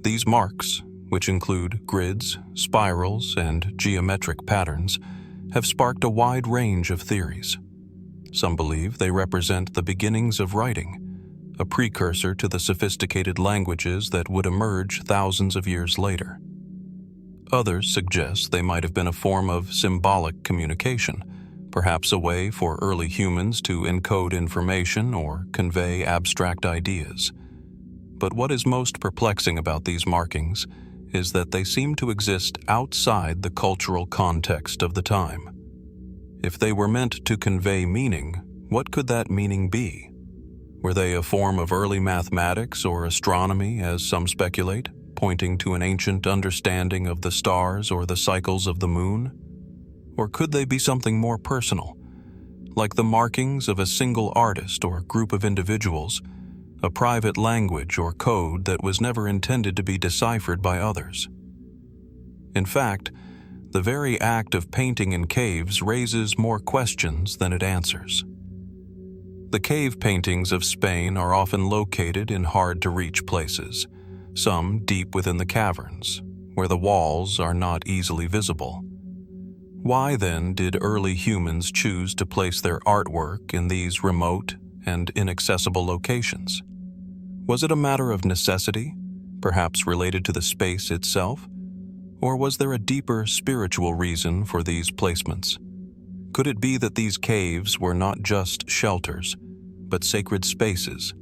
These marks, which include grids, spirals, and geometric patterns, have sparked a wide range of theories. Some believe they represent the beginnings of writing, a precursor to the sophisticated languages that would emerge thousands of years later. Others suggest they might have been a form of symbolic communication, perhaps a way for early humans to encode information or convey abstract ideas. But what is most perplexing about these markings is that they seem to exist outside the cultural context of the time. If they were meant to convey meaning, what could that meaning be? Were they a form of early mathematics or astronomy, as some speculate, pointing to an ancient understanding of the stars or the cycles of the moon? Or could they be something more personal, like the markings of a single artist or group of individuals, a private language or code that was never intended to be deciphered by others? In fact, the very act of painting in caves raises more questions than it answers. The cave paintings of Spain are often located in hard-to-reach places, some deep within the caverns, where the walls are not easily visible. Why then did early humans choose to place their artwork in these remote and inaccessible locations? Was it a matter of necessity, perhaps related to the space itself? Or was there a deeper spiritual reason for these placements? Could it be that these caves were not just shelters, but sacred spaces,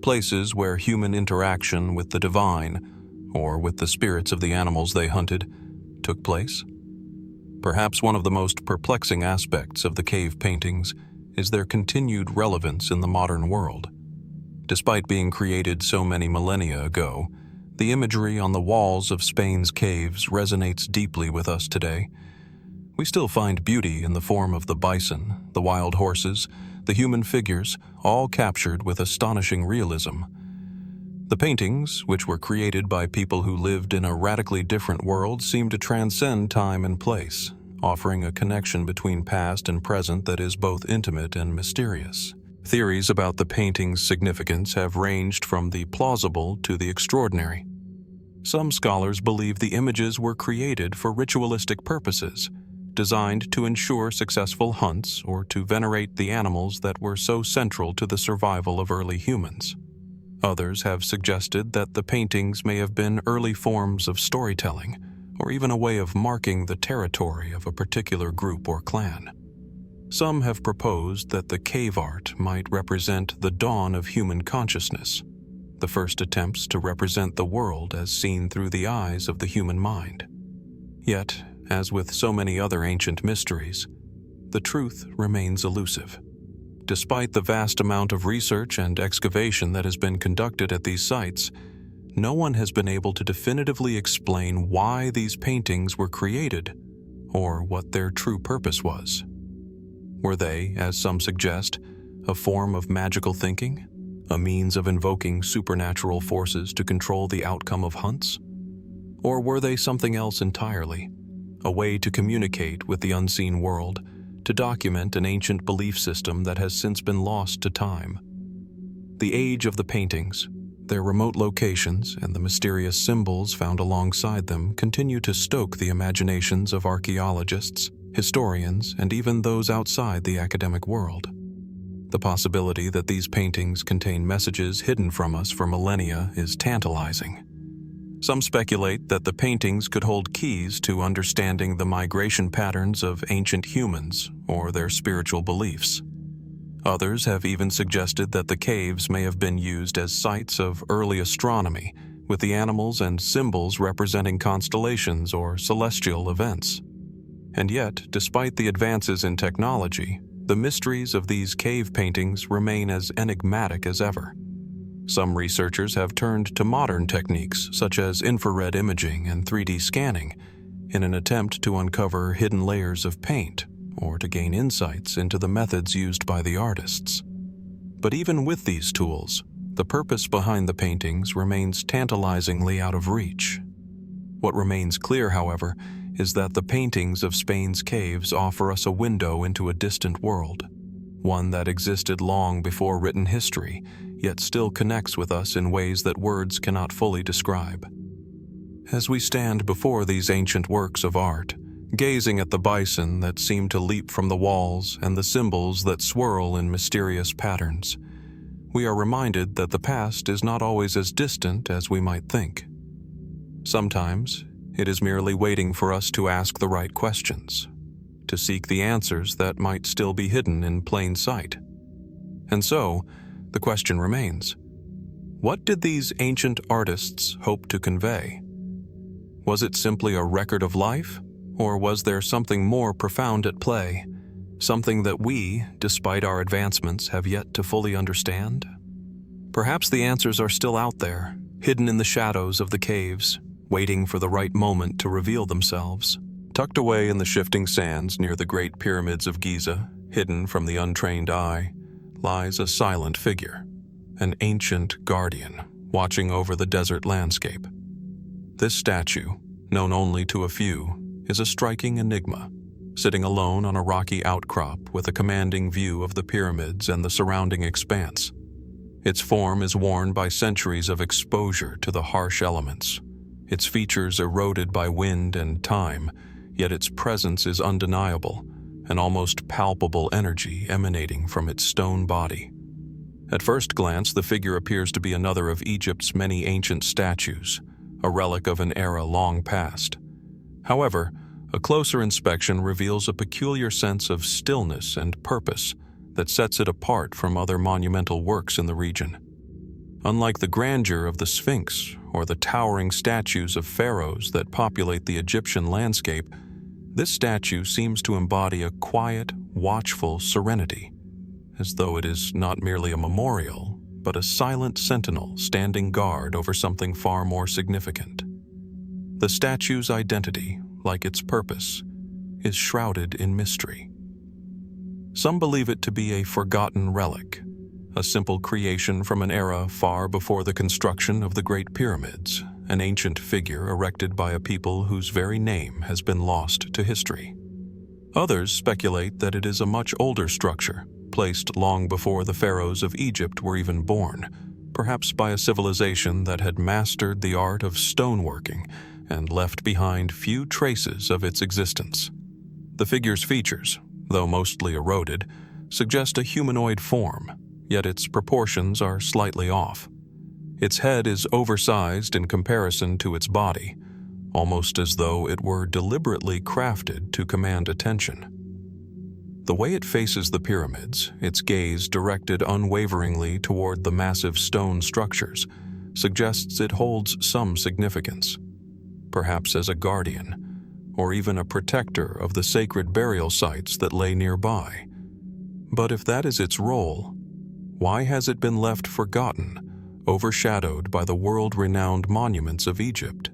places where human interaction with the divine, or with the spirits of the animals they hunted, took place? Perhaps one of the most perplexing aspects of the cave paintings is their continued relevance in the modern world. Despite being created so many millennia ago, the imagery on the walls of Spain's caves resonates deeply with us today. We still find beauty in the form of the bison, the wild horses, the human figures, all captured with astonishing realism. The paintings, which were created by people who lived in a radically different world, seem to transcend time and place, offering a connection between past and present that is both intimate and mysterious. Theories about the painting's significance have ranged from the plausible to the extraordinary. Some scholars believe the images were created for ritualistic purposes, designed to ensure successful hunts or to venerate the animals that were so central to the survival of early humans. Others have suggested that the paintings may have been early forms of storytelling, or even a way of marking the territory of a particular group or clan. Some have proposed that the cave art might represent the dawn of human consciousness, the first attempts to represent the world as seen through the eyes of the human mind. Yet, as with so many other ancient mysteries, the truth remains elusive. Despite the vast amount of research and excavation that has been conducted at these sites, no one has been able to definitively explain why these paintings were created or what their true purpose was. Were they, as some suggest, a form of magical thinking, a means of invoking supernatural forces to control the outcome of hunts? Or were they something else entirely, a way to communicate with the unseen world, to document an ancient belief system that has since been lost to time? The age of the paintings, their remote locations, and the mysterious symbols found alongside them continue to stoke the imaginations of archaeologists, historians, and even those outside the academic world. The possibility that these paintings contain messages hidden from us for millennia is tantalizing. Some speculate that the paintings could hold keys to understanding the migration patterns of ancient humans or their spiritual beliefs. Others have even suggested that the caves may have been used as sites of early astronomy, with the animals and symbols representing constellations or celestial events. And yet, despite the advances in technology, the mysteries of these cave paintings remain as enigmatic as ever. Some researchers have turned to modern techniques such as infrared imaging and 3D scanning in an attempt to uncover hidden layers of paint or to gain insights into the methods used by the artists. But even with these tools, the purpose behind the paintings remains tantalizingly out of reach. What remains clear, however, is that the paintings of Spain's caves offer us a window into a distant world, one that existed long before written history, yet still connects with us in ways that words cannot fully describe. As we stand before these ancient works of art, gazing at the bison that seem to leap from the walls and the symbols that swirl in mysterious patterns, we are reminded that the past is not always as distant as we might think. Sometimes, it is merely waiting for us to ask the right questions, to seek the answers that might still be hidden in plain sight. And so, the question remains, what did these ancient artists hope to convey? Was it simply a record of life, or was there something more profound at play, Something that we, despite our advancements, have yet to fully understand? Perhaps the answers are still out there, hidden in the shadows of the caves, waiting for the right moment to reveal themselves. Tucked away in the shifting sands near the Great Pyramids of Giza, hidden from the untrained eye, lies a silent figure, an ancient guardian watching over the desert landscape. This statue, known only to a few, is a striking enigma, sitting alone on a rocky outcrop with a commanding view of the pyramids and the surrounding expanse. Its form is worn by centuries of exposure to the harsh elements, its features eroded by wind and time, yet its presence is undeniable, an almost palpable energy emanating from its stone body. At first glance, the figure appears to be another of Egypt's many ancient statues, a relic of an era long past. However, a closer inspection reveals a peculiar sense of stillness and purpose that sets it apart from other monumental works in the region. Unlike the grandeur of the Sphinx or the towering statues of pharaohs that populate the Egyptian landscape, this statue seems to embody a quiet, watchful serenity, as though it is not merely a memorial, but a silent sentinel standing guard over something far more significant. The statue's identity, like its purpose, is shrouded in mystery. Some believe it to be a forgotten relic, a simple creation from an era far before the construction of the Great Pyramids, an ancient figure erected by a people whose very name has been lost to history. Others speculate that it is a much older structure, placed long before the pharaohs of Egypt were even born, perhaps by a civilization that had mastered the art of stoneworking and left behind few traces of its existence. The figure's features, though mostly eroded, suggest a humanoid form, yet its proportions are slightly off. Its head is oversized in comparison to its body, almost as though it were deliberately crafted to command attention. The way it faces the pyramids, its gaze directed unwaveringly toward the massive stone structures, suggests it holds some significance, perhaps as a guardian, or even a protector of the sacred burial sites that lay nearby. But if that is its role, why has it been left forgotten, overshadowed by the world-renowned monuments of Egypt?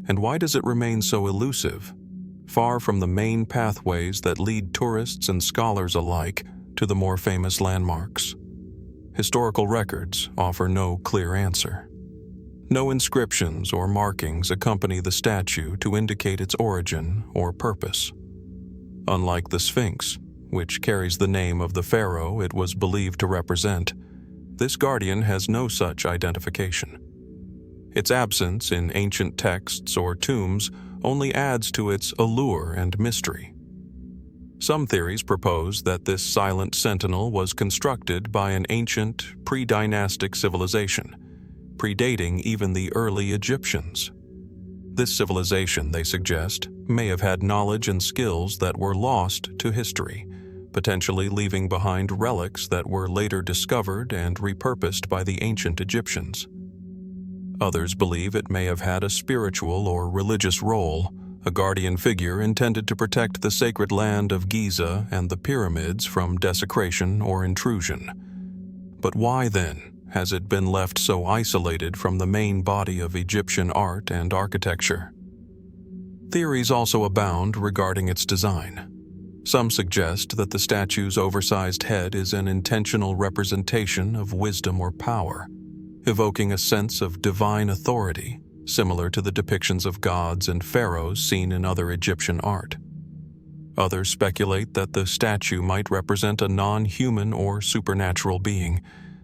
And why does it remain so elusive, far from the main pathways that lead tourists and scholars alike to the more famous landmarks? Historical records offer no clear answer. No inscriptions or markings accompany the statue to indicate its origin or purpose. Unlike the Sphinx, which carries the name of the pharaoh it was believed to represent, this guardian has no such identification. Its absence in ancient texts or tombs only adds to its allure and mystery. Some theories propose that this silent sentinel was constructed by an ancient, pre-dynastic civilization, predating even the early Egyptians. This civilization, they suggest, may have had knowledge and skills that were lost to history, potentially leaving behind relics that were later discovered and repurposed by the ancient Egyptians. Others believe it may have had a spiritual or religious role, a guardian figure intended to protect the sacred land of Giza and the pyramids from desecration or intrusion. But why, then, has it been left so isolated from the main body of Egyptian art and architecture? Theories also abound regarding its design. Some suggest that the statue's oversized head is an intentional representation of wisdom or power, evoking a sense of divine authority, similar to the depictions of gods and pharaohs seen in other Egyptian art. Others speculate that the statue might represent a non-human or supernatural being,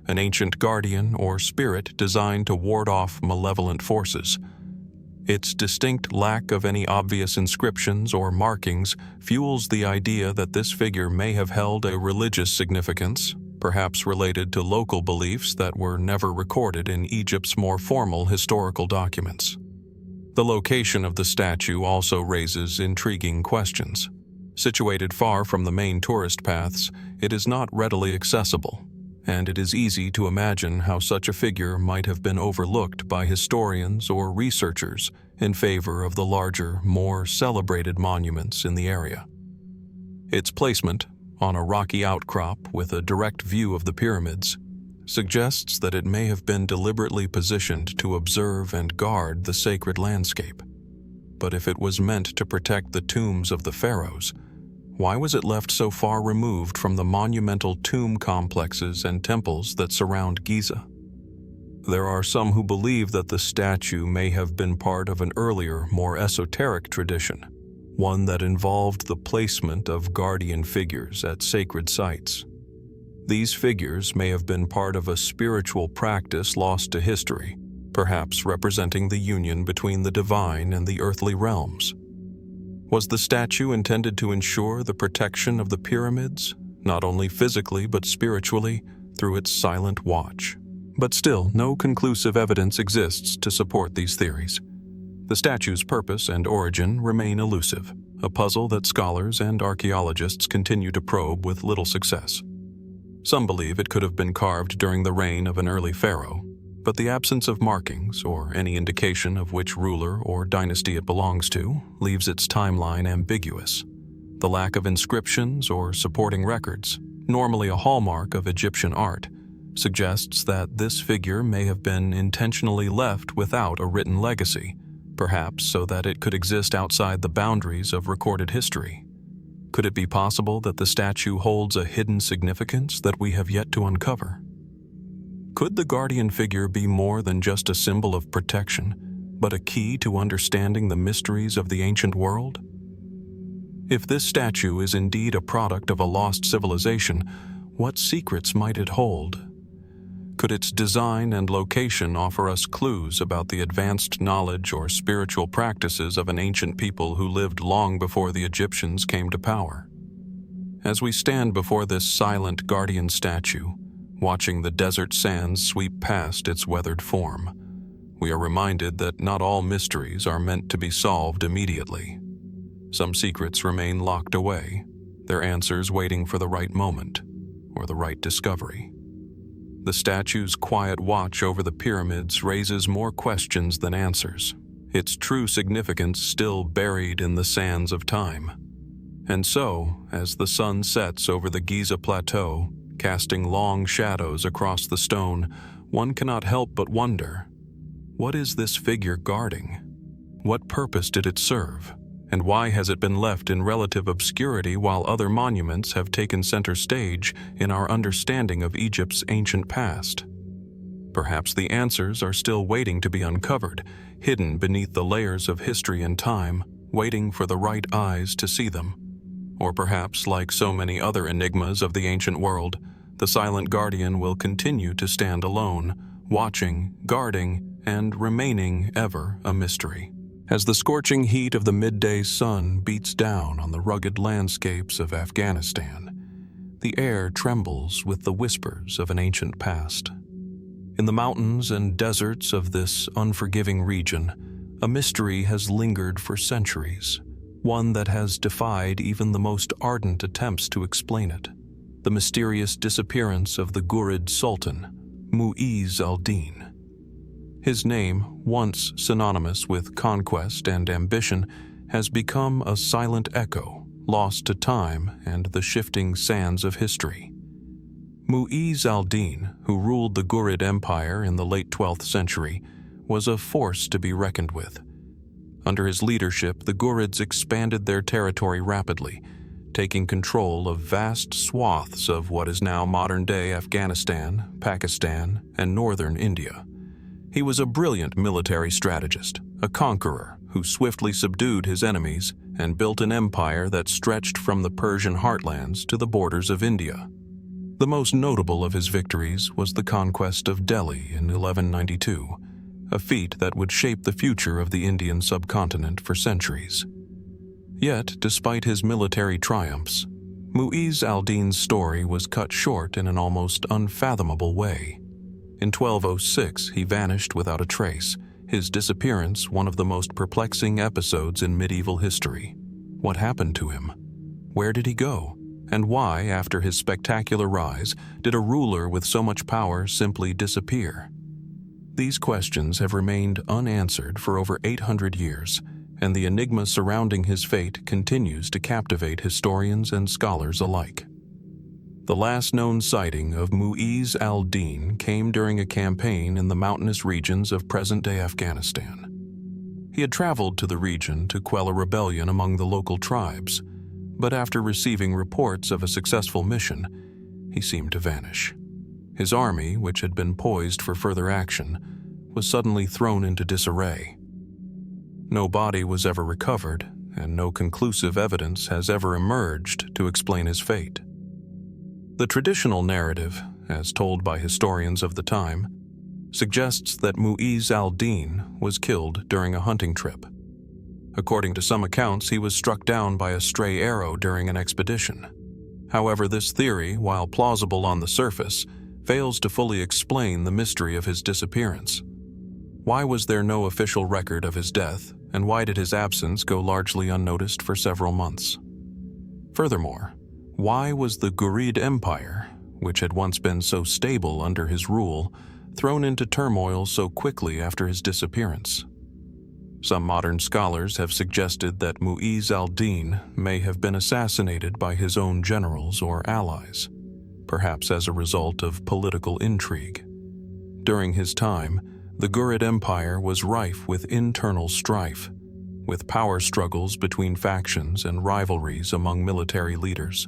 an ancient guardian or spirit designed to ward off malevolent forces. Its distinct lack of any obvious inscriptions or markings fuels the idea that this figure may have held a religious significance, perhaps related to local beliefs that were never recorded in Egypt's more formal historical documents. The location of the statue also raises intriguing questions. Situated far from the main tourist paths, it is not readily accessible, and it is easy to imagine how such a figure might have been overlooked by historians or researchers in favor of the larger, more celebrated monuments in the area. Its placement, on a rocky outcrop with a direct view of the pyramids, suggests that it may have been deliberately positioned to observe and guard the sacred landscape. But if it was meant to protect the tombs of the pharaohs, why was it left so far removed from the monumental tomb complexes and temples that surround Giza? There are some who believe that the statue may have been part of an earlier, more esoteric tradition, one that involved the placement of guardian figures at sacred sites. These figures may have been part of a spiritual practice lost to history, perhaps representing the union between the divine and the earthly realms. Was the statue intended to ensure the protection of the pyramids, not only physically but spiritually, through its silent watch? But still, no conclusive evidence exists to support these theories. The statue's purpose and origin remain elusive, a puzzle that scholars and archaeologists continue to probe with little success. Some believe it could have been carved during the reign of an early pharaoh, but the absence of markings or any indication of which ruler or dynasty it belongs to leaves its timeline ambiguous. The lack of inscriptions or supporting records, normally a hallmark of Egyptian art, suggests that this figure may have been intentionally left without a written legacy, perhaps so that it could exist outside the boundaries of recorded history. Could it be possible that the statue holds a hidden significance that we have yet to uncover? Could the guardian figure be more than just a symbol of protection, but a key to understanding the mysteries of the ancient world? If this statue is indeed a product of a lost civilization, what secrets might it hold? Could its design and location offer us clues about the advanced knowledge or spiritual practices of an ancient people who lived long before the Egyptians came to power? As we stand before this silent guardian statue, watching the desert sands sweep past its weathered form, we are reminded that not all mysteries are meant to be solved immediately. Some secrets remain locked away, their answers waiting for the right moment or the right discovery. The statue's quiet watch over the pyramids raises more questions than answers, its true significance still buried in the sands of time. And so, as the sun sets over the Giza Plateau, casting long shadows across the stone, one cannot help but wonder, what is this figure guarding? What purpose did it serve? And why has it been left in relative obscurity while other monuments have taken center stage in our understanding of Egypt's ancient past? Perhaps the answers are still waiting to be uncovered, hidden beneath the layers of history and time, waiting for the right eyes to see them. Or perhaps, like so many other enigmas of the ancient world, the silent guardian will continue to stand alone, watching, guarding, and remaining ever a mystery. As the scorching heat of the midday sun beats down on the rugged landscapes of Afghanistan, the air trembles with the whispers of an ancient past. In the mountains and deserts of this unforgiving region, a mystery has lingered for centuries, one that has defied even the most ardent attempts to explain it. The mysterious disappearance of the Ghurid Sultan, Mu'izz al-Din. His name, once synonymous with conquest and ambition, has become a silent echo, lost to time and the shifting sands of history. Mu'izz al-Din, who ruled the Ghurid Empire in the late 12th century, was a force to be reckoned with. Under his leadership, the Ghurids expanded their territory rapidly, taking control of vast swaths of what is now modern-day Afghanistan, Pakistan, and northern India. He was a brilliant military strategist, a conqueror who swiftly subdued his enemies and built an empire that stretched from the Persian heartlands to the borders of India. The most notable of his victories was the conquest of Delhi in 1192, a feat that would shape the future of the Indian subcontinent for centuries. Yet, despite his military triumphs, Mu'izz al-Din's story was cut short in an almost unfathomable way. In 1206, he vanished without a trace, his disappearance one of the most perplexing episodes in medieval history. What happened to him? Where did he go? And why, after his spectacular rise, did a ruler with so much power simply disappear? These questions have remained unanswered for over 800 years, and the enigma surrounding his fate continues to captivate historians and scholars alike. The last known sighting of Mu'izz al-Din came during a campaign in the mountainous regions of present-day Afghanistan. He had traveled to the region to quell a rebellion among the local tribes, but after receiving reports of a successful mission, he seemed to vanish. His army, which had been poised for further action, was suddenly thrown into disarray. No body was ever recovered, and no conclusive evidence has ever emerged to explain his fate. The traditional narrative, as told by historians of the time, suggests that Mu'izz al-Din was killed during a hunting trip. According to some accounts, he was struck down by a stray arrow during an expedition. However, this theory, while plausible on the surface, fails to fully explain the mystery of his disappearance. Why was there no official record of his death, and why did his absence go largely unnoticed for several months? Furthermore, why was the Ghurid Empire, which had once been so stable under his rule, thrown into turmoil so quickly after his disappearance? Some modern scholars have suggested that Mu'izz al-Din may have been assassinated by his own generals or allies, perhaps as a result of political intrigue. During his time, the Ghurid Empire was rife with internal strife, with power struggles between factions and rivalries among military leaders.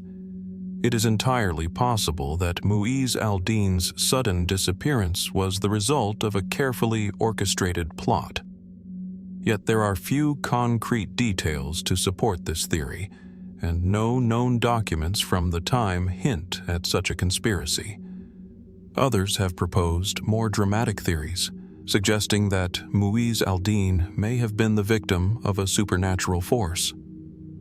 It is entirely possible that Mu'izz al-Din's sudden disappearance was the result of a carefully orchestrated plot. Yet there are few concrete details to support this theory, and no known documents from the time hint at such a conspiracy. Others have proposed more dramatic theories, suggesting that Mu'izz al-Din may have been the victim of a supernatural force.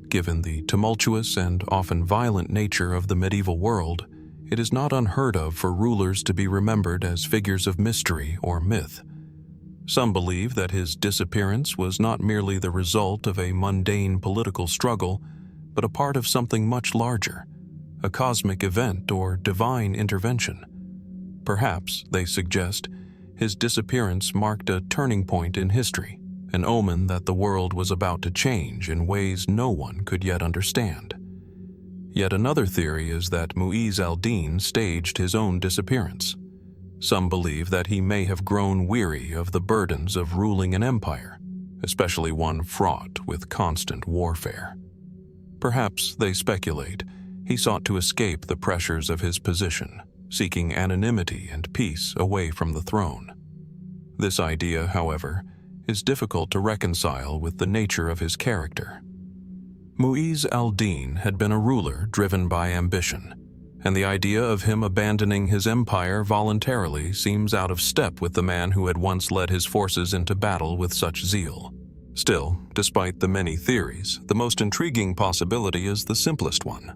Given the tumultuous and often violent nature of the medieval world, it is not unheard of for rulers to be remembered as figures of mystery or myth. Some believe that his disappearance was not merely the result of a mundane political struggle, but a part of something much larger, a cosmic event or divine intervention. Perhaps, they suggest, his disappearance marked a turning point in history, an omen that the world was about to change in ways no one could yet understand. Yet another theory is that Mu'izz al-Din staged his own disappearance. Some believe that he may have grown weary of the burdens of ruling an empire, especially one fraught with constant warfare. Perhaps, they speculate, he sought to escape the pressures of his position, seeking anonymity and peace away from the throne. This idea, however, is difficult to reconcile with the nature of his character. Mu'izz al-Din had been a ruler driven by ambition, and the idea of him abandoning his empire voluntarily seems out of step with the man who had once led his forces into battle with such zeal. Still, despite the many theories, the most intriguing possibility is the simplest one.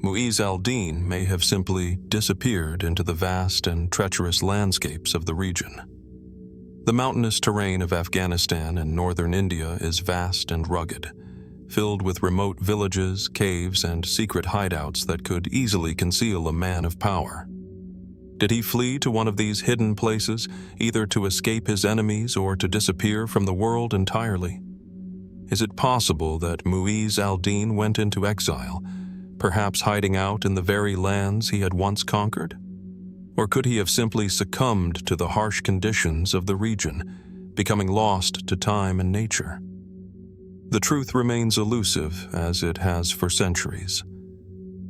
Mu'izz al-Din may have simply disappeared into the vast and treacherous landscapes of the region. The mountainous terrain of Afghanistan and northern India is vast and rugged, filled with remote villages, caves, and secret hideouts that could easily conceal a man of power. Did he flee to one of these hidden places, either to escape his enemies or to disappear from the world entirely? Is it possible that Mu'izz al-Din went into exile, perhaps hiding out in the very lands he had once conquered? Or could he have simply succumbed to the harsh conditions of the region, becoming lost to time and nature? The truth remains elusive, as it has for centuries.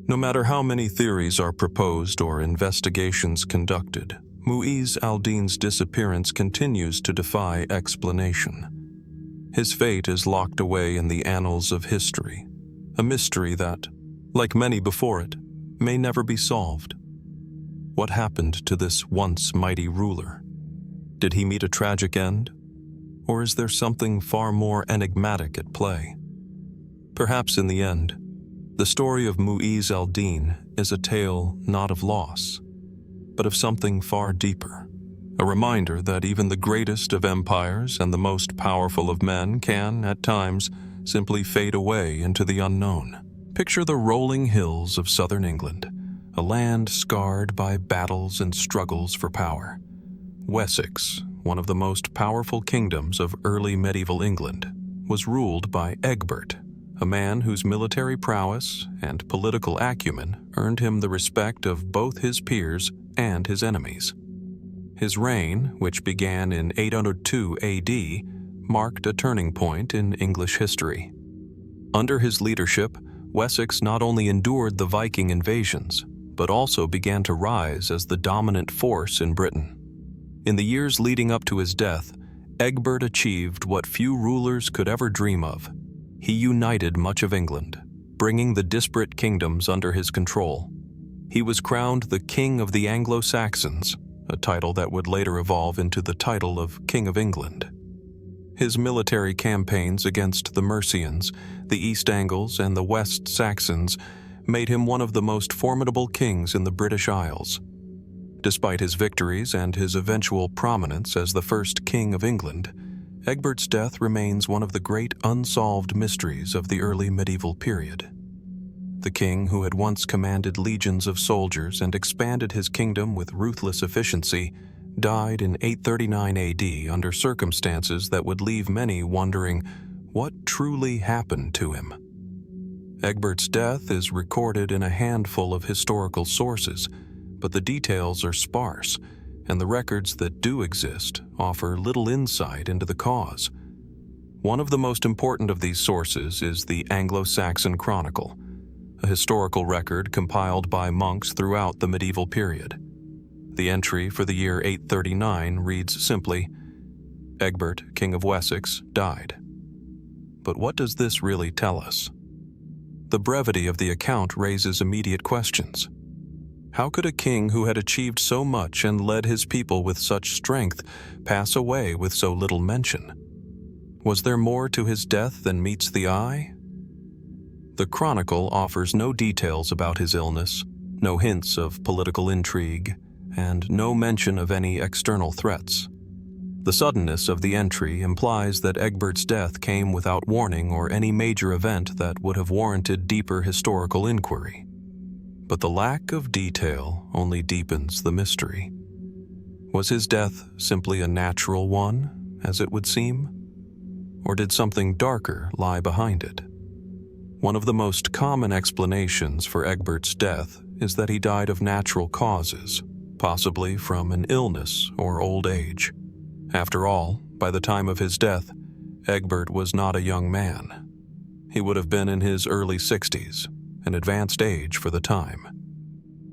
No matter how many theories are proposed or investigations conducted, Mu'izz al-Din's disappearance continues to defy explanation. His fate is locked away in the annals of history, a mystery that, like many before it, may never be solved. What happened to this once mighty ruler? Did he meet a tragic end? Or is there something far more enigmatic at play? Perhaps in the end, the story of Mu'izz al-Din is a tale not of loss, but of something far deeper, a reminder that even the greatest of empires and the most powerful of men can, at times, simply fade away into the unknown. Picture the rolling hills of southern England, a land scarred by battles and struggles for power. Wessex, one of the most powerful kingdoms of early medieval England, was ruled by Egbert, a man whose military prowess and political acumen earned him the respect of both his peers and his enemies. His reign, which began in 802 AD, marked a turning point in English history. Under his leadership, Wessex not only endured the Viking invasions, but also began to rise as the dominant force in Britain. In the years leading up to his death, Egbert achieved what few rulers could ever dream of. He united much of England, bringing the disparate kingdoms under his control. He was crowned the King of the Anglo-Saxons, a title that would later evolve into the title of King of England. His military campaigns against the Mercians, the East Angles, and the West Saxons made him one of the most formidable kings in the British Isles. Despite his victories and his eventual prominence as the first King of England, Egbert's death remains one of the great unsolved mysteries of the early medieval period. The king, who had once commanded legions of soldiers and expanded his kingdom with ruthless efficiency, died in 839 AD under circumstances that would leave many wondering what truly happened to him. Egbert's death is recorded in a handful of historical sources, but the details are sparse, and the records that do exist offer little insight into the cause. One of the most important of these sources is the Anglo-Saxon Chronicle, a historical record compiled by monks throughout the medieval period. The entry for the year 839 reads simply, "Egbert, King of Wessex, died." But what does this really tell us? The brevity of the account raises immediate questions. How could a king who had achieved so much and led his people with such strength pass away with so little mention? Was there more to his death than meets the eye? The Chronicle offers no details about his illness, no hints of political intrigue, and no mention of any external threats. The suddenness of the entry implies that Egbert's death came without warning or any major event that would have warranted deeper historical inquiry. But the lack of detail only deepens the mystery. Was his death simply a natural one, as it would seem? Or did something darker lie behind it? One of the most common explanations for Egbert's death is that he died of natural causes, possibly from an illness or old age. After all, by the time of his death, Egbert was not a young man. He would have been in his early 60s, an advanced age for the time.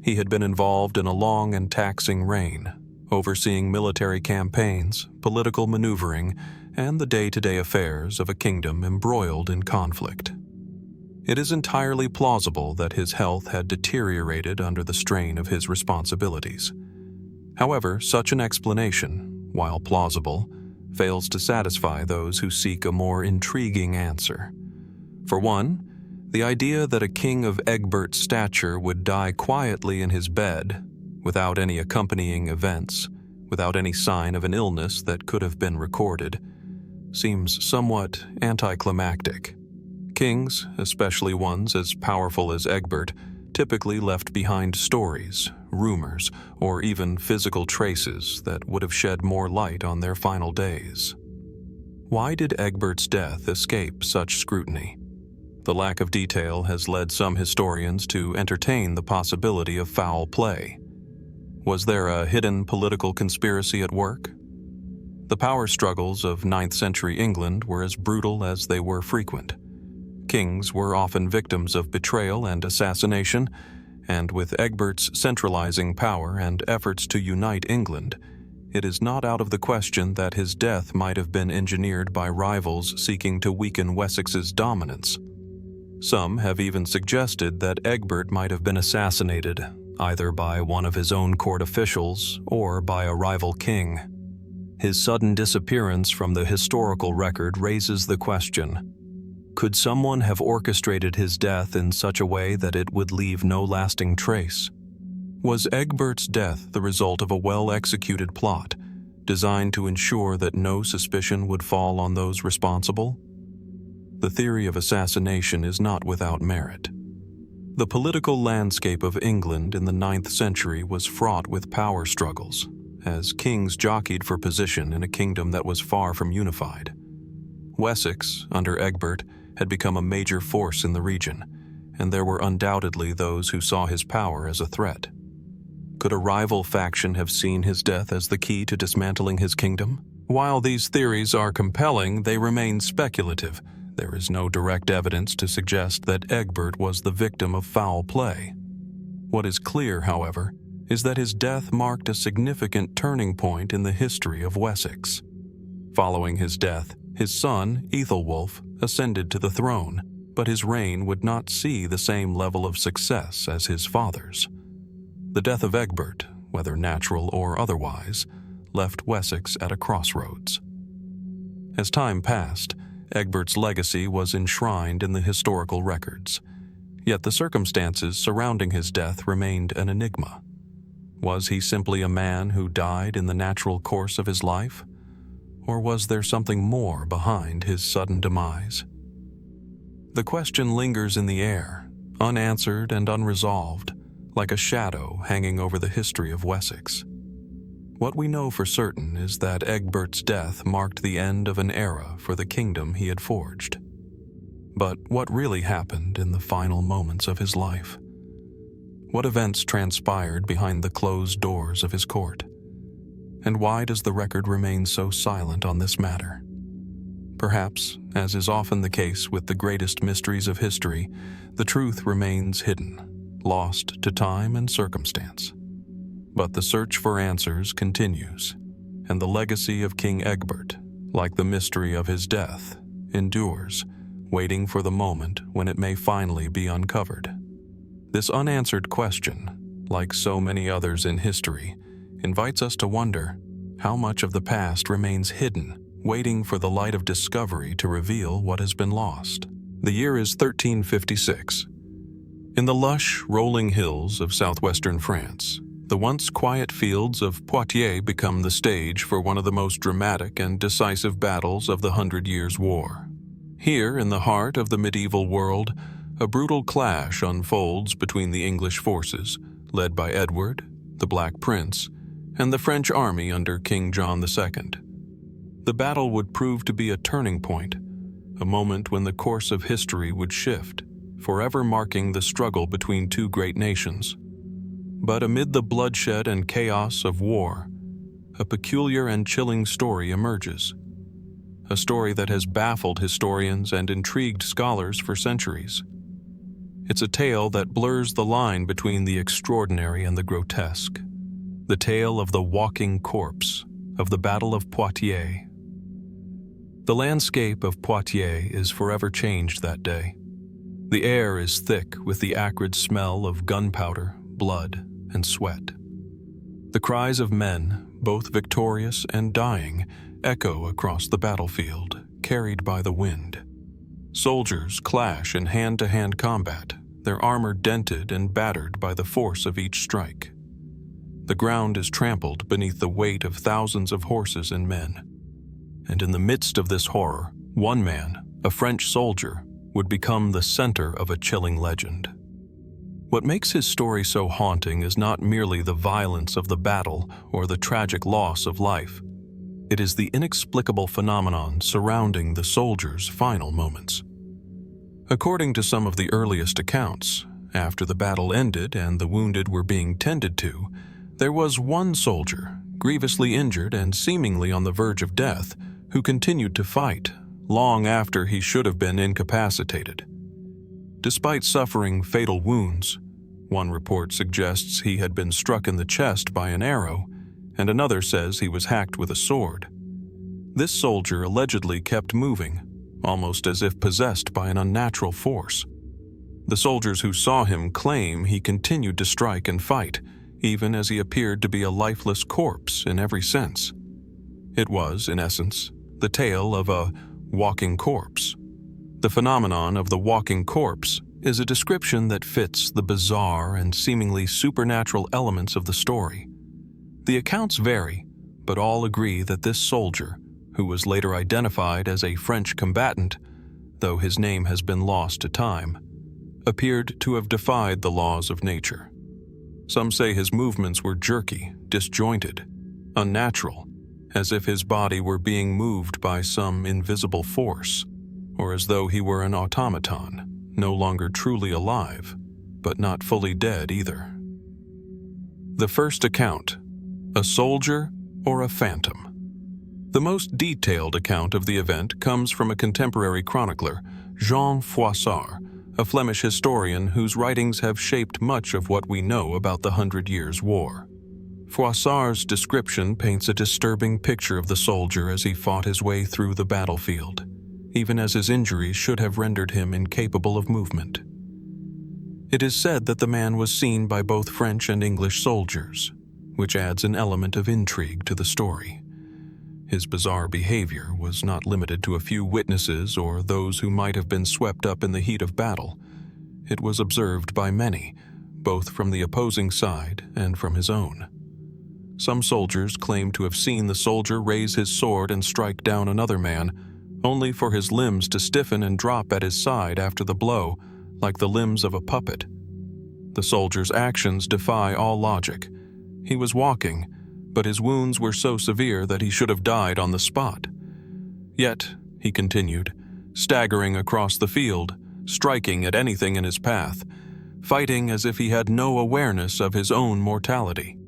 He had been involved in a long and taxing reign, overseeing military campaigns, political maneuvering, and the day-to-day affairs of a kingdom embroiled in conflict. It is entirely plausible that his health had deteriorated under the strain of his responsibilities. However, such an explanation, while plausible, fails to satisfy those who seek a more intriguing answer. For one, the idea that a king of Egbert's stature would die quietly in his bed, without any accompanying events, without any sign of an illness that could have been recorded, seems somewhat anticlimactic. Kings, especially ones as powerful as Egbert, typically left behind stories, rumors, or even physical traces that would have shed more light on their final days. Why did Egbert's death escape such scrutiny? The lack of detail has led some historians to entertain the possibility of foul play. Was there a hidden political conspiracy at work? The power struggles of 9th century England were as brutal as they were frequent. Kings were often victims of betrayal and assassination, and with Egbert's centralizing power and efforts to unite England, it is not out of the question that his death might have been engineered by rivals seeking to weaken Wessex's dominance. Some have even suggested that Egbert might have been assassinated, either by one of his own court officials or by a rival king. His sudden disappearance from the historical record raises the question: could someone have orchestrated his death in such a way that it would leave no lasting trace? Was Egbert's death the result of a well-executed plot, designed to ensure that no suspicion would fall on those responsible? The theory of assassination is not without merit. The political landscape of England in the 9th century was fraught with power struggles, as kings jockeyed for position in a kingdom that was far from unified. Wessex, under Egbert, had become a major force in the region, and there were undoubtedly those who saw his power as a threat. Could a rival faction have seen his death as the key to dismantling his kingdom? While these theories are compelling, they remain speculative. There is no direct evidence to suggest that Egbert was the victim of foul play. What is clear, however, is that his death marked a significant turning point in the history of Wessex. Following his death, his son, Ethelwulf, ascended to the throne, but his reign would not see the same level of success as his father's. The death of Egbert, whether natural or otherwise, left Wessex at a crossroads. As time passed, Egbert's legacy was enshrined in the historical records, yet the circumstances surrounding his death remained an enigma. Was he simply a man who died in the natural course of his life? Or was there something more behind his sudden demise? The question lingers in the air, unanswered and unresolved, like a shadow hanging over the history of Wessex. What we know for certain is that Egbert's death marked the end of an era for the kingdom he had forged. But what really happened in the final moments of his life? What events transpired behind the closed doors of his court? And why does the record remain so silent on this matter? Perhaps, as is often the case with the greatest mysteries of history, the truth remains hidden, lost to time and circumstance. But the search for answers continues, and the legacy of King Egbert, like the mystery of his death, endures, waiting for the moment when it may finally be uncovered. This unanswered question, like so many others in history, invites us to wonder how much of the past remains hidden, waiting for the light of discovery to reveal what has been lost. The year is 1356. In the lush, rolling hills of southwestern France, the once quiet fields of Poitiers become the stage for one of the most dramatic and decisive battles of the 100 Years' War. Here, in the heart of the medieval world, a brutal clash unfolds between the English forces, led by Edward, the Black Prince, and the French army under King John II. The battle would prove to be a turning point, a moment when the course of history would shift, forever marking the struggle between two great nations. But amid the bloodshed and chaos of war, a peculiar and chilling story emerges. A story that has baffled historians and intrigued scholars for centuries. It's a tale that blurs the line between the extraordinary and the grotesque. The tale of the walking corpse, of the Battle of Poitiers. The landscape of Poitiers is forever changed that day. The air is thick with the acrid smell of gunpowder, blood, and sweat. The cries of men, both victorious and dying, echo across the battlefield, carried by the wind. Soldiers clash in hand-to-hand combat, their armor dented and battered by the force of each strike. The ground is trampled beneath the weight of thousands of horses and men. And in the midst of this horror, one man, a French soldier, would become the center of a chilling legend. What makes his story so haunting is not merely the violence of the battle or the tragic loss of life. It is the inexplicable phenomenon surrounding the soldier's final moments. According to some of the earliest accounts, after the battle ended and the wounded were being tended to, there was one soldier, grievously injured and seemingly on the verge of death, who continued to fight long after he should have been incapacitated. Despite suffering fatal wounds, one report suggests he had been struck in the chest by an arrow, and another says he was hacked with a sword. This soldier allegedly kept moving, almost as if possessed by an unnatural force. The soldiers who saw him claim he continued to strike and fight, even as he appeared to be a lifeless corpse in every sense. It was, in essence, the tale of a walking corpse. The phenomenon of the walking corpse is a description that fits the bizarre and seemingly supernatural elements of the story. The accounts vary, but all agree that this soldier, who was later identified as a French combatant, though his name has been lost to time, appeared to have defied the laws of nature. Some say his movements were jerky, disjointed, unnatural, as if his body were being moved by some invisible force. or as though he were an automaton, no longer truly alive, but not fully dead either. The first account: a soldier or a phantom. The most detailed account of the event comes from a contemporary chronicler, Jean Froissart, a Flemish historian whose writings have shaped much of what we know about the 100 Years' War. Froissart's description paints a disturbing picture of the soldier as he fought his way through the battlefield, even as his injuries should have rendered him incapable of movement. It is said that the man was seen by both French and English soldiers, which adds an element of intrigue to the story. His bizarre behavior was not limited to a few witnesses or those who might have been swept up in the heat of battle. It was observed by many, both from the opposing side and from his own. Some soldiers claim to have seen the soldier raise his sword and strike down another man, only for his limbs to stiffen and drop at his side after the blow, like the limbs of a puppet. The soldier's actions defy all logic. He was walking, but his wounds were so severe that he should have died on the spot. Yet, he continued, staggering across the field, striking at anything in his path, fighting as if he had no awareness of his own mortality.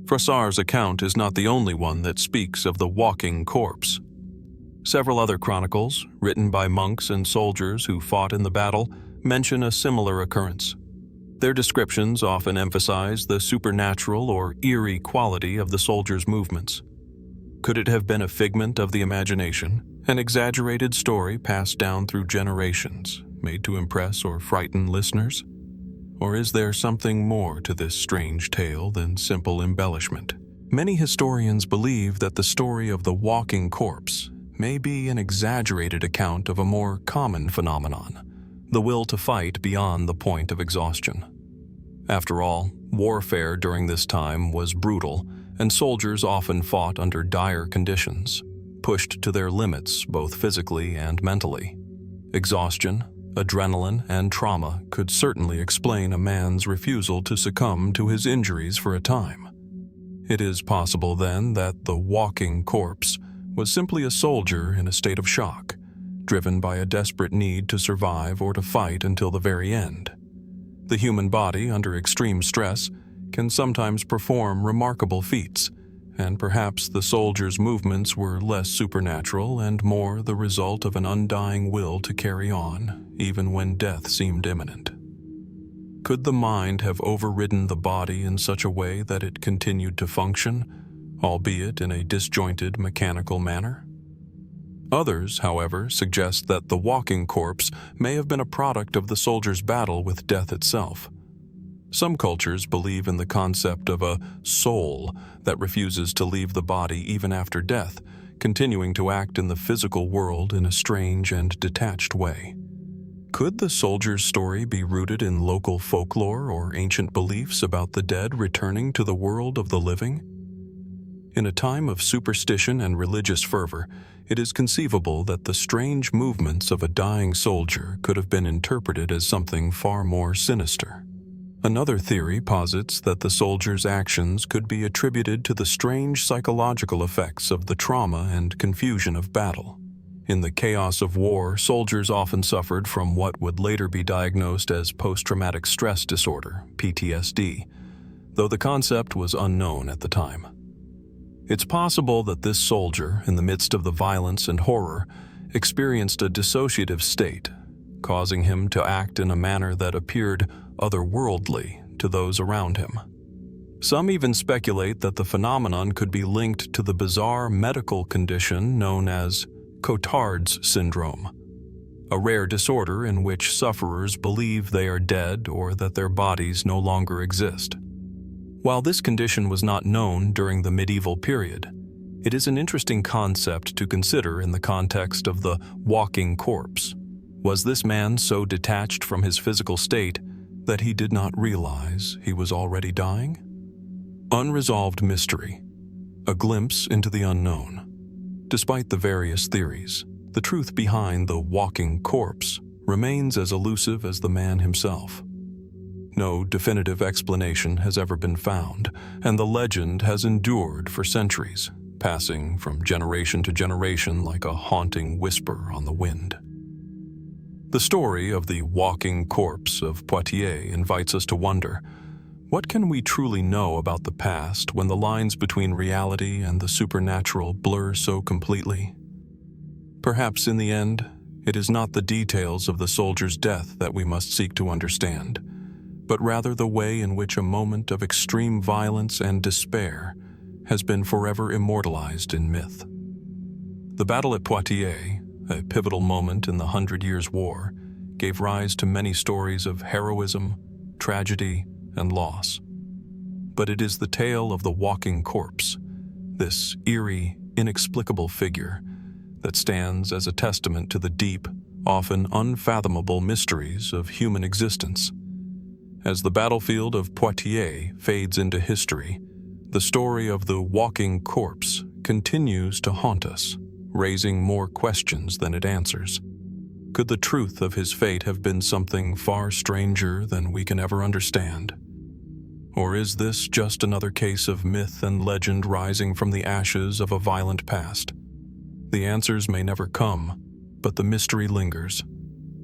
Froissart's account is not the only one that speaks of the walking corpse. Several other chronicles, written by monks and soldiers who fought in the battle, mention a similar occurrence. Their descriptions often emphasize the supernatural or eerie quality of the soldier's movements. Could it have been a figment of the imagination, an exaggerated story passed down through generations, made to impress or frighten listeners? Or is there something more to this strange tale than simple embellishment? Many historians believe that the story of the walking corpse may be an exaggerated account of a more common phenomenon, the will to fight beyond the point of exhaustion. After all, warfare during this time was brutal, and soldiers often fought under dire conditions, pushed to their limits both physically and mentally. Exhaustion, adrenaline, and trauma could certainly explain a man's refusal to succumb to his injuries for a time. It is possible, then, that the walking corpse was simply a soldier in a state of shock, driven by a desperate need to survive or to fight until the very end. The human body, under extreme stress, can sometimes perform remarkable feats, and perhaps the soldier's movements were less supernatural and more the result of an undying will to carry on, even when death seemed imminent. Could the mind have overridden the body in such a way that it continued to function, albeit in a disjointed, mechanical manner? Others, however, suggest that the walking corpse may have been a product of the soldier's battle with death itself. Some cultures believe in the concept of a soul that refuses to leave the body even after death, continuing to act in the physical world in a strange and detached way. Could the soldier's story be rooted in local folklore or ancient beliefs about the dead returning to the world of the living? In a time of superstition and religious fervor, it is conceivable that the strange movements of a dying soldier could have been interpreted as something far more sinister. Another theory posits that the soldier's actions could be attributed to the strange psychological effects of the trauma and confusion of battle. In the chaos of war, soldiers often suffered from what would later be diagnosed as post-traumatic stress disorder, PTSD, though the concept was unknown at the time. It's possible that this soldier, in the midst of the violence and horror, experienced a dissociative state, causing him to act in a manner that appeared otherworldly to those around him. Some even speculate that the phenomenon could be linked to the bizarre medical condition known as Cotard's syndrome, a rare disorder in which sufferers believe they are dead or that their bodies no longer exist. While this condition was not known during the medieval period, it is an interesting concept to consider in the context of the walking corpse. Was this man so detached from his physical state that he did not realize he was already dying? Unresolved mystery, a glimpse into the unknown. Despite the various theories, the truth behind the walking corpse remains as elusive as the man himself. No definitive explanation has ever been found, and the legend has endured for centuries, passing from generation to generation like a haunting whisper on the wind. The story of the walking corpse of Poitiers invites us to wonder, what can we truly know about the past when the lines between reality and the supernatural blur so completely? Perhaps in the end, it is not the details of the soldier's death that we must seek to understand, but rather the way in which a moment of extreme violence and despair has been forever immortalized in myth. The battle at Poitiers, a pivotal moment in the 100 Years' War, gave rise to many stories of heroism, tragedy, and loss. But it is the tale of the walking corpse, this eerie, inexplicable figure, that stands as a testament to the deep, often unfathomable mysteries of human existence. As the battlefield of Poitiers fades into history, the story of the walking corpse continues to haunt us, raising more questions than it answers. Could the truth of his fate have been something far stranger than we can ever understand? Or is this just another case of myth and legend rising from the ashes of a violent past? The answers may never come, but the mystery lingers,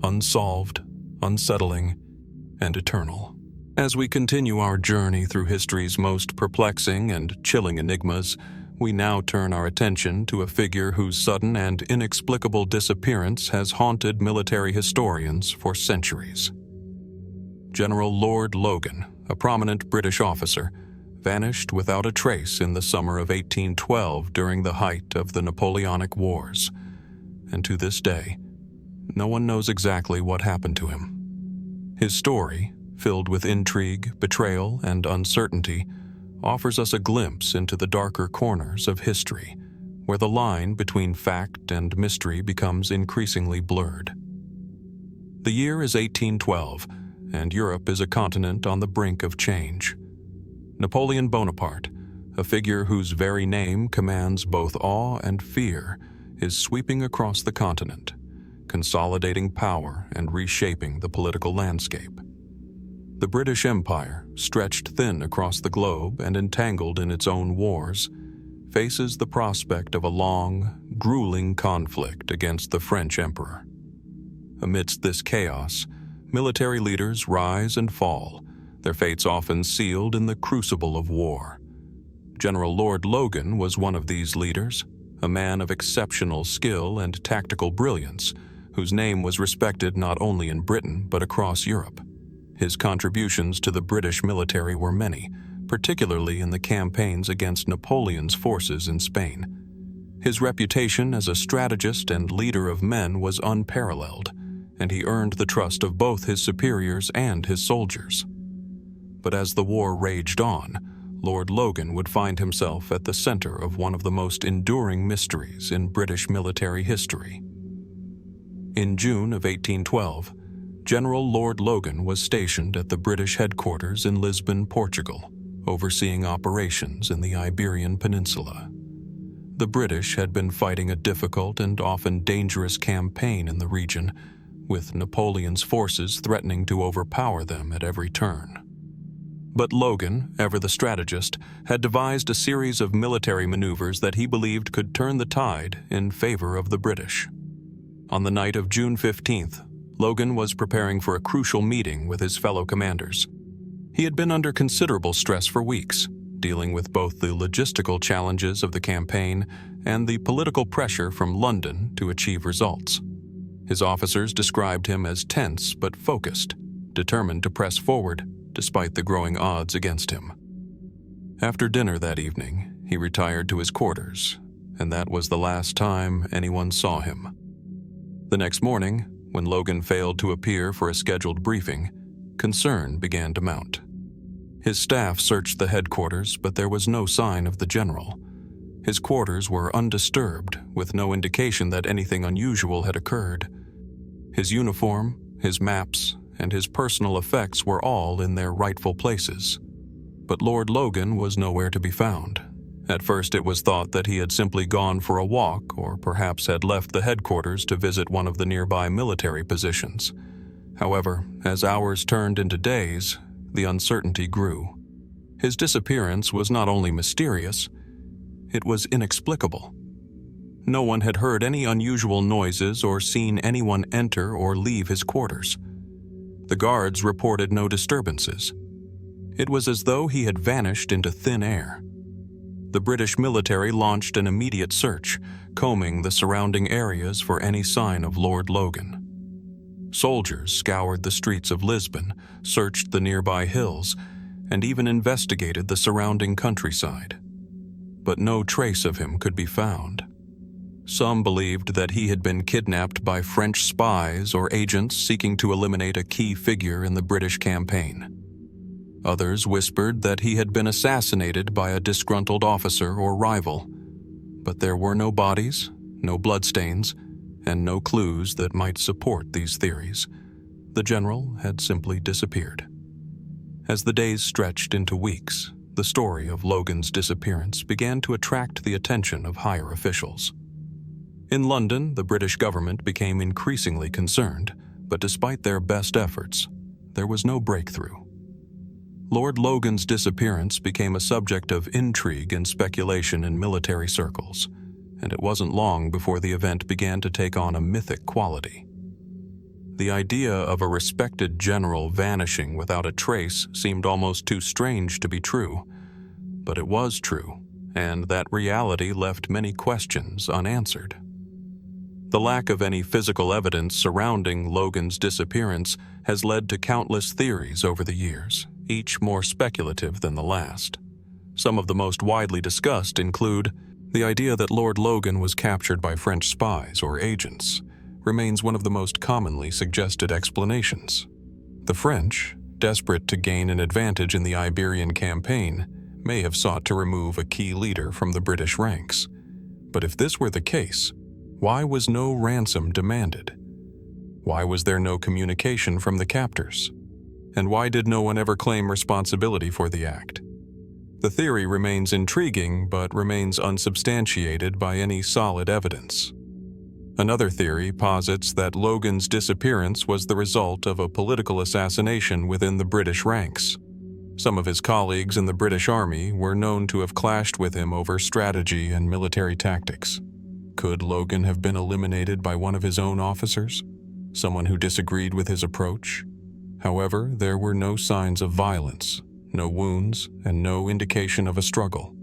unsolved, unsettling, and eternal. As we continue our journey through history's most perplexing and chilling enigmas, we now turn our attention to a figure whose sudden and inexplicable disappearance has haunted military historians for centuries. General Lord Logan, a prominent British officer, vanished without a trace in the summer of 1812 during the height of the Napoleonic Wars, and to this day, no one knows exactly what happened to him. His story, filled with intrigue, betrayal, and uncertainty, offers us a glimpse into the darker corners of history, where the line between fact and mystery becomes increasingly blurred. The year is 1812, and Europe is a continent on the brink of change. Napoleon Bonaparte, a figure whose very name commands both awe and fear, is sweeping across the continent, consolidating power and reshaping the political landscape. The British Empire, stretched thin across the globe and entangled in its own wars, faces the prospect of a long, grueling conflict against the French Emperor. Amidst this chaos, military leaders rise and fall, their fates often sealed in the crucible of war. General Lord Logan was one of these leaders, a man of exceptional skill and tactical brilliance, whose name was respected not only in Britain but across Europe. His contributions to the British military were many, particularly in the campaigns against Napoleon's forces in Spain. His reputation as a strategist and leader of men was unparalleled, and he earned the trust of both his superiors and his soldiers. But as the war raged on, Lord Logan would find himself at the center of one of the most enduring mysteries in British military history. In June of 1812, General Lord Logan was stationed at the British headquarters in Lisbon, Portugal, overseeing operations in the Iberian Peninsula. The British had been fighting a difficult and often dangerous campaign in the region, with Napoleon's forces threatening to overpower them at every turn. But Logan, ever the strategist, had devised a series of military maneuvers that he believed could turn the tide in favor of the British. On the night of June 15th, Logan was preparing for a crucial meeting with his fellow commanders. He had been under considerable stress for weeks, dealing with both the logistical challenges of the campaign and the political pressure from London to achieve results. His officers described him as tense but focused, determined to press forward despite the growing odds against him. After dinner that evening, he retired to his quarters, and that was the last time anyone saw him. The next morning, when Logan failed to appear for a scheduled briefing, concern began to mount. His staff searched the headquarters, but there was no sign of the general. His quarters were undisturbed, with no indication that anything unusual had occurred. His uniform, his maps, and his personal effects were all in their rightful places. But Lord Logan was nowhere to be found. At first it was thought that he had simply gone for a walk or perhaps had left the headquarters to visit one of the nearby military positions. However, as hours turned into days, the uncertainty grew. His disappearance was not only mysterious, it was inexplicable. no one had heard any unusual noises or seen anyone enter or leave his quarters. The guards reported no disturbances. It was as though he had vanished into thin air. The British military launched an immediate search, combing the surrounding areas for any sign of Lord Logan. Soldiers scoured the streets of Lisbon, searched the nearby hills, and even investigated the surrounding countryside. But no trace of him could be found. Some believed that he had been kidnapped by French spies or agents seeking to eliminate a key figure in the British campaign. Others whispered that he had been assassinated by a disgruntled officer or rival, but there were no bodies, no bloodstains, and no clues that might support these theories. The general had simply disappeared. As the days stretched into weeks, the story of Logan's disappearance began to attract the attention of higher officials. In London, the British government became increasingly concerned, but despite their best efforts, there was no breakthrough. Lord Logan's disappearance became a subject of intrigue and speculation in military circles, and it wasn't long before the event began to take on a mythic quality. The idea of a respected general vanishing without a trace seemed almost too strange to be true, but it was true, and that reality left many questions unanswered. The lack of any physical evidence surrounding Logan's disappearance has led to countless theories over the years, each more speculative than the last. Some of the most widely discussed include the idea that Lord Logan was captured by French spies or agents, remains one of the most commonly suggested explanations. The French, desperate to gain an advantage in the Iberian campaign, may have sought to remove a key leader from the British ranks. But if this were the case, why was no ransom demanded? Why was there no communication from the captors? And why did no one ever claim responsibility for the act? The theory remains intriguing, but remains unsubstantiated by any solid evidence. Another theory posits that Logan's disappearance was the result of a political assassination within the British ranks. Some of his colleagues in the British Army were known to have clashed with him over strategy and military tactics. Could Logan have been eliminated by one of his own officers? Someone who disagreed with his approach? However, there were no signs of violence, no wounds, and no indication of a struggle.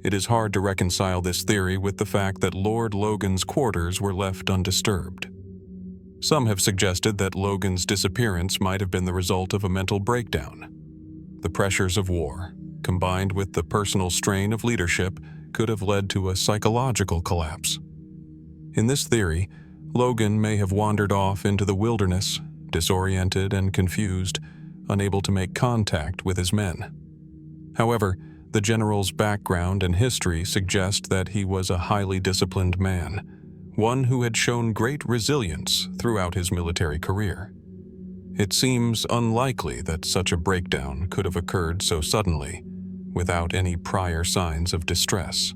It is hard to reconcile this theory with the fact that Lord Logan's quarters were left undisturbed. Some have suggested that Logan's disappearance might have been the result of a mental breakdown. The pressures of war, combined with the personal strain of leadership, could have led to a psychological collapse. In this theory, Logan may have wandered off into the wilderness, disoriented and confused, unable to make contact with his men. However, the general's background and history suggest that he was a highly disciplined man, one who had shown great resilience throughout his military career. It seems unlikely that such a breakdown could have occurred so suddenly, without any prior signs of distress.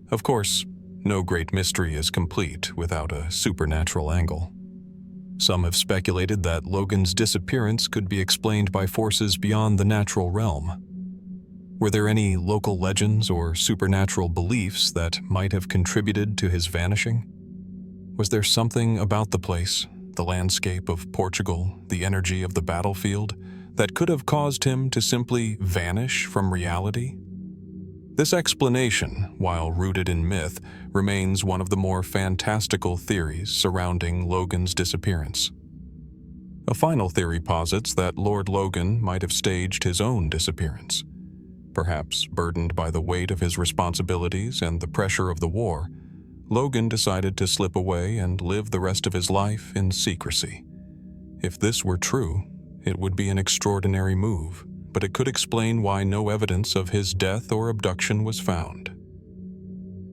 Of course, no great mystery is complete without a supernatural angle. Some have speculated that Logan's disappearance could be explained by forces beyond the natural realm. Were there any local legends or supernatural beliefs that might have contributed to his vanishing? Was there something about the place, the landscape of Portugal, the energy of the battlefield, that could have caused him to simply vanish from reality? This explanation, while rooted in myth, remains one of the more fantastical theories surrounding Logan's disappearance. A final theory posits that Lord Logan might have staged his own disappearance. Perhaps burdened by the weight of his responsibilities and the pressure of the war, Logan decided to slip away and live the rest of his life in secrecy. If this were true, it would be an extraordinary move, but it could explain why no evidence of his death or abduction was found.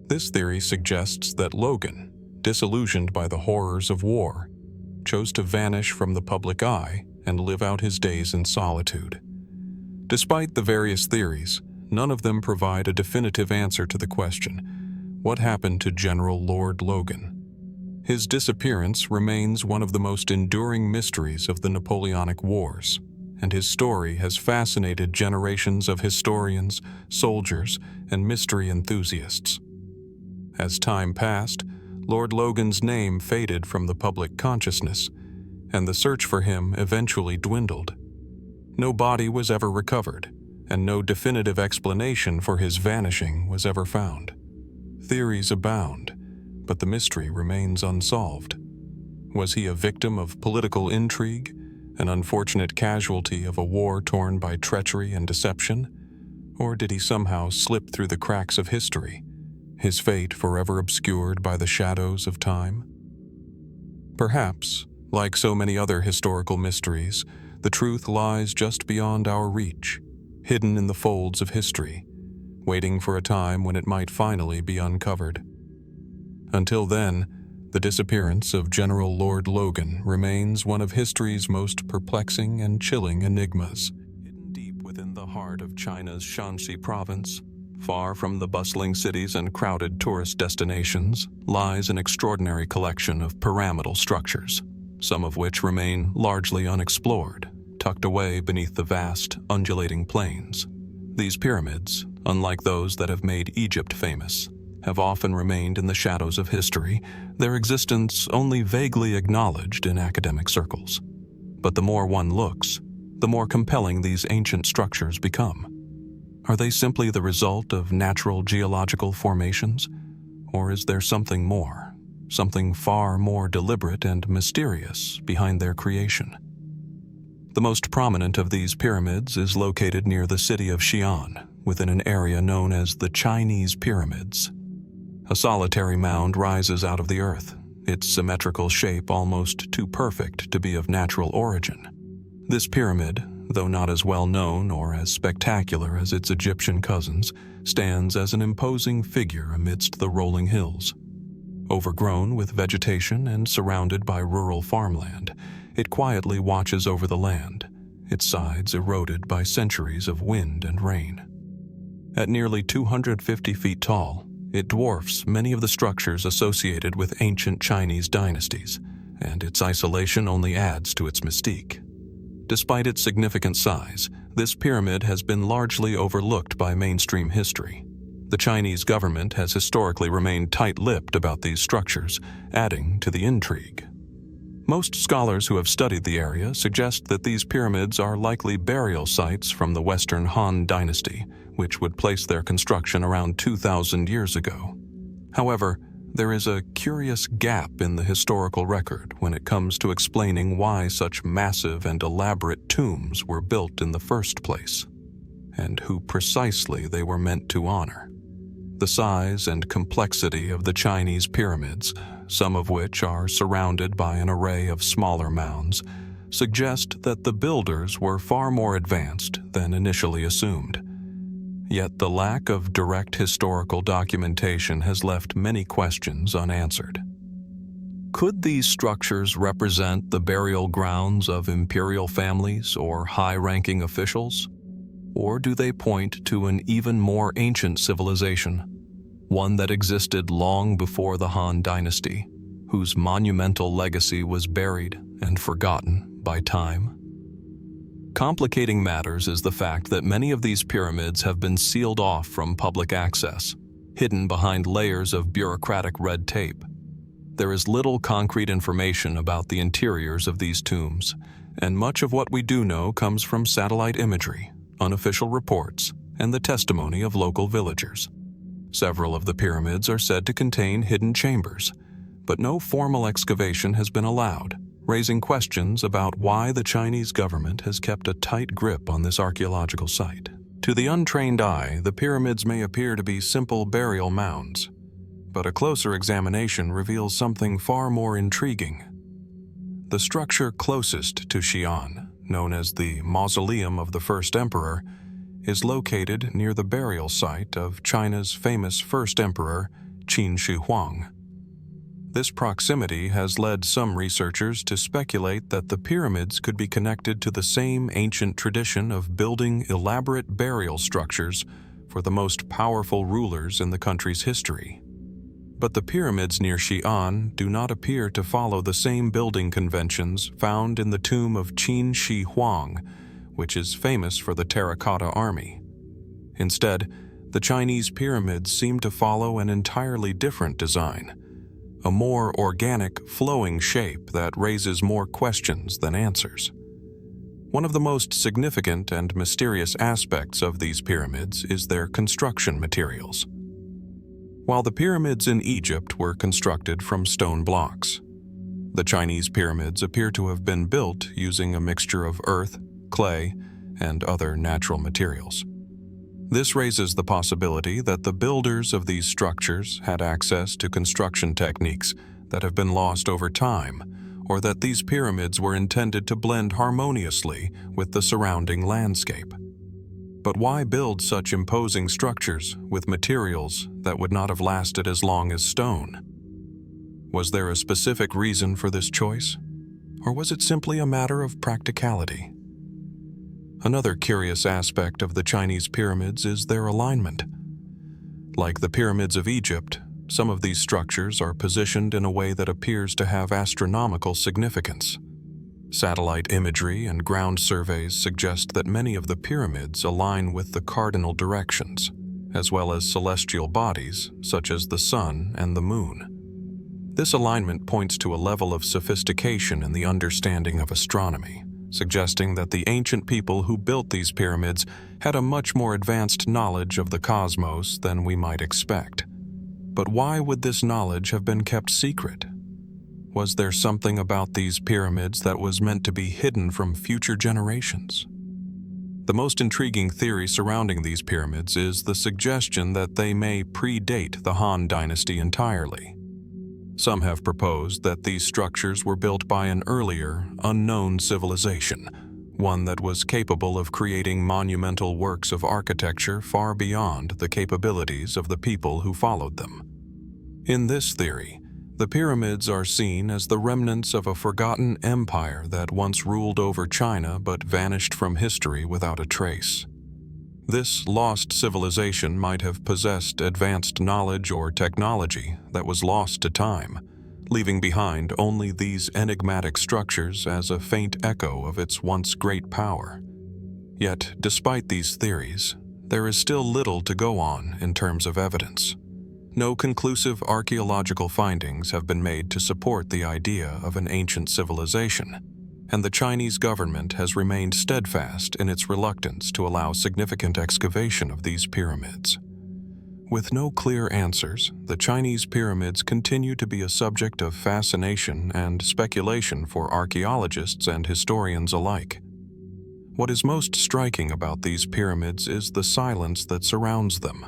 This theory suggests that Logan, disillusioned by the horrors of war, chose to vanish from the public eye and live out his days in solitude. Despite the various theories, none of them provide a definitive answer to the question, what happened to General Lord Logan? His disappearance remains one of the most enduring mysteries of the Napoleonic Wars, and his story has fascinated generations of historians, soldiers, and mystery enthusiasts. As time passed, Lord Logan's name faded from the public consciousness, and the search for him eventually dwindled. No body was ever recovered, and no definitive explanation for his vanishing was ever found. Theories abound, but the mystery remains unsolved. Was he a victim of political intrigue, an unfortunate casualty of a war torn by treachery and deception? Or did he somehow slip through the cracks of history, his fate forever obscured by the shadows of time? Perhaps, like so many other historical mysteries, the truth lies just beyond our reach, hidden in the folds of history, waiting for a time when it might finally be uncovered. Until then, the disappearance of General Lord Logan remains one of history's most perplexing and chilling enigmas. Hidden deep within the heart of China's Shanxi province, far from the bustling cities and crowded tourist destinations, lies an extraordinary collection of pyramidal structures, some of which remain largely unexplored, tucked away beneath the vast, undulating plains. These pyramids, unlike those that have made Egypt famous, have often remained in the shadows of history, their existence only vaguely acknowledged in academic circles. But the more one looks, the more compelling these ancient structures become. Are they simply the result of natural geological formations? Or is there something more, something far more deliberate and mysterious behind their creation? The most prominent of these pyramids is located near the city of Xi'an, within an area known as the Chinese Pyramids. A solitary mound rises out of the earth, its symmetrical shape almost too perfect to be of natural origin. This pyramid, though not as well known or as spectacular as its Egyptian cousins, stands as an imposing figure amidst the rolling hills. Overgrown with vegetation and surrounded by rural farmland, it quietly watches over the land, its sides eroded by centuries of wind and rain. At nearly 250 feet tall, it dwarfs many of the structures associated with ancient Chinese dynasties, and its isolation only adds to its mystique. Despite its significant size, this pyramid has been largely overlooked by mainstream history. The Chinese government has historically remained tight-lipped about these structures, adding to the intrigue. Most scholars who have studied the area suggest that these pyramids are likely burial sites from the Western Han Dynasty, which would place their construction around 2,000 years ago. However, there is a curious gap in the historical record when it comes to explaining why such massive and elaborate tombs were built in the first place, and who precisely they were meant to honor. The size and complexity of the Chinese pyramids, some of which are surrounded by an array of smaller mounds, suggest that the builders were far more advanced than initially assumed. Yet the lack of direct historical documentation has left many questions unanswered. Could these structures represent the burial grounds of imperial families or high-ranking officials? Or do they point to an even more ancient civilization, one that existed long before the Han Dynasty, whose monumental legacy was buried and forgotten by time? Complicating matters is the fact that many of these pyramids have been sealed off from public access, hidden behind layers of bureaucratic red tape. There is little concrete information about the interiors of these tombs, and much of what we do know comes from satellite imagery, unofficial reports, and the testimony of local villagers. Several of the pyramids are said to contain hidden chambers, but no formal excavation has been allowed, raising questions about why the Chinese government has kept a tight grip on this archaeological site. To the untrained eye, the pyramids may appear to be simple burial mounds, but a closer examination reveals something far more intriguing. The structure closest to Xi'an, known as the Mausoleum of the First Emperor, is located near the burial site of China's famous first emperor, Qin Shi Huang. This proximity has led some researchers to speculate that the pyramids could be connected to the same ancient tradition of building elaborate burial structures for the most powerful rulers in the country's history. But the pyramids near Xi'an do not appear to follow the same building conventions found in the tomb of Qin Shi Huang, which is famous for the terracotta army. Instead, the Chinese pyramids seem to follow an entirely different design, a more organic, flowing shape that raises more questions than answers. One of the most significant and mysterious aspects of these pyramids is their construction materials. While the pyramids in Egypt were constructed from stone blocks, the Chinese pyramids appear to have been built using a mixture of earth, clay, and other natural materials. This raises the possibility that the builders of these structures had access to construction techniques that have been lost over time, or that these pyramids were intended to blend harmoniously with the surrounding landscape. But why build such imposing structures with materials that would not have lasted as long as stone? Was there a specific reason for this choice, or was it simply a matter of practicality? Another curious aspect of the Chinese pyramids is their alignment. Like the pyramids of Egypt, some of these structures are positioned in a way that appears to have astronomical significance. Satellite imagery and ground surveys suggest that many of the pyramids align with the cardinal directions, as well as celestial bodies such as the sun and the moon. This alignment points to a level of sophistication in the understanding of astronomy, suggesting that the ancient people who built these pyramids had a much more advanced knowledge of the cosmos than we might expect. But why would this knowledge have been kept secret? Was there something about these pyramids that was meant to be hidden from future generations? The most intriguing theory surrounding these pyramids is the suggestion that they may predate the Han Dynasty entirely. Some have proposed that these structures were built by an earlier, unknown civilization, one that was capable of creating monumental works of architecture far beyond the capabilities of the people who followed them. In this theory, the pyramids are seen as the remnants of a forgotten empire that once ruled over China but vanished from history without a trace. This lost civilization might have possessed advanced knowledge or technology that was lost to time, leaving behind only these enigmatic structures as a faint echo of its once great power. Yet, despite these theories, there is still little to go on in terms of evidence. No conclusive archaeological findings have been made to support the idea of an ancient civilization, and the Chinese government has remained steadfast in its reluctance to allow significant excavation of these pyramids. With no clear answers, the Chinese pyramids continue to be a subject of fascination and speculation for archaeologists and historians alike. What is most striking about these pyramids is the silence that surrounds them.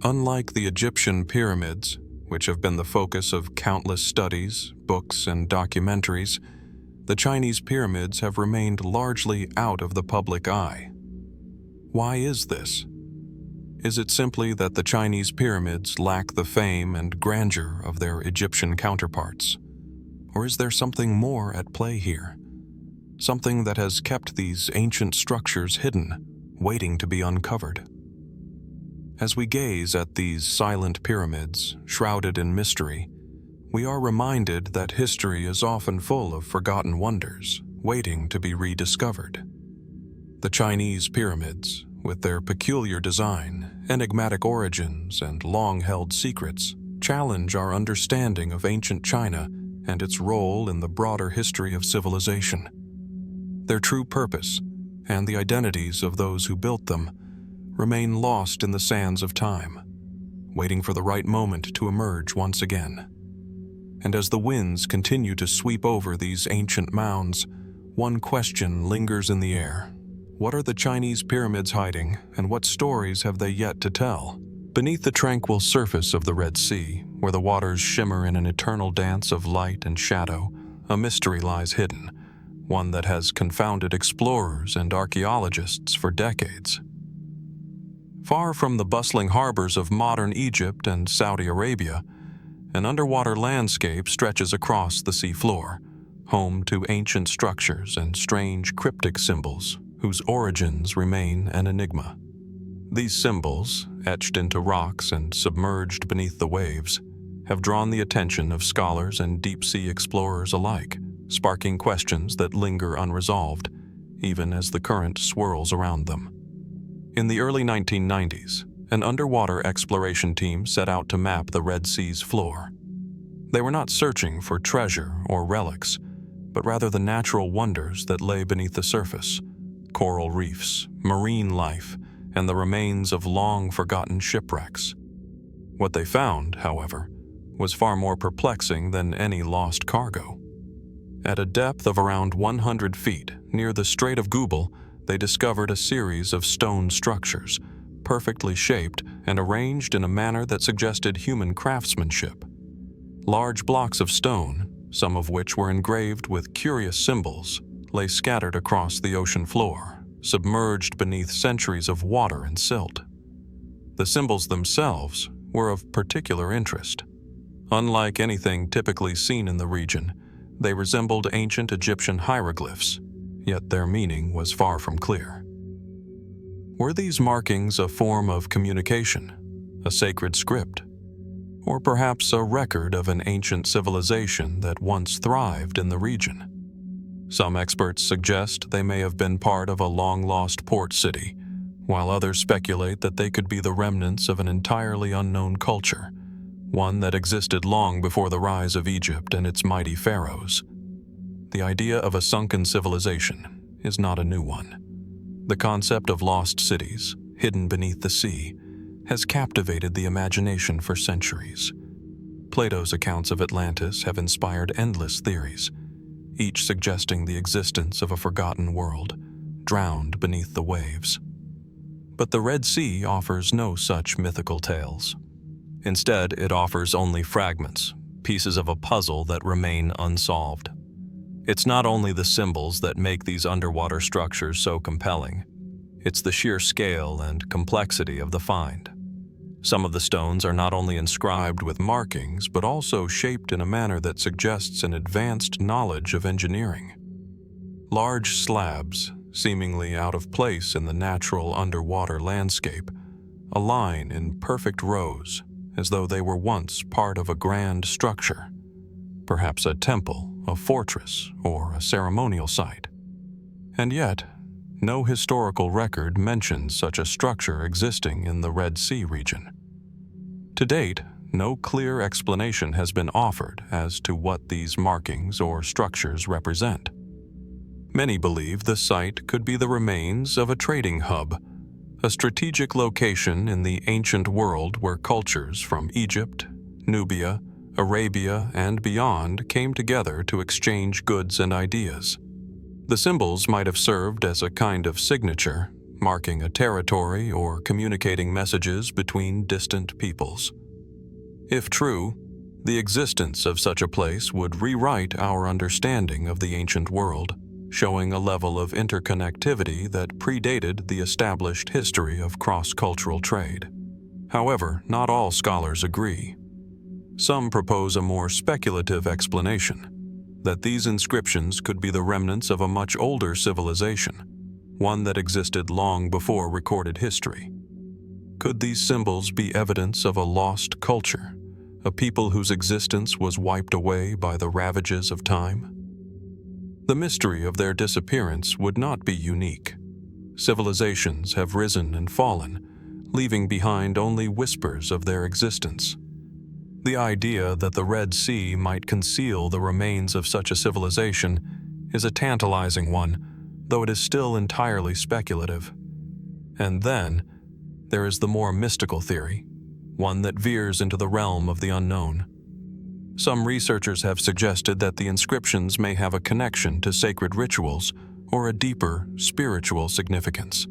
Unlike the Egyptian pyramids, which have been the focus of countless studies, books, and documentaries, the Chinese pyramids have remained largely out of the public eye. Why is this? Is it simply that the Chinese pyramids lack the fame and grandeur of their Egyptian counterparts? Or is there something more at play here? Something that has kept these ancient structures hidden, waiting to be uncovered? As we gaze at these silent pyramids, shrouded in mystery, we are reminded that history is often full of forgotten wonders, waiting to be rediscovered. The Chinese pyramids, with their peculiar design, enigmatic origins, and long-held secrets, challenge our understanding of ancient China and its role in the broader history of civilization. Their true purpose, and the identities of those who built them, remain lost in the sands of time, waiting for the right moment to emerge once again. And as the winds continue to sweep over these ancient mounds, one question lingers in the air. What are the Chinese pyramids hiding, and what stories have they yet to tell? Beneath the tranquil surface of the Red Sea, where the waters shimmer in an eternal dance of light and shadow, a mystery lies hidden, one that has confounded explorers and archaeologists for decades. Far from the bustling harbors of modern Egypt and Saudi Arabia, an underwater landscape stretches across the seafloor, home to ancient structures and strange cryptic symbols whose origins remain an enigma. These symbols, etched into rocks and submerged beneath the waves, have drawn the attention of scholars and deep-sea explorers alike, sparking questions that linger unresolved, even as the current swirls around them. In the early 1990s, an underwater exploration team set out to map the Red Sea's floor. They were not searching for treasure or relics, but rather the natural wonders that lay beneath the surface: coral reefs, marine life, and the remains of long-forgotten shipwrecks. What they found, however, was far more perplexing than any lost cargo. At a depth of around 100 feet, near the Strait of Gubal, they discovered a series of stone structures, perfectly shaped and arranged in a manner that suggested human craftsmanship. Large blocks of stone, some of which were engraved with curious symbols, lay scattered across the ocean floor, submerged beneath centuries of water and silt. The symbols themselves were of particular interest. Unlike anything typically seen in the region, they resembled ancient Egyptian hieroglyphs, yet their meaning was far from clear. Were these markings a form of communication, a sacred script, or perhaps a record of an ancient civilization that once thrived in the region? Some experts suggest they may have been part of a long-lost port city, while others speculate that they could be the remnants of an entirely unknown culture, one that existed long before the rise of Egypt and its mighty pharaohs. The idea of a sunken civilization is not a new one. The concept of lost cities, hidden beneath the sea, has captivated the imagination for centuries. Plato's accounts of Atlantis have inspired endless theories, each suggesting the existence of a forgotten world, drowned beneath the waves. But the Red Sea offers no such mythical tales. Instead, it offers only fragments, pieces of a puzzle that remain unsolved. It's not only the symbols that make these underwater structures so compelling. It's the sheer scale and complexity of the find. Some of the stones are not only inscribed with markings, but also shaped in a manner that suggests an advanced knowledge of engineering. Large slabs, seemingly out of place in the natural underwater landscape, align in perfect rows, as though they were once part of a grand structure, perhaps a temple, a fortress, or a ceremonial site. And yet, no historical record mentions such a structure existing in the Red Sea region. To date, no clear explanation has been offered as to what these markings or structures represent. Many believe the site could be the remains of a trading hub, a strategic location in the ancient world where cultures from Egypt, Nubia, Arabia, and beyond came together to exchange goods and ideas. The symbols might have served as a kind of signature, marking a territory or communicating messages between distant peoples. If true, the existence of such a place would rewrite our understanding of the ancient world, showing a level of interconnectivity that predated the established history of cross-cultural trade. However, not all scholars agree. Some propose a more speculative explanation, that these inscriptions could be the remnants of a much older civilization, one that existed long before recorded history. Could these symbols be evidence of a lost culture, a people whose existence was wiped away by the ravages of time? The mystery of their disappearance would not be unique. Civilizations have risen and fallen, leaving behind only whispers of their existence. The idea that the Red Sea might conceal the remains of such a civilization is a tantalizing one, though it is still entirely speculative. And then, there is the more mystical theory, one that veers into the realm of the unknown. Some researchers have suggested that the inscriptions may have a connection to sacred rituals or a deeper spiritual significance.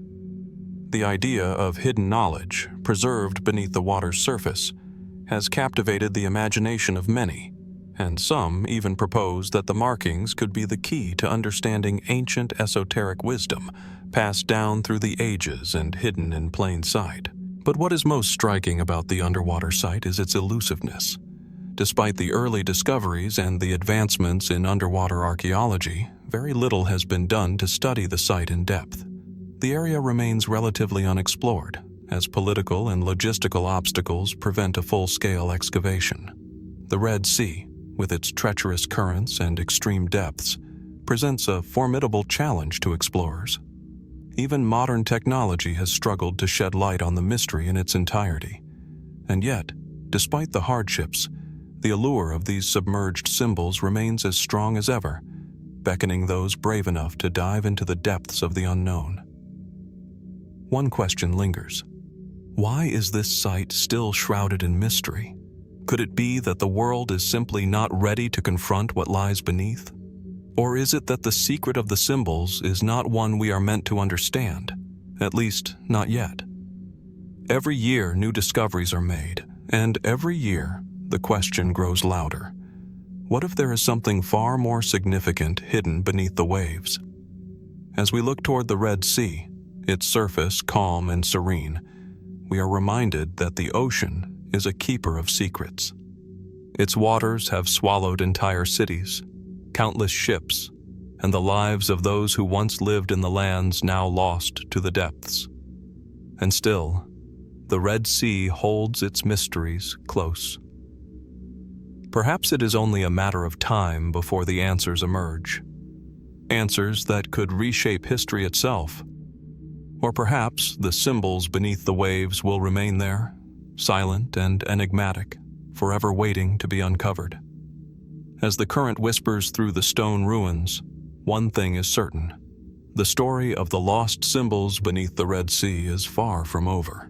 The idea of hidden knowledge, preserved beneath the water's surface, has captivated the imagination of many, and some even propose that the markings could be the key to understanding ancient esoteric wisdom passed down through the ages and hidden in plain sight. But what is most striking about the underwater site is its elusiveness. Despite the early discoveries and the advancements in underwater archaeology, very little has been done to study the site in depth. The area remains relatively unexplored, as political and logistical obstacles prevent a full-scale excavation. The Red Sea, with its treacherous currents and extreme depths, presents a formidable challenge to explorers. Even modern technology has struggled to shed light on the mystery in its entirety. And yet, despite the hardships, the allure of these submerged symbols remains as strong as ever, beckoning those brave enough to dive into the depths of the unknown. One question lingers. Why is this site still shrouded in mystery? Could it be that the world is simply not ready to confront what lies beneath? Or is it that the secret of the symbols is not one we are meant to understand, at least not yet? Every year new discoveries are made, and every year the question grows louder. What if there is something far more significant hidden beneath the waves? As we look toward the Red Sea, its surface calm and serene, we are reminded that the ocean is a keeper of secrets. Its waters have swallowed entire cities, countless ships, and the lives of those who once lived in the lands now lost to the depths. And still, the Red Sea holds its mysteries close. Perhaps it is only a matter of time before the answers emerge. Answers that could reshape history itself. Or perhaps the symbols beneath the waves will remain there, silent and enigmatic, forever waiting to be uncovered. As the current whispers through the stone ruins, one thing is certain. The story of the lost symbols beneath the Red Sea is far from over.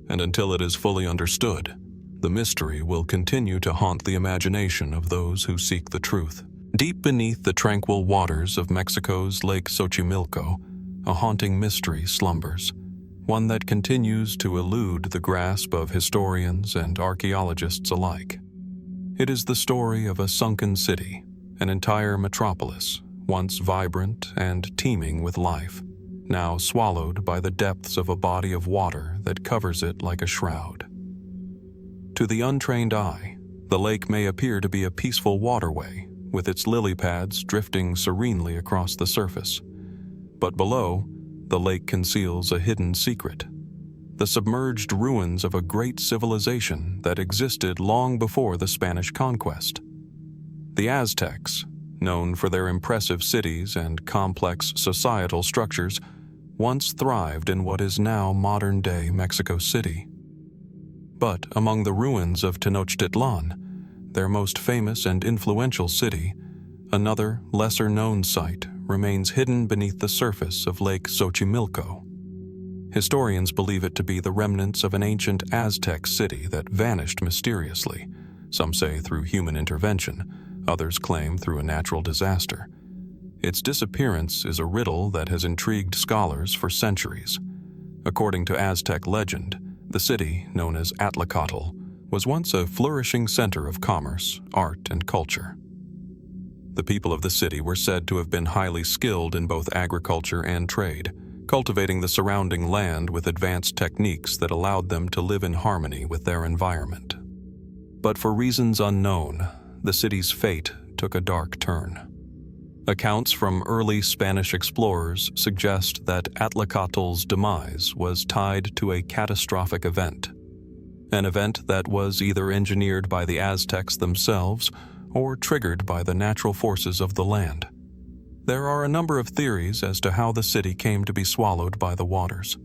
And until it is fully understood, the mystery will continue to haunt the imagination of those who seek the truth. Deep beneath the tranquil waters of Mexico's Lake Xochimilco, a haunting mystery slumbers, one that continues to elude the grasp of historians and archaeologists alike. It is the story of a sunken city, an entire metropolis, once vibrant and teeming with life, now swallowed by the depths of a body of water that covers it like a shroud. To the untrained eye, the lake may appear to be a peaceful waterway, with its lily pads drifting serenely across the surface. But below, the lake conceals a hidden secret, the submerged ruins of a great civilization that existed long before the Spanish conquest. The Aztecs, known for their impressive cities and complex societal structures, once thrived in what is now modern-day Mexico City. But among the ruins of Tenochtitlan, their most famous and influential city, another lesser-known site remains hidden beneath the surface of Lake Xochimilco. Historians believe it to be the remnants of an ancient Aztec city that vanished mysteriously, some say through human intervention, others claim through a natural disaster. Its disappearance is a riddle that has intrigued scholars for centuries. According to Aztec legend, the city, known as Atlacatl, was once a flourishing center of commerce, art, and culture. The people of the city were said to have been highly skilled in both agriculture and trade, cultivating the surrounding land with advanced techniques that allowed them to live in harmony with their environment. But for reasons unknown, the city's fate took a dark turn. Accounts from early Spanish explorers suggest that Atlacatl's demise was tied to a catastrophic event, an event that was either engineered by the Aztecs themselves or triggered by the natural forces of the land. There are a number of theories as to how the city came to be swallowed by the waters.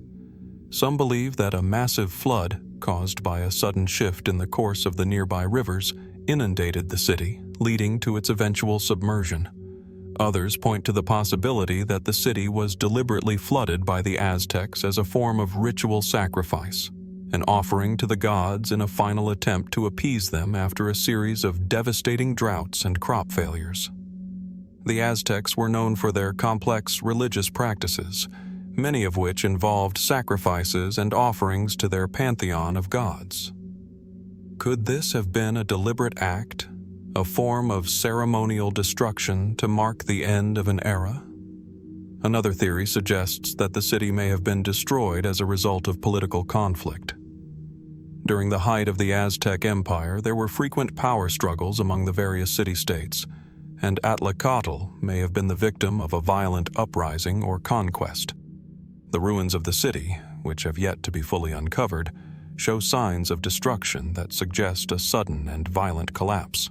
Some believe that a massive flood, caused by a sudden shift in the course of the nearby rivers, inundated the city, leading to its eventual submersion. Others point to the possibility that the city was deliberately flooded by the Aztecs as a form of ritual sacrifice, an offering to the gods in a final attempt to appease them after a series of devastating droughts and crop failures. The Aztecs were known for their complex religious practices, many of which involved sacrifices and offerings to their pantheon of gods. Could this have been a deliberate act, a form of ceremonial destruction to mark the end of an era? Another theory suggests that the city may have been destroyed as a result of political conflict. During the height of the Aztec Empire, there were frequent power struggles among the various city-states, and Atlacatl may have been the victim of a violent uprising or conquest. The ruins of the city, which have yet to be fully uncovered, show signs of destruction that suggest a sudden and violent collapse,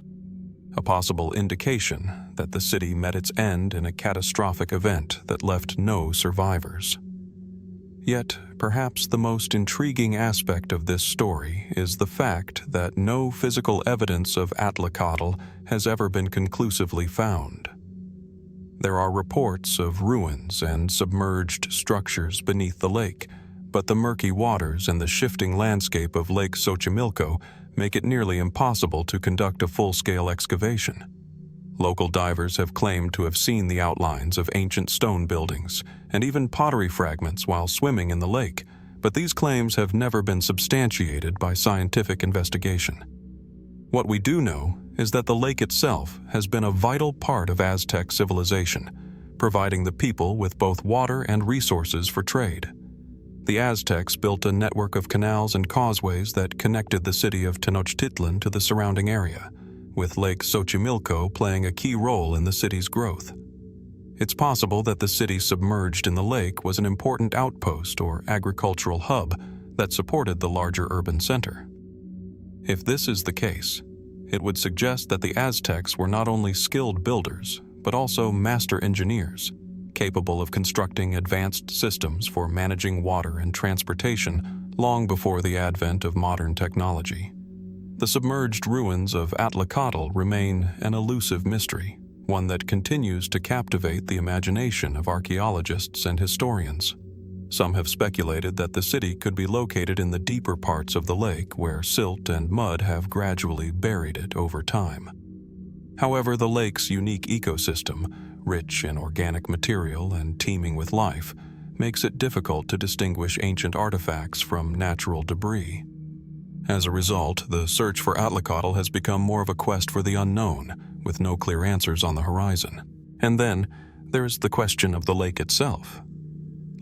a possible indication that the city met its end in a catastrophic event that left no survivors. Yet, perhaps the most intriguing aspect of this story is the fact that no physical evidence of Atlacatl has ever been conclusively found. There are reports of ruins and submerged structures beneath the lake, but the murky waters and the shifting landscape of Lake Xochimilco make it nearly impossible to conduct a full-scale excavation. Local divers have claimed to have seen the outlines of ancient stone buildings and even pottery fragments while swimming in the lake, but these claims have never been substantiated by scientific investigation. What we do know is that the lake itself has been a vital part of Aztec civilization, providing the people with both water and resources for trade. The Aztecs built a network of canals and causeways that connected the city of Tenochtitlan to the surrounding area, with Lake Xochimilco playing a key role in the city's growth. It's possible that the city submerged in the lake was an important outpost or agricultural hub that supported the larger urban center. If this is the case, it would suggest that the Aztecs were not only skilled builders, but also master engineers, capable of constructing advanced systems for managing water and transportation long before the advent of modern technology. The submerged ruins of Atlacatl remain an elusive mystery, one that continues to captivate the imagination of archaeologists and historians. Some have speculated that the city could be located in the deeper parts of the lake where silt and mud have gradually buried it over time. However, the lake's unique ecosystem, rich in organic material and teeming with life, makes it difficult to distinguish ancient artifacts from natural debris. As a result, the search for Atlacatl has become more of a quest for the unknown, with no clear answers on the horizon. And then, there's the question of the lake itself.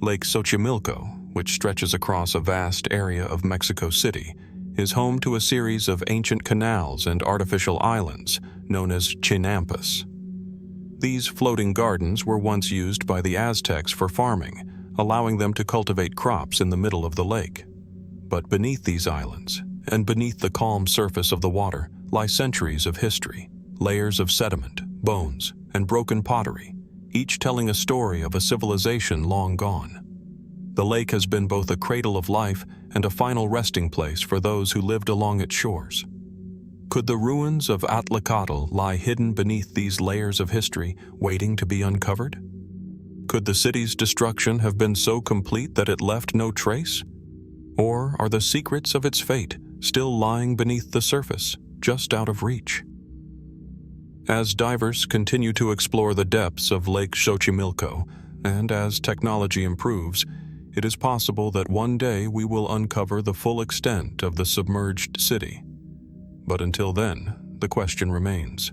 Lake Xochimilco, which stretches across a vast area of Mexico City, is home to a series of ancient canals and artificial islands known as chinampas. These floating gardens were once used by the Aztecs for farming, allowing them to cultivate crops in the middle of the lake. But beneath these islands, and beneath the calm surface of the water, lie centuries of history, layers of sediment, bones, and broken pottery, each telling a story of a civilization long gone. The lake has been both a cradle of life and a final resting place for those who lived along its shores. Could the ruins of Atlacatl lie hidden beneath these layers of history, waiting to be uncovered? Could the city's destruction have been so complete that it left no trace? Or are the secrets of its fate still lying beneath the surface, just out of reach? As divers continue to explore the depths of Lake Xochimilco, and as technology improves, it is possible that one day we will uncover the full extent of the submerged city. But until then, the question remains: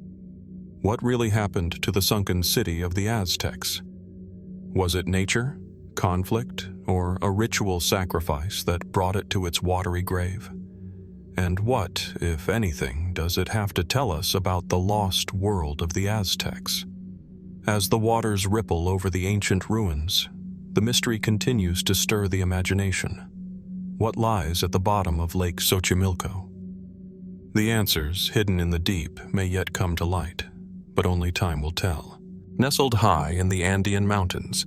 what really happened to the sunken city of the Aztecs? Was it nature, conflict, or a ritual sacrifice that brought it to its watery grave? And what, if anything, does it have to tell us about the lost world of the Aztecs? As the waters ripple over the ancient ruins, the mystery continues to stir the imagination. What lies at the bottom of Lake Xochimilco? The answers, hidden in the deep, may yet come to light, but only time will tell. Nestled high in the Andean mountains,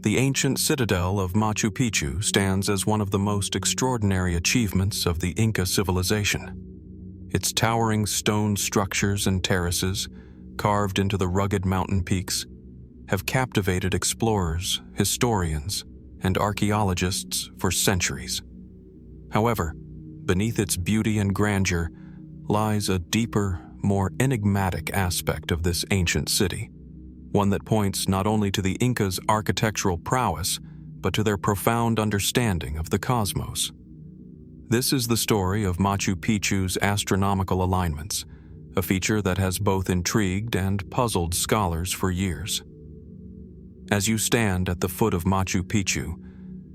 the ancient citadel of Machu Picchu stands as one of the most extraordinary achievements of the Inca civilization. Its towering stone structures and terraces, carved into the rugged mountain peaks, have captivated explorers, historians, and archaeologists for centuries. However, beneath its beauty and grandeur lies a deeper, more enigmatic aspect of this ancient city, one that points not only to the Incas' architectural prowess, but to their profound understanding of the cosmos. This is the story of Machu Picchu's astronomical alignments, a feature that has both intrigued and puzzled scholars for years. As you stand at the foot of Machu Picchu,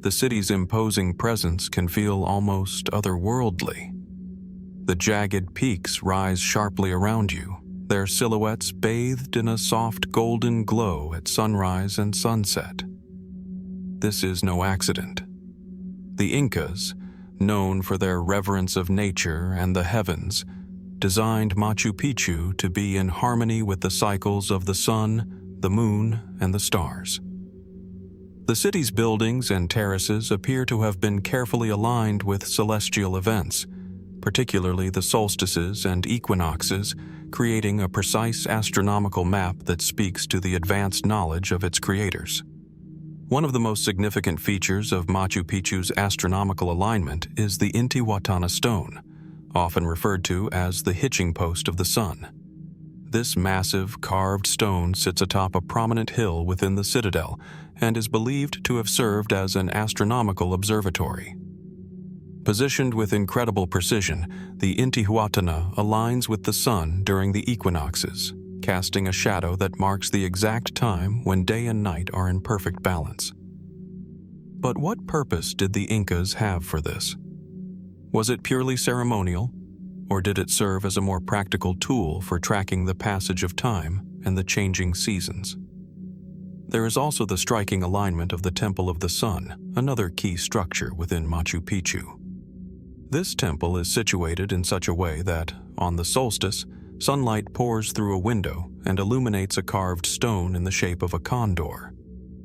the city's imposing presence can feel almost otherworldly. The jagged peaks rise sharply around you, their silhouettes bathed in a soft golden glow at sunrise and sunset. This is no accident. The Incas, known for their reverence of nature and the heavens, designed Machu Picchu to be in harmony with the cycles of the sun, the moon, and the stars. The city's buildings and terraces appear to have been carefully aligned with celestial events, particularly the solstices and equinoxes, creating a precise astronomical map that speaks to the advanced knowledge of its creators. One of the most significant features of Machu Picchu's astronomical alignment is the Intihuatana stone, often referred to as the hitching post of the sun. This massive, carved stone sits atop a prominent hill within the citadel and is believed to have served as an astronomical observatory. Positioned with incredible precision, the Intihuatana aligns with the sun during the equinoxes, casting a shadow that marks the exact time when day and night are in perfect balance. But what purpose did the Incas have for this? Was it purely ceremonial, or did it serve as a more practical tool for tracking the passage of time and the changing seasons? There is also the striking alignment of the Temple of the Sun, another key structure within Machu Picchu. This temple is situated in such a way that, on the solstice, sunlight pours through a window and illuminates a carved stone in the shape of a condor.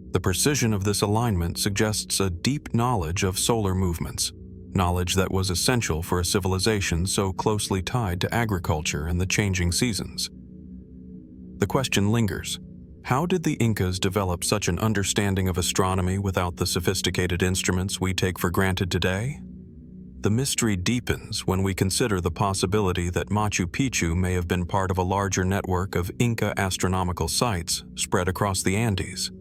The precision of this alignment suggests a deep knowledge of solar movements, knowledge that was essential for a civilization so closely tied to agriculture and the changing seasons. The question lingers: how did the Incas develop such an understanding of astronomy without the sophisticated instruments we take for granted today? The mystery deepens when we consider the possibility that Machu Picchu may have been part of a larger network of Inca astronomical sites spread across the Andes.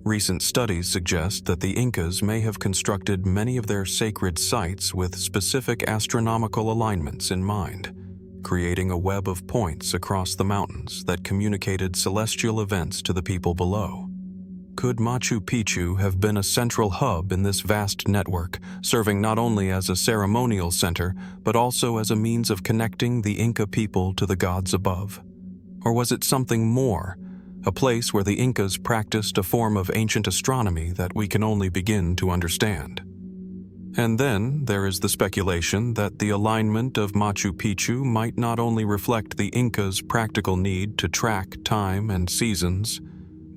Recent studies suggest that the Incas may have constructed many of their sacred sites with specific astronomical alignments in mind, creating a web of points across the mountains that communicated celestial events to the people below. Could Machu Picchu have been a central hub in this vast network, serving not only as a ceremonial center, but also as a means of connecting the Inca people to the gods above? Or was it something more, a place where the Incas practiced a form of ancient astronomy that we can only begin to understand? And then there is the speculation that the alignment of Machu Picchu might not only reflect the Incas' practical need to track time and seasons,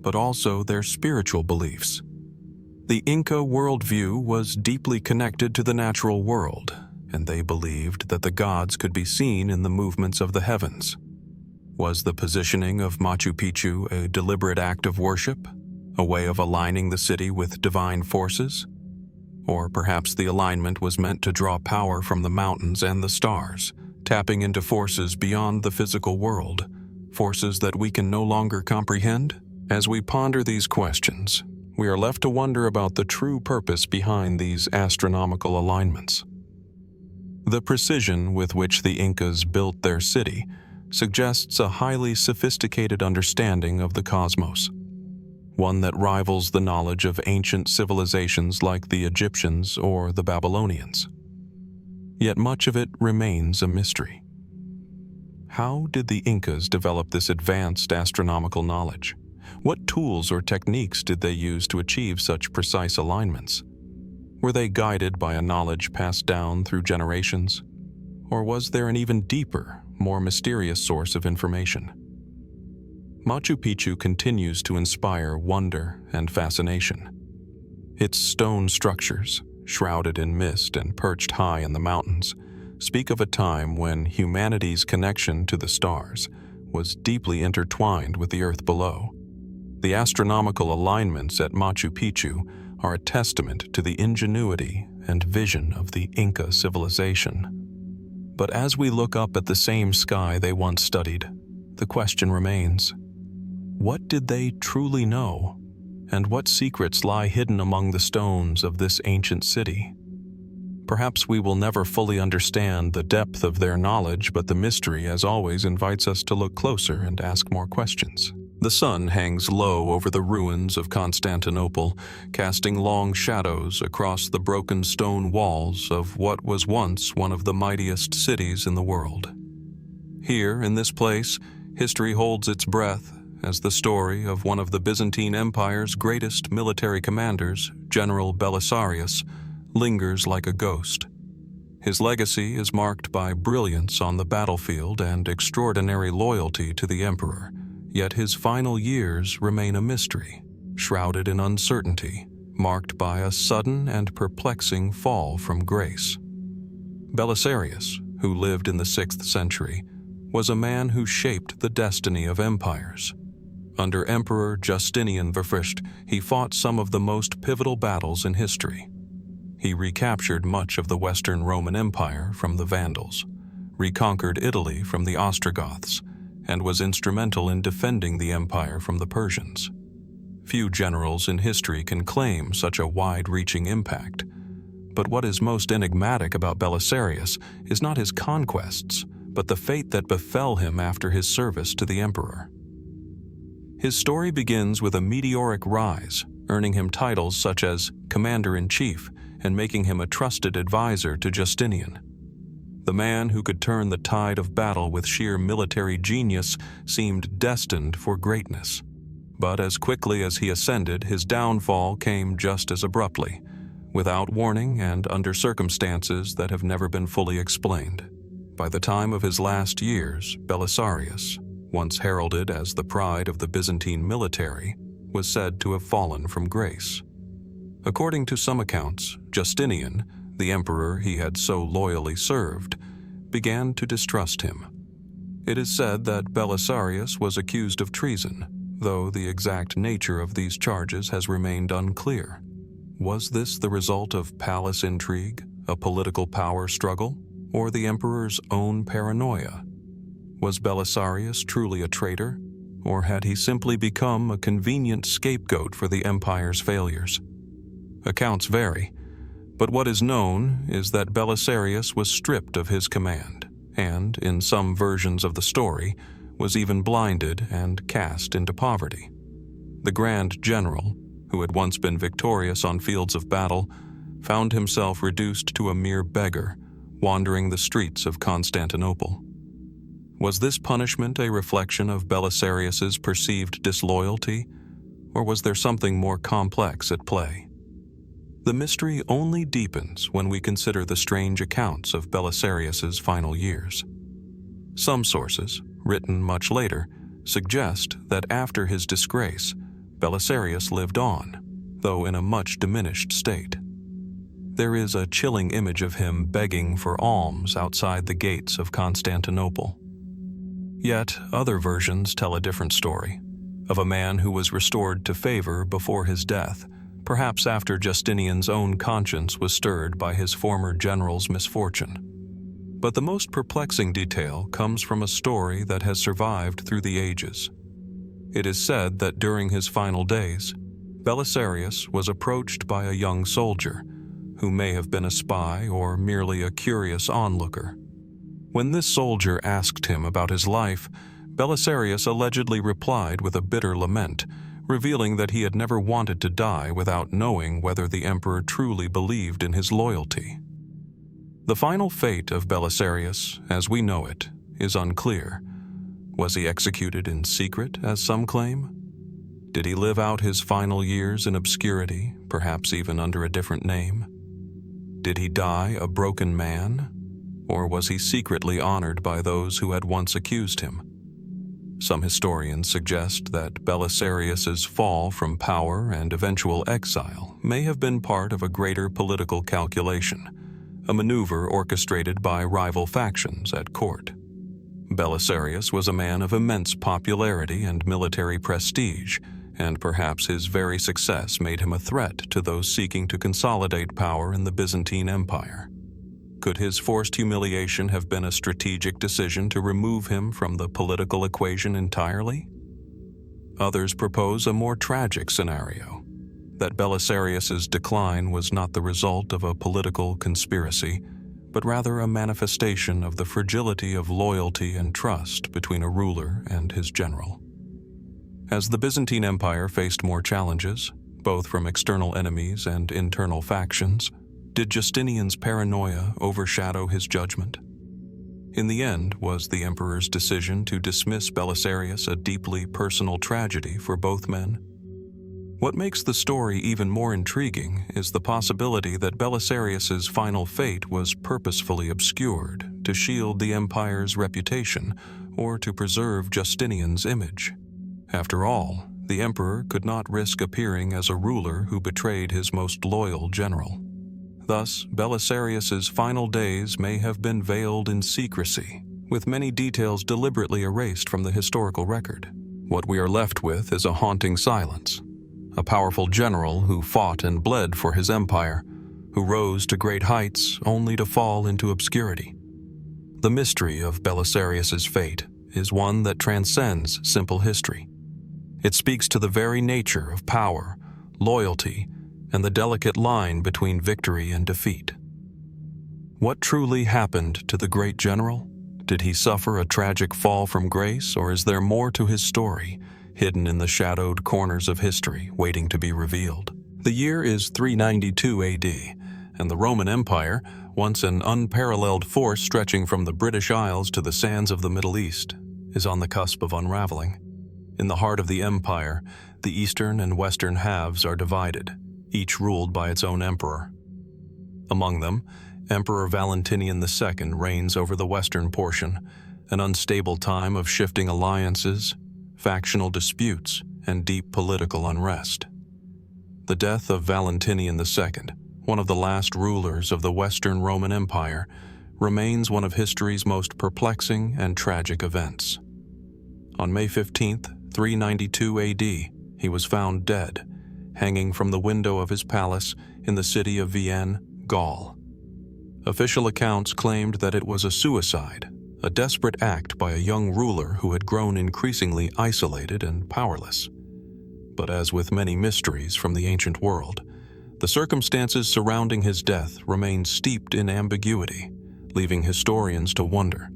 but also their spiritual beliefs. The Inca worldview was deeply connected to the natural world, and they believed that the gods could be seen in the movements of the heavens. Was the positioning of Machu Picchu a deliberate act of worship, a way of aligning the city with divine forces? Or perhaps the alignment was meant to draw power from the mountains and the stars, tapping into forces beyond the physical world, forces that we can no longer comprehend? As we ponder these questions, we are left to wonder about the true purpose behind these astronomical alignments. The precision with which the Incas built their city suggests a highly sophisticated understanding of the cosmos, one that rivals the knowledge of ancient civilizations like the Egyptians or the Babylonians. Yet much of it remains a mystery. How did the Incas develop this advanced astronomical knowledge? What tools or techniques did they use to achieve such precise alignments? Were they guided by a knowledge passed down through generations? Or was there an even deeper, more mysterious source of information? Machu Picchu continues to inspire wonder and fascination. Its stone structures, shrouded in mist and perched high in the mountains, speak of a time when humanity's connection to the stars was deeply intertwined with the earth below. The astronomical alignments at Machu Picchu are a testament to the ingenuity and vision of the Inca civilization. But as we look up at the same sky they once studied, the question remains: what did they truly know, and what secrets lie hidden among the stones of this ancient city? Perhaps we will never fully understand the depth of their knowledge, but the mystery, as always, invites us to look closer and ask more questions. The sun hangs low over the ruins of Constantinople, casting long shadows across the broken stone walls of what was once one of the mightiest cities in the world. Here, in this place, history holds its breath as the story of one of the Byzantine Empire's greatest military commanders, General Belisarius, lingers like a ghost. His legacy is marked by brilliance on the battlefield and extraordinary loyalty to the emperor, yet his final years remain a mystery, shrouded in uncertainty marked by a sudden and perplexing fall from grace. Belisarius, who lived in the 6th century, was a man who shaped the destiny of empires. Under Emperor Justinian I, he fought some of the most pivotal battles in history. He recaptured much of the Western Roman Empire from the Vandals, reconquered Italy from the Ostrogoths, and was instrumental in defending the empire from the Persians. Few generals in history can claim such a wide-reaching impact. But what is most enigmatic about Belisarius is not his conquests, but the fate that befell him after his service to the emperor. His story begins with a meteoric rise, earning him titles such as Commander-in-Chief and making him a trusted advisor to Justinian. The man who could turn the tide of battle with sheer military genius seemed destined for greatness. But as quickly as he ascended, his downfall came just as abruptly, without warning and under circumstances that have never been fully explained. By the time of his last years, Belisarius, once heralded as the pride of the Byzantine military, was said to have fallen from grace. According to some accounts, Justinian, the emperor he had so loyally served, began to distrust him. It is said that Belisarius was accused of treason, though the exact nature of these charges has remained unclear. Was this the result of palace intrigue, a political power struggle, or the emperor's own paranoia? Was Belisarius truly a traitor, or had he simply become a convenient scapegoat for the empire's failures? Accounts vary, but what is known is that Belisarius was stripped of his command, and, in some versions of the story, was even blinded and cast into poverty. The Grand General, who had once been victorious on fields of battle, found himself reduced to a mere beggar, wandering the streets of Constantinople. Was this punishment a reflection of Belisarius's perceived disloyalty, or was there something more complex at play? The mystery only deepens when we consider the strange accounts of Belisarius's final years. Some sources, written much later, suggest that after his disgrace, Belisarius lived on, though in a much diminished state. There is a chilling image of him begging for alms outside the gates of Constantinople. Yet other versions tell a different story, of a man who was restored to favor before his death, perhaps after Justinian's own conscience was stirred by his former general's misfortune. But the most perplexing detail comes from a story that has survived through the ages. It is said that during his final days, Belisarius was approached by a young soldier, who may have been a spy or merely a curious onlooker. When this soldier asked him about his life, Belisarius allegedly replied with a bitter lament, revealing that he had never wanted to die without knowing whether the emperor truly believed in his loyalty. The final fate of Belisarius, as we know it, is unclear. Was he executed in secret, as some claim? Did he live out his final years in obscurity, perhaps even under a different name? Did he die a broken man? Or was he secretly honored by those who had once accused him? Some historians suggest that Belisarius's fall from power and eventual exile may have been part of a greater political calculation, a maneuver orchestrated by rival factions at court. Belisarius was a man of immense popularity and military prestige, and perhaps his very success made him a threat to those seeking to consolidate power in the Byzantine Empire. Could his forced humiliation have been a strategic decision to remove him from the political equation entirely? Others propose a more tragic scenario, that Belisarius's decline was not the result of a political conspiracy, but rather a manifestation of the fragility of loyalty and trust between a ruler and his general. As the Byzantine Empire faced more challenges, both from external enemies and internal factions, did Justinian's paranoia overshadow his judgment? In the end, was the emperor's decision to dismiss Belisarius a deeply personal tragedy for both men? What makes the story even more intriguing is the possibility that Belisarius's final fate was purposefully obscured to shield the empire's reputation or to preserve Justinian's image. After all, the emperor could not risk appearing as a ruler who betrayed his most loyal general. Thus, Belisarius's final days may have been veiled in secrecy, with many details deliberately erased from the historical record. What we are left with is a haunting silence. A powerful general who fought and bled for his empire, who rose to great heights only to fall into obscurity. The mystery of Belisarius's fate is one that transcends simple history. It speaks to the very nature of power, loyalty, and the delicate line between victory and defeat. What truly happened to the great general? Did he suffer a tragic fall from grace, or is there more to his story, hidden in the shadowed corners of history, waiting to be revealed? The year is 392 AD, and the Roman Empire, once an unparalleled force stretching from the British Isles to the sands of the Middle East, is on the cusp of unraveling. In the heart of the empire, the eastern and western halves are divided, each ruled by its own emperor. Among them, Emperor Valentinian II reigns over the western portion, an unstable time of shifting alliances, factional disputes, and deep political unrest. The death of Valentinian II, one of the last rulers of the Western Roman Empire, remains one of history's most perplexing and tragic events. On May 15, 392 AD, he was found dead, hanging from the window of his palace in the city of Vienne, Gaul. Official accounts claimed that it was a suicide, a desperate act by a young ruler who had grown increasingly isolated and powerless. But as with many mysteries from the ancient world, the circumstances surrounding his death remain steeped in ambiguity, leaving historians to wonder,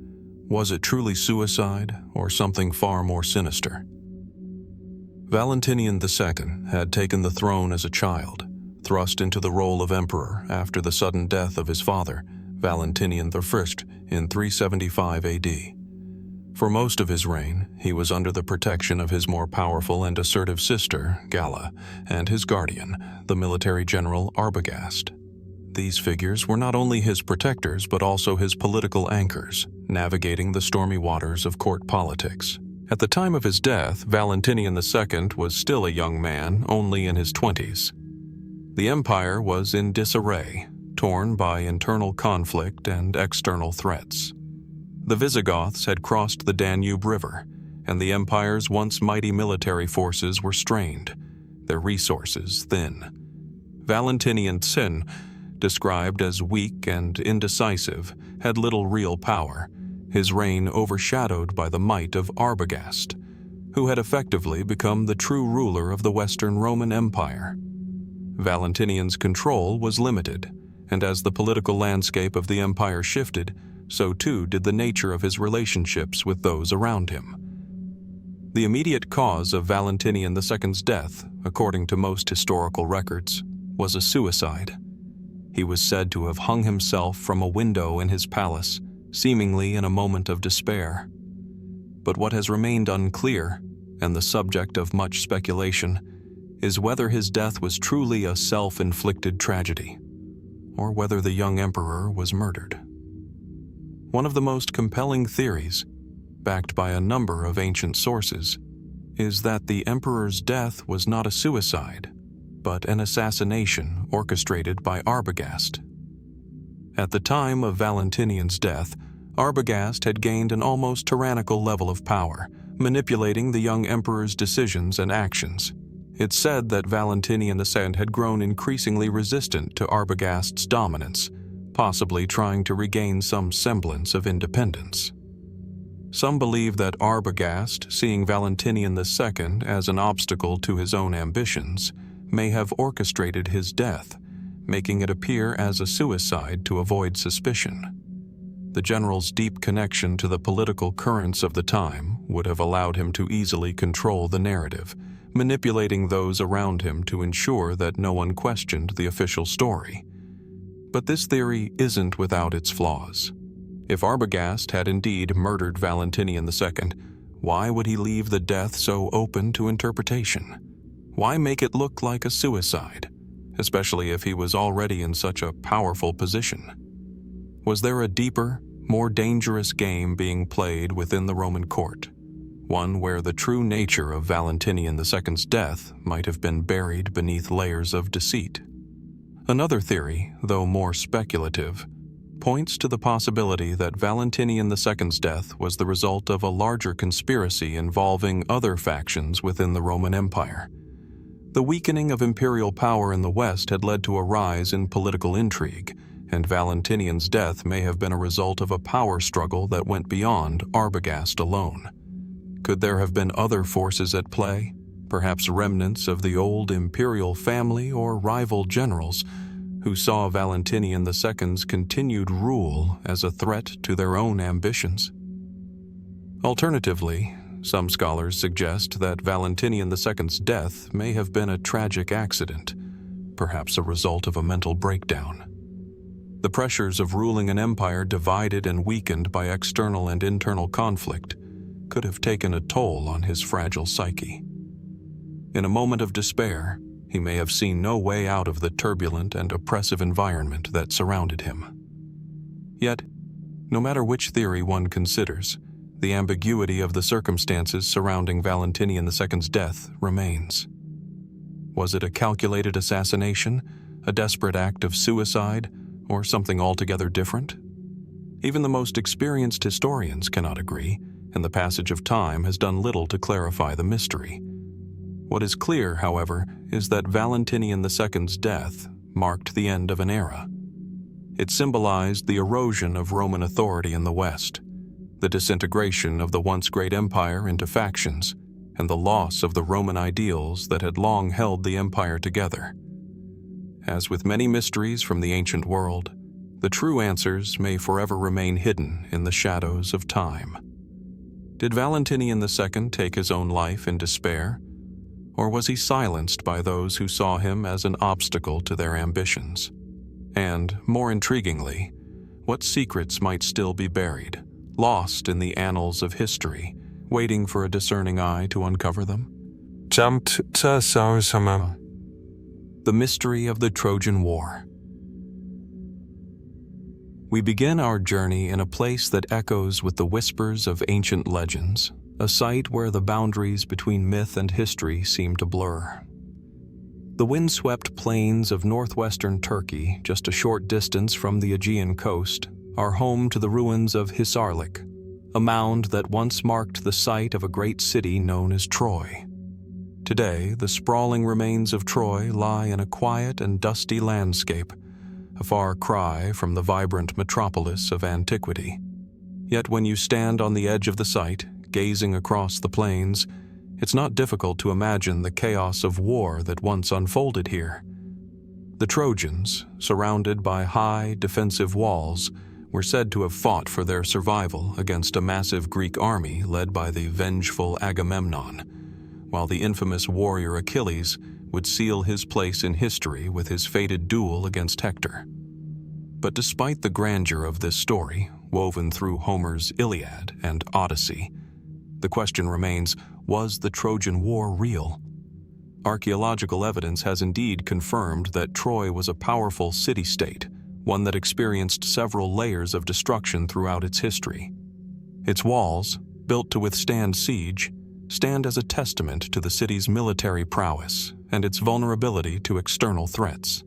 was it truly suicide or something far more sinister? Valentinian II had taken the throne as a child, thrust into the role of emperor after the sudden death of his father, Valentinian I, in 375 AD. For most of his reign, he was under the protection of his more powerful and assertive sister, Galla, and his guardian, the military general Arbogast. These figures were not only his protectors but also his political anchors, navigating the stormy waters of court politics. At the time of his death, Valentinian II was still a young man, only in his 20s. The empire was in disarray, torn by internal conflict and external threats. The Visigoths had crossed the Danube River, and the empire's once mighty military forces were strained, their resources thin. Valentinian II, described as weak and indecisive, had little real power, his reign overshadowed by the might of Arbogast, who had effectively become the true ruler of the Western Roman Empire. Valentinian's control was limited, and as the political landscape of the empire shifted, so too did the nature of his relationships with those around him. The immediate cause of Valentinian II's death, according to most historical records, was a suicide. He was said to have hung himself from a window in his palace, seemingly in a moment of despair. But what has remained unclear, and the subject of much speculation, is whether his death was truly a self-inflicted tragedy, or whether the young emperor was murdered. One of the most compelling theories, backed by a number of ancient sources, is that the emperor's death was not a suicide, but an assassination orchestrated by Arbogast. At the time of Valentinian's death, Arbogast had gained an almost tyrannical level of power, manipulating the young emperor's decisions and actions. It's said that Valentinian II had grown increasingly resistant to Arbogast's dominance, possibly trying to regain some semblance of independence. Some believe that Arbogast, seeing Valentinian II as an obstacle to his own ambitions, may have orchestrated his death, making it appear as a suicide to avoid suspicion. The general's deep connection to the political currents of the time would have allowed him to easily control the narrative, manipulating those around him to ensure that no one questioned the official story. But this theory isn't without its flaws. If Arbogast had indeed murdered Valentinian II, why would he leave the death so open to interpretation? Why make it look like a suicide, especially if he was already in such a powerful position? Was there a deeper, more dangerous game being played within the Roman court? one where the true nature of Valentinian II's death might have been buried beneath layers of deceit. Another theory, though more speculative, points to the possibility that Valentinian II's death was the result of a larger conspiracy involving other factions within the Roman Empire. The weakening of imperial power in the West had led to a rise in political intrigue, and Valentinian's death may have been a result of a power struggle that went beyond Arbogast alone. Could there have been other forces at play, perhaps remnants of the old imperial family or rival generals who saw Valentinian II's continued rule as a threat to their own ambitions? Alternatively, some scholars suggest that Valentinian II's death may have been a tragic accident, perhaps a result of a mental breakdown. The pressures of ruling an empire divided and weakened by external and internal conflict could have taken a toll on his fragile psyche. In a moment of despair, he may have seen no way out of the turbulent and oppressive environment that surrounded him. Yet, no matter which theory one considers, the ambiguity of the circumstances surrounding Valentinian II's death remains. Was it a calculated assassination, a desperate act of suicide, or something altogether different? Even the most experienced historians cannot agree, and the passage of time has done little to clarify the mystery. What is clear, however, is that Valentinian II's death marked the end of an era. It symbolized the erosion of Roman authority in the West, the disintegration of the once great empire into factions, and the loss of the Roman ideals that had long held the empire together. As with many mysteries from the ancient world, the true answers may forever remain hidden in the shadows of time. Did Valentinian II take his own life in despair, or was he silenced by those who saw him as an obstacle to their ambitions? And, more intriguingly, what secrets might still be buried, lost in the annals of history, waiting for a discerning eye to uncover them? The mystery of the Trojan War. We begin our journey in a place that echoes with the whispers of ancient legends, a site where the boundaries between myth and history seem to blur. The windswept plains of northwestern Turkey, just a short distance from the Aegean coast, are home to the ruins of Hisarlik, a mound that once marked the site of a great city known as Troy. Today, the sprawling remains of Troy lie in a quiet and dusty landscape, a far cry from the vibrant metropolis of antiquity. Yet when you stand on the edge of the site, gazing across the plains, it's not difficult to imagine the chaos of war that once unfolded here. The Trojans, surrounded by high, defensive walls, were said to have fought for their survival against a massive Greek army led by the vengeful Agamemnon, while the infamous warrior Achilles would seal his place in history with his fated duel against Hector. But despite the grandeur of this story, woven through Homer's Iliad and Odyssey, the question remains, was the Trojan War real? Archaeological evidence has indeed confirmed that Troy was a powerful city-state, one that experienced several layers of destruction throughout its history. Its walls, built to withstand siege, stand as a testament to the city's military prowess and its vulnerability to external threats.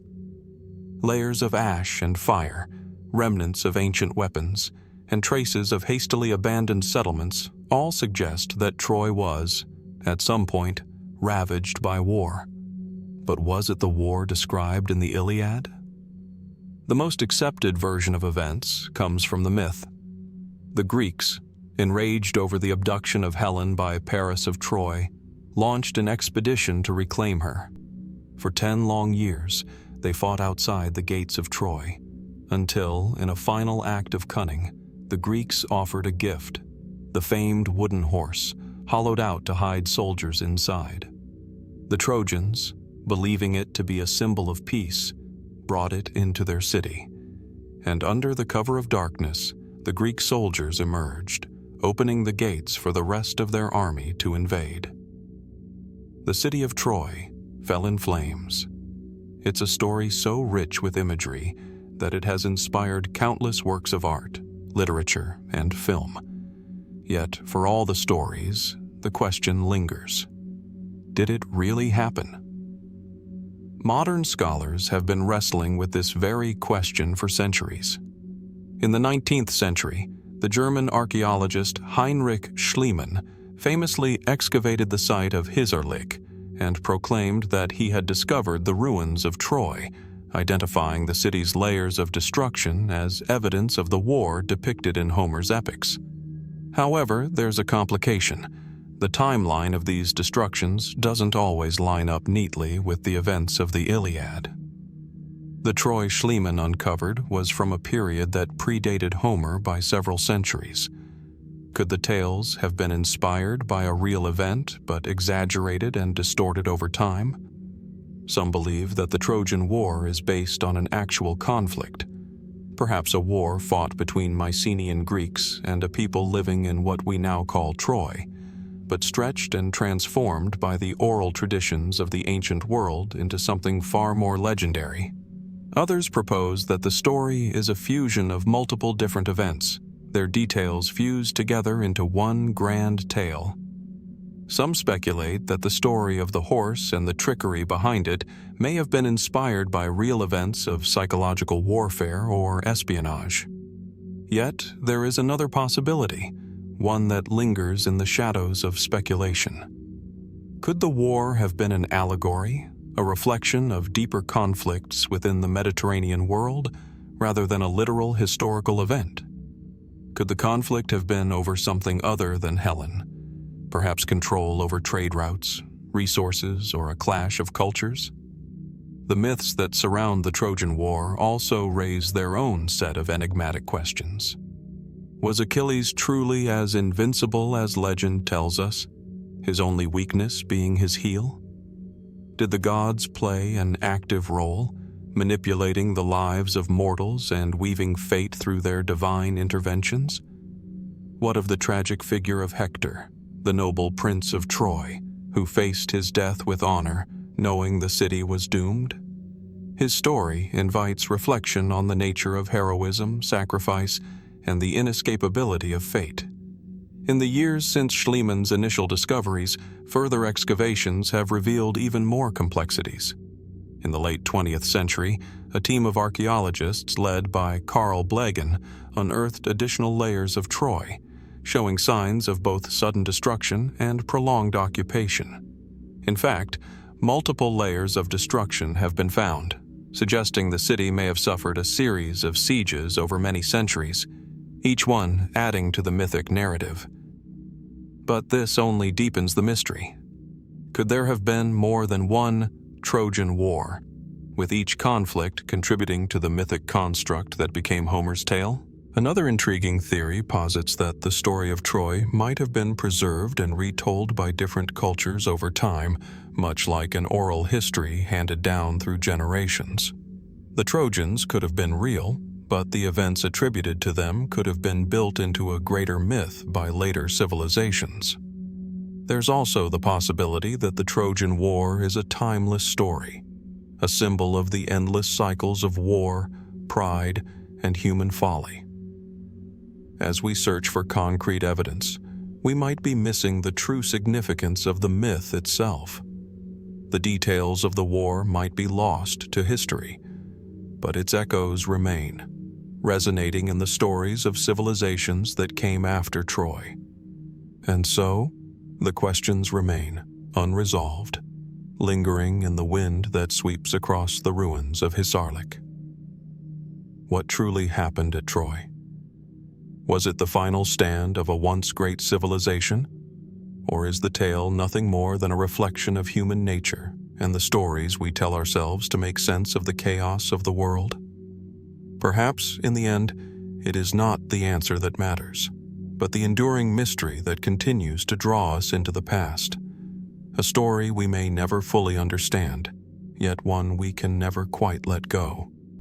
Layers of ash and fire, remnants of ancient weapons, and traces of hastily abandoned settlements all suggest that Troy was, at some point, ravaged by war. But was it the war described in the Iliad? The most accepted version of events comes from the myth. The Greeks, enraged over the abduction of Helen by Paris of Troy, launched an expedition to reclaim her. For 10 long years, they fought outside the gates of Troy, until, in a final act of cunning, the Greeks offered a gift, the famed wooden horse, hollowed out to hide soldiers inside. The Trojans, believing it to be a symbol of peace, brought it into their city, and under the cover of darkness, the Greek soldiers emerged, opening the gates for the rest of their army to invade. The city of Troy fell in flames. It's a story so rich with imagery that it has inspired countless works of art, literature, and film. Yet, for all the stories, the question lingers. Did it really happen? Modern scholars have been wrestling with this very question for centuries. In the 19th century, the German archaeologist Heinrich Schliemann famously excavated the site of Hizarlik and proclaimed that he had discovered the ruins of Troy, identifying the city's layers of destruction as evidence of the war depicted in Homer's epics. However, there's a complication. The timeline of these destructions doesn't always line up neatly with the events of the Iliad. The Troy Schliemann uncovered was from a period that predated Homer by several centuries. Could the tales have been inspired by a real event but exaggerated and distorted over time? Some believe that the Trojan War is based on an actual conflict, perhaps a war fought between Mycenaean Greeks and a people living in what we now call Troy, but stretched and transformed by the oral traditions of the ancient world into something far more legendary. Others propose that the story is a fusion of multiple different events, their details fused together into one grand tale. Some speculate that the story of the horse and the trickery behind it may have been inspired by real events of psychological warfare or espionage. Yet, there is another possibility, one that lingers in the shadows of speculation. Could the war have been an allegory, a reflection of deeper conflicts within the Mediterranean world, rather than a literal historical event? Could the conflict have been over something other than Helen? Perhaps control over trade routes, resources, or a clash of cultures? The myths that surround the Trojan War also raise their own set of enigmatic questions. Was Achilles truly as invincible as legend tells us, his only weakness being his heel? Did the gods play an active role, manipulating the lives of mortals and weaving fate through their divine interventions? What of the tragic figure of Hector, the noble prince of Troy, who faced his death with honor, knowing the city was doomed? His story invites reflection on the nature of heroism, sacrifice, and the inescapability of fate. In the years since Schliemann's initial discoveries, further excavations have revealed even more complexities. In the late 20th century, a team of archaeologists led by Carl Blegen unearthed additional layers of Troy, showing signs of both sudden destruction and prolonged occupation. In fact, multiple layers of destruction have been found, suggesting the city may have suffered a series of sieges over many centuries, each one adding to the mythic narrative. But this only deepens the mystery. Could there have been more than one Trojan War, with each conflict contributing to the mythic construct that became Homer's tale? Another intriguing theory posits that the story of Troy might have been preserved and retold by different cultures over time, much like an oral history handed down through generations. The Trojans could have been real, but the events attributed to them could have been built into a greater myth by later civilizations. There's also the possibility that the Trojan War is a timeless story, a symbol of the endless cycles of war, pride, and human folly. As we search for concrete evidence, we might be missing the true significance of the myth itself. The details of the war might be lost to history, but its echoes remain, resonating in the stories of civilizations that came after Troy. And so, the questions remain unresolved, lingering in the wind that sweeps across the ruins of Hizarlik. What truly happened at Troy? Was it the final stand of a once great civilization? Or is the tale nothing more than a reflection of human nature and the stories we tell ourselves to make sense of the chaos of the world? Perhaps, in the end, it is not the answer that matters, but the enduring mystery that continues to draw us into the past. A story we may never fully understand, yet one we can never quite let go.